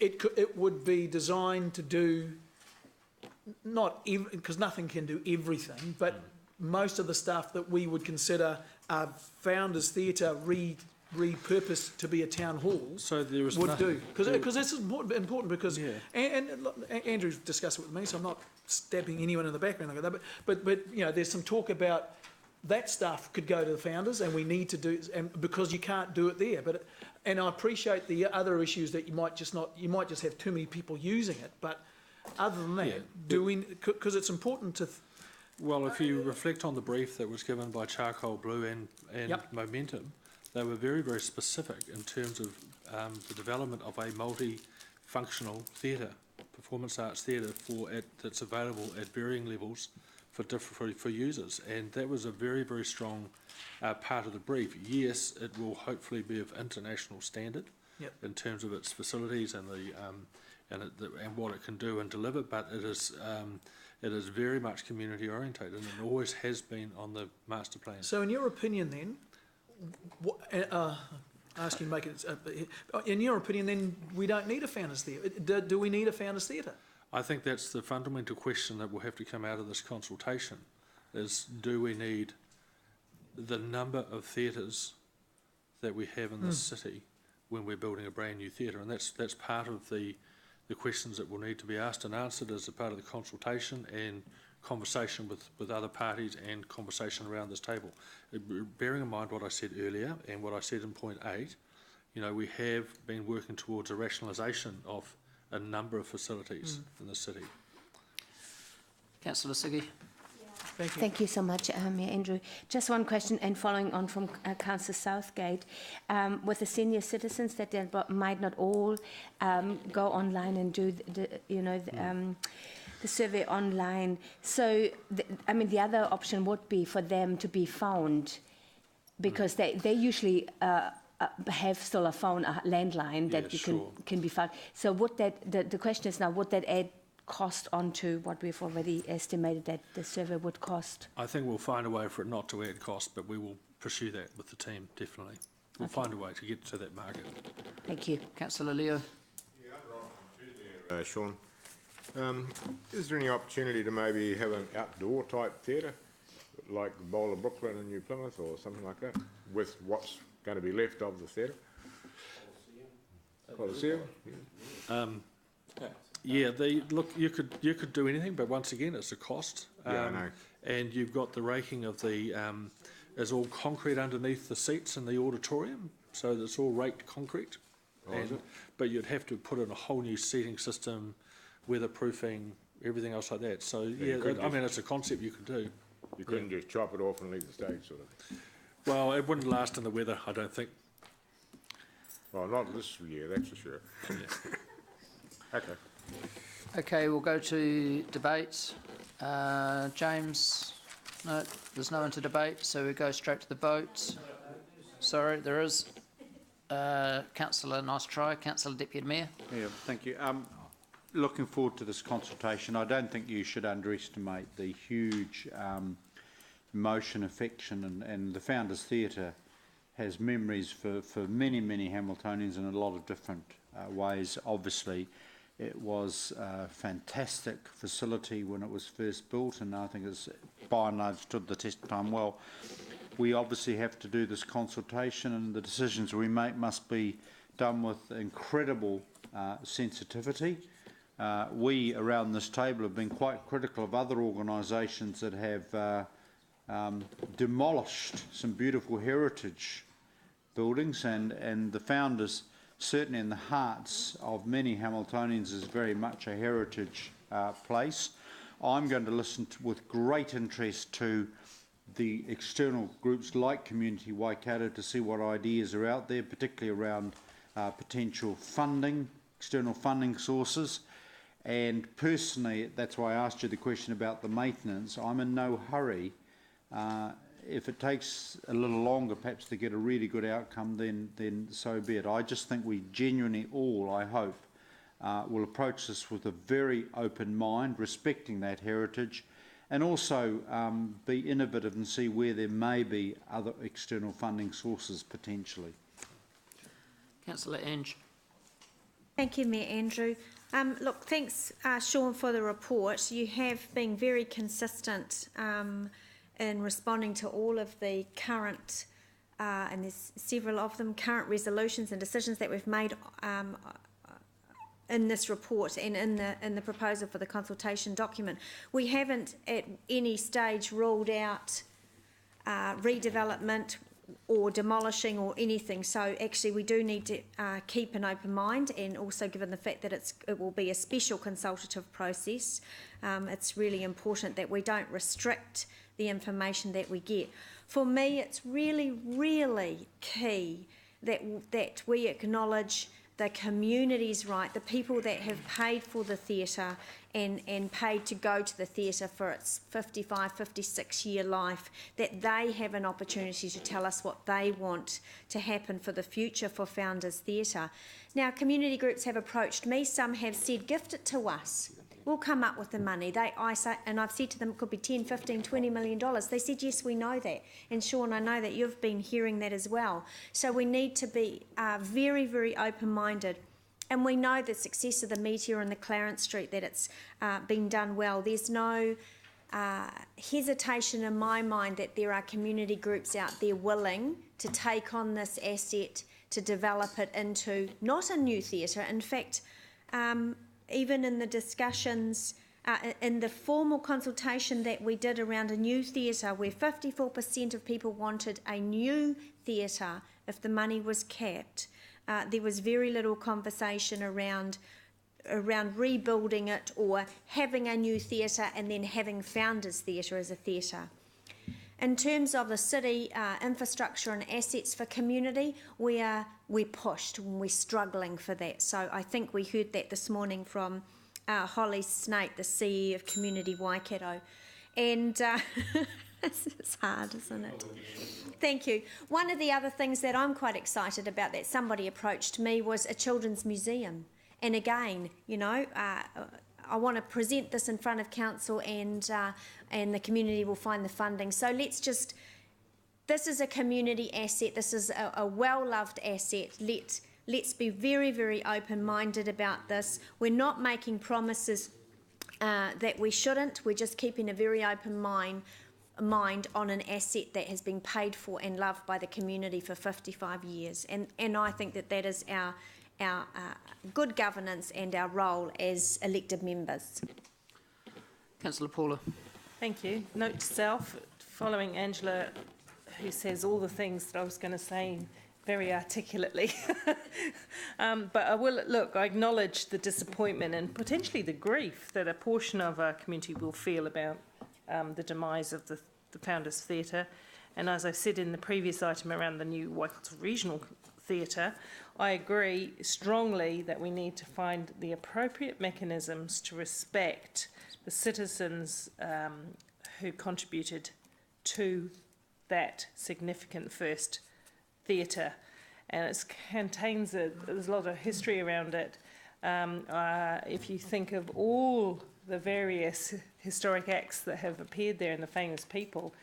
it would be designed to do because nothing can do everything, but most of the stuff that we would consider a Founders Theatre repurposed to be a town hall so there is would do. Because this is important because, and Andrew's discussed it with me, so I'm not stabbing anyone in the back or anything like that, but you know, there's some talk about that stuff could go to the founders, and we need to do, and because you can't do it there. And I appreciate the other issues that you might just have too many people using it. But other than that, because it's important to. Well, if you reflect on the brief that was given by Charcoal Blue and Momentum, they were very, very specific in terms of the development of a multi-functional theatre, performance arts theatre that's available at varying levels for users, and that was a very, very strong part of the brief. Yes, it will hopefully be of international standard in terms of its facilities and and what it can do and deliver, but it is very much community orientated, and it always has been on the master plan. So, in your opinion, then, asking to make it, in your opinion, then we don't need a Founders Theatre. Do we need a Founders Theatre? I think that's the fundamental question that will have to come out of this consultation, is do we need the number of theatres that we have in the city when we're building a brand new theatre? And that's part of the questions that will need to be asked and answered as a part of the consultation and conversation with other parties and conversation around this table. Bearing in mind what I said earlier and what I said in point 8, you know, we have been working towards a rationalisation of a number of facilities in the city. Councillor Siggy. Thank you. Thank you so much, Andrew. Just one question, and following on from Councillor Southgate, with the senior citizens that they might not all go online and do the survey online. So, the other option would be for them to be found, because they usually have still a phone, a landline that can be found. So would the question is now, would that add cost onto what we've already estimated that the survey would cost? I think we'll find a way for it not to add cost, but we will pursue that with the team, definitely. We'll find a way to get to that market. Thank you. Councillor Leo. Sean, is there any opportunity to maybe have an outdoor type theatre, like the Bowl of Brooklyn in New Plymouth or something like that, with what's going to be left of the theatre? Coliseum? Look, you could do anything, but once again, it's a cost. I know. And you've got the raking of the, there's all concrete underneath the seats in the auditorium, so it's all raked concrete. But you'd have to put in a whole new seating system, weatherproofing, everything else like that. So it's a concept you could do. You couldn't just chop it off and leave the stage, sort of thing. Well, it wouldn't last in the weather, I don't think. Well, not this year, that's for sure. Okay. Okay, we'll go to debates. James, no, there's no one to debate, so we go straight to the vote. Sorry, there is. Councillor, nice try. Councillor Deputy Mayor. Yeah, thank you. Looking forward to this consultation. I don't think you should underestimate the huge emotion, affection, and the Founders Theatre has memories for many, many Hamiltonians in a lot of different ways. Obviously, it was a fantastic facility when it was first built, and I think it's by and large stood the test of time well. We obviously have to do this consultation, and the decisions we make must be done with incredible sensitivity. We around this table have been quite critical of other organisations that have demolished some beautiful heritage buildings, and the Founders, certainly in the hearts of many Hamiltonians, is very much a heritage place. I'm going to listen with great interest to the external groups like Community Waikato to see what ideas are out there, particularly around potential funding, external funding sources. And personally, that's why I asked you the question about the maintenance. I'm in no hurry if it takes a little longer perhaps to get a really good outcome, then so be it. I just think we genuinely all, I hope, will approach this with a very open mind, respecting that heritage, and also be innovative and see where there may be other external funding sources potentially. Councillor Ange. Thank you, Mayor Andrew. Look, thanks, Sean, for the report. You have been very consistent in responding to all of the current, and there's several of them, current resolutions and decisions that we've made in this report and in the proposal for the consultation document. We haven't at any stage ruled out redevelopment or demolishing or anything, so actually we do need to keep an open mind, and also given the fact that it will be a special consultative process, it's really important that we don't restrict the information that we get. For me, it's really, really key that we acknowledge the community's right, the people that have paid for the theatre and paid to go to the theatre for its 55, 56-year life, that they have an opportunity to tell us what they want to happen for the future for Founders Theatre. Now, community groups have approached me. Some have said, gift it to us. We'll come up with the money. I've said to them, it could be 10, 15, 20 million dollars. They said, yes, we know that. And Sean, I know that you've been hearing that as well. So we need to be very, very open-minded. And we know the success of the Meteor and the Clarence Street, that it's been done well. There's no hesitation in my mind that there are community groups out there willing to take on this asset, to develop it into not a new theatre. In fact, even in the discussions, in the formal consultation that we did around a new theatre, where 54% of people wanted a new theatre if the money was capped, there was very little conversation around rebuilding it or having a new theatre and then having Founders Theatre as a theatre. In terms of the city infrastructure and assets for community, we're pushed and we're struggling for that. So I think we heard that this morning from Holly Snake, the CEO of Community Waikato. And it's hard, isn't it? Thank you. One of the other things that I'm quite excited about that somebody approached me was a children's museum. And again, you know, I want to present this in front of council, and the community will find the funding. So this is a community asset. This is a well-loved asset. Let's be very, very open-minded about this. We're not making promises that we shouldn't. We're just keeping a very open mind on an asset that has been paid for and loved by the community for 55 years. And I think that is our good governance and our role as elected members. Councillor Paula. Thank you. Note to self, following Angela, who says all the things that I was going to say very articulately. But I acknowledge the disappointment and potentially the grief that a portion of our community will feel about the demise of the Founders Theatre. And as I said in the previous item around the new Waikato Regional Theatre, I agree strongly that we need to find the appropriate mechanisms to respect the citizens who contributed to that significant first theatre. And it contains there's a lot of history around it. If you think of all the various historic acts that have appeared there and the famous people,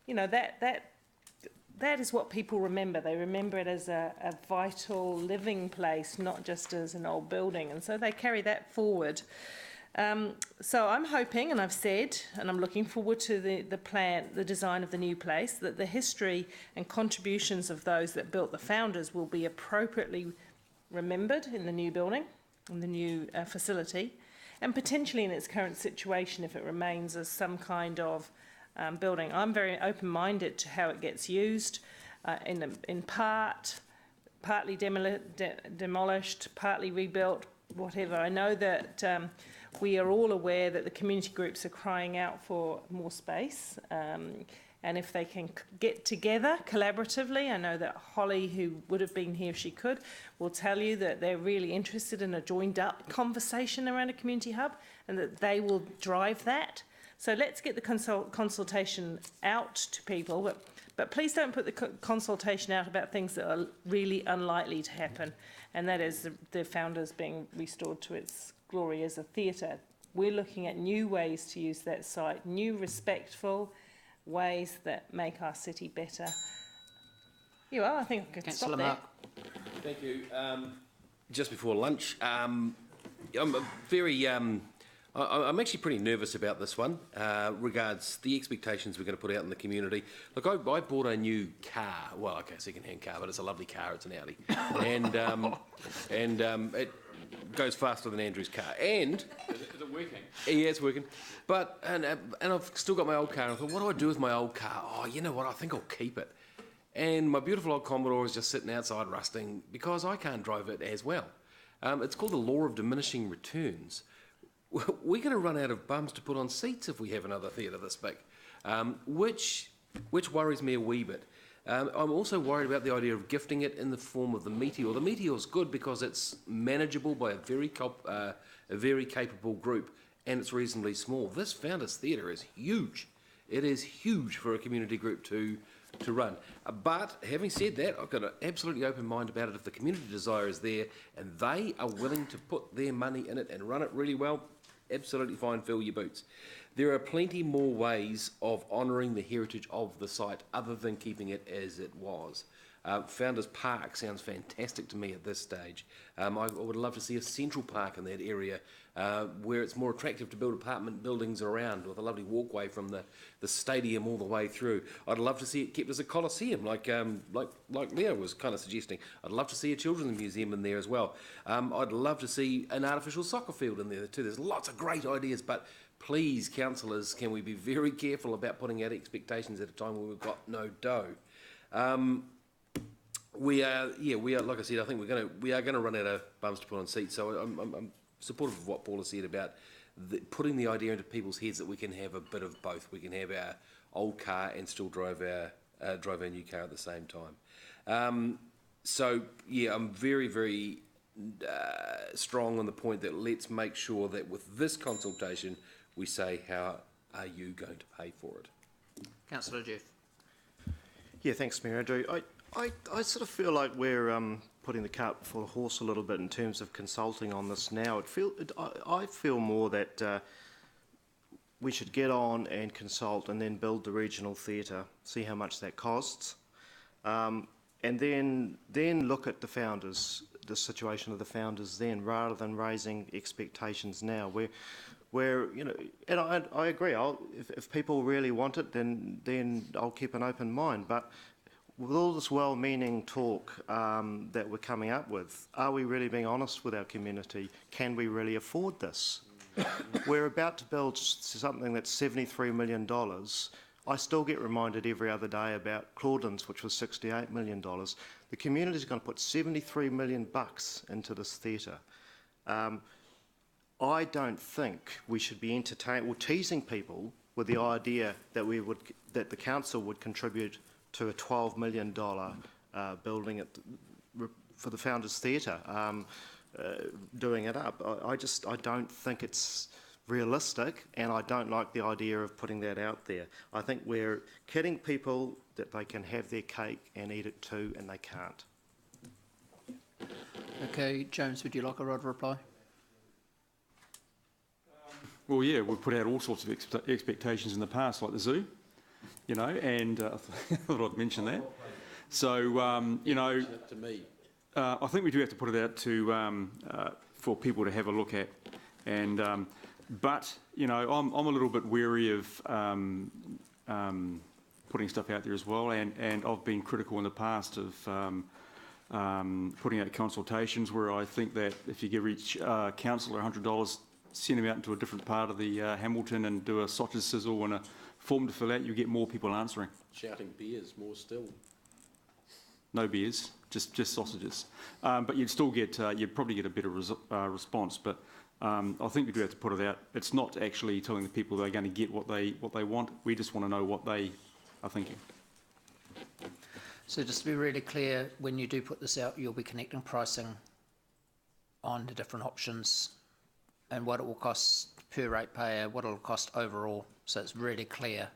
you know, that is what people remember. They remember it as a vital living place, not just as an old building. And so they carry that forward. So I'm hoping, and I've said, and I'm looking forward to the design of the new place, that the history and contributions of those that built the Founders will be appropriately remembered in the new building, in the new facility, and potentially in its current situation if it remains as some kind of building. I'm very open-minded to how it gets used, in partly demolished, partly rebuilt, whatever. I know that we are all aware that the community groups are crying out for more space, and if they can get together collaboratively, I know that Holly, who would have been here if she could, will tell you that they're really interested in a joined-up conversation around a community hub and that they will drive that. So let's get the consultation out to people, but please don't put the consultation out about things that are really unlikely to happen, and that is the Founders being restored to its glory as a theatre. We're looking at new ways to use that site, new respectful ways that make our city better. You are, I think I could stop there. Thank you. Just before lunch, I'm very... I'm actually pretty nervous about this one, regards the expectations we're going to put out in the community. Look, I bought a new car, well, okay, second-hand car, but it's a lovely car, it's an Audi. And it goes faster than Andrew's car. And... Is it working? Yeah, it's working. But, and I've still got my old car, and I thought, what do I do with my old car? Oh, you know what, I think I'll keep it. And my beautiful old Commodore is just sitting outside rusting because I can't drive it as well. It's called the law of diminishing returns. We're going to run out of bums to put on seats if we have another theatre this big, which worries me a wee bit. I'm also worried about the idea of gifting it in the form of the Meteor. The Meteor is good because it's manageable by a very capable group, and it's reasonably small. This Founders Theatre is huge. It is huge for a community group to run. But having said that, I've got an absolutely open mind about it. If the community desire is there and they are willing to put their money in it and run it really well, absolutely fine, fill your boots. There are plenty more ways of honouring the heritage of the site other than keeping it as it was. Founders Park sounds fantastic to me at this stage. I would love to see a central park in that area where it's more attractive to build apartment buildings around with a lovely walkway from the stadium all the way through. I'd love to see it kept as a coliseum like Leo was kind of suggesting. I'd love to see a children's museum in there as well. I'd love to see an artificial soccer field in there too. There's lots of great ideas, but please, councillors, can we be very careful about putting out expectations at a time where we've got no dough? We are, like I said, I think we are going to run out of bums to put on seats. So I'm supportive of what Paul has said about putting the idea into people's heads that we can have a bit of both. We can have our old car and still drive our new car at the same time. So yeah, I'm very, very strong on the point that let's make sure that with this consultation we say, how are you going to pay for it? Councillor Jeff. Yeah, thanks, Mayor Andrew. I sort of feel like we're putting the cart before the horse a little bit in terms of consulting on this now. I feel more that we should get on and consult and then build the regional theatre, see how much that costs, and then look at the founders, the situation of the founders then, rather than raising expectations now. Where you know, and I agree. If people really want it, then I'll keep an open mind. But with all this well-meaning talk that we're coming up with, are we really being honest with our community? Can we really afford this? We're about to build something that's $73 million. I still get reminded every other day about Clauden's, which was $68 million. The community's going to put $73 million into this theatre. I don't think we should be entertaining or teasing people with the idea that that the council would contribute to a $12 million building for the Founders Theatre, doing it up. I don't think it's realistic, and I don't like the idea of putting that out there. I think we're kidding people that they can have their cake and eat it too, and they can't. Okay, James, would you like a reply? Well, yeah, we've put out all sorts of expectations in the past, like the zoo, you know, and I thought I'd mention that. So, you know, I think we do have to put it out to for people to have a look at, and but you know, I'm a little bit wary of putting stuff out there as well, and I've been critical in the past of putting out consultations where I think that if you give each councillor $100, send them out into a different part of the Hamilton and do a sausage sizzle and a form to fill out, you get more people answering. Shouting beers, more still. No beers, just sausages. But you'd still get, you'd probably get a better response. But I think we do have to put it out. It's not actually telling the people they're going to get what they want. We just want to know what they are thinking. So just to be really clear, when you do put this out, you'll be connecting pricing on the different options and what it will cost per ratepayer, what it will cost overall. so it's really clear.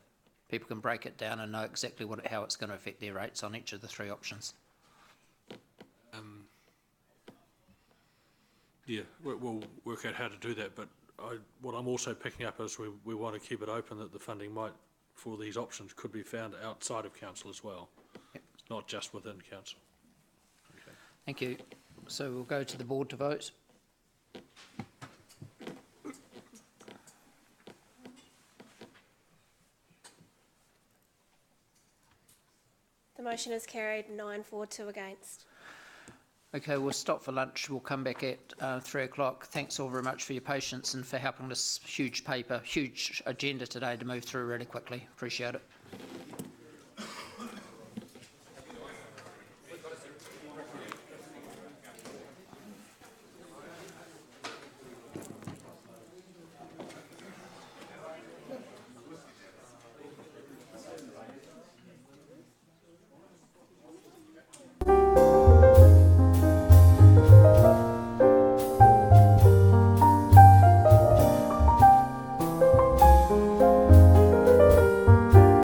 People can break it down and know exactly how it's going to affect their rates on each of the three options. Yeah, we'll work out how to do that, but what I'm also picking up is we want to keep it open that the funding for these options could be found outside of council as well. Yep. Not just within council. Okay. Thank you. So we'll go to the board to vote. The motion is carried 9-4, 2 against. Okay, we'll stop for lunch. We'll come back at 3 o'clock. Thanks all very much for your patience and for helping this huge agenda today to move through really quickly. Appreciate it.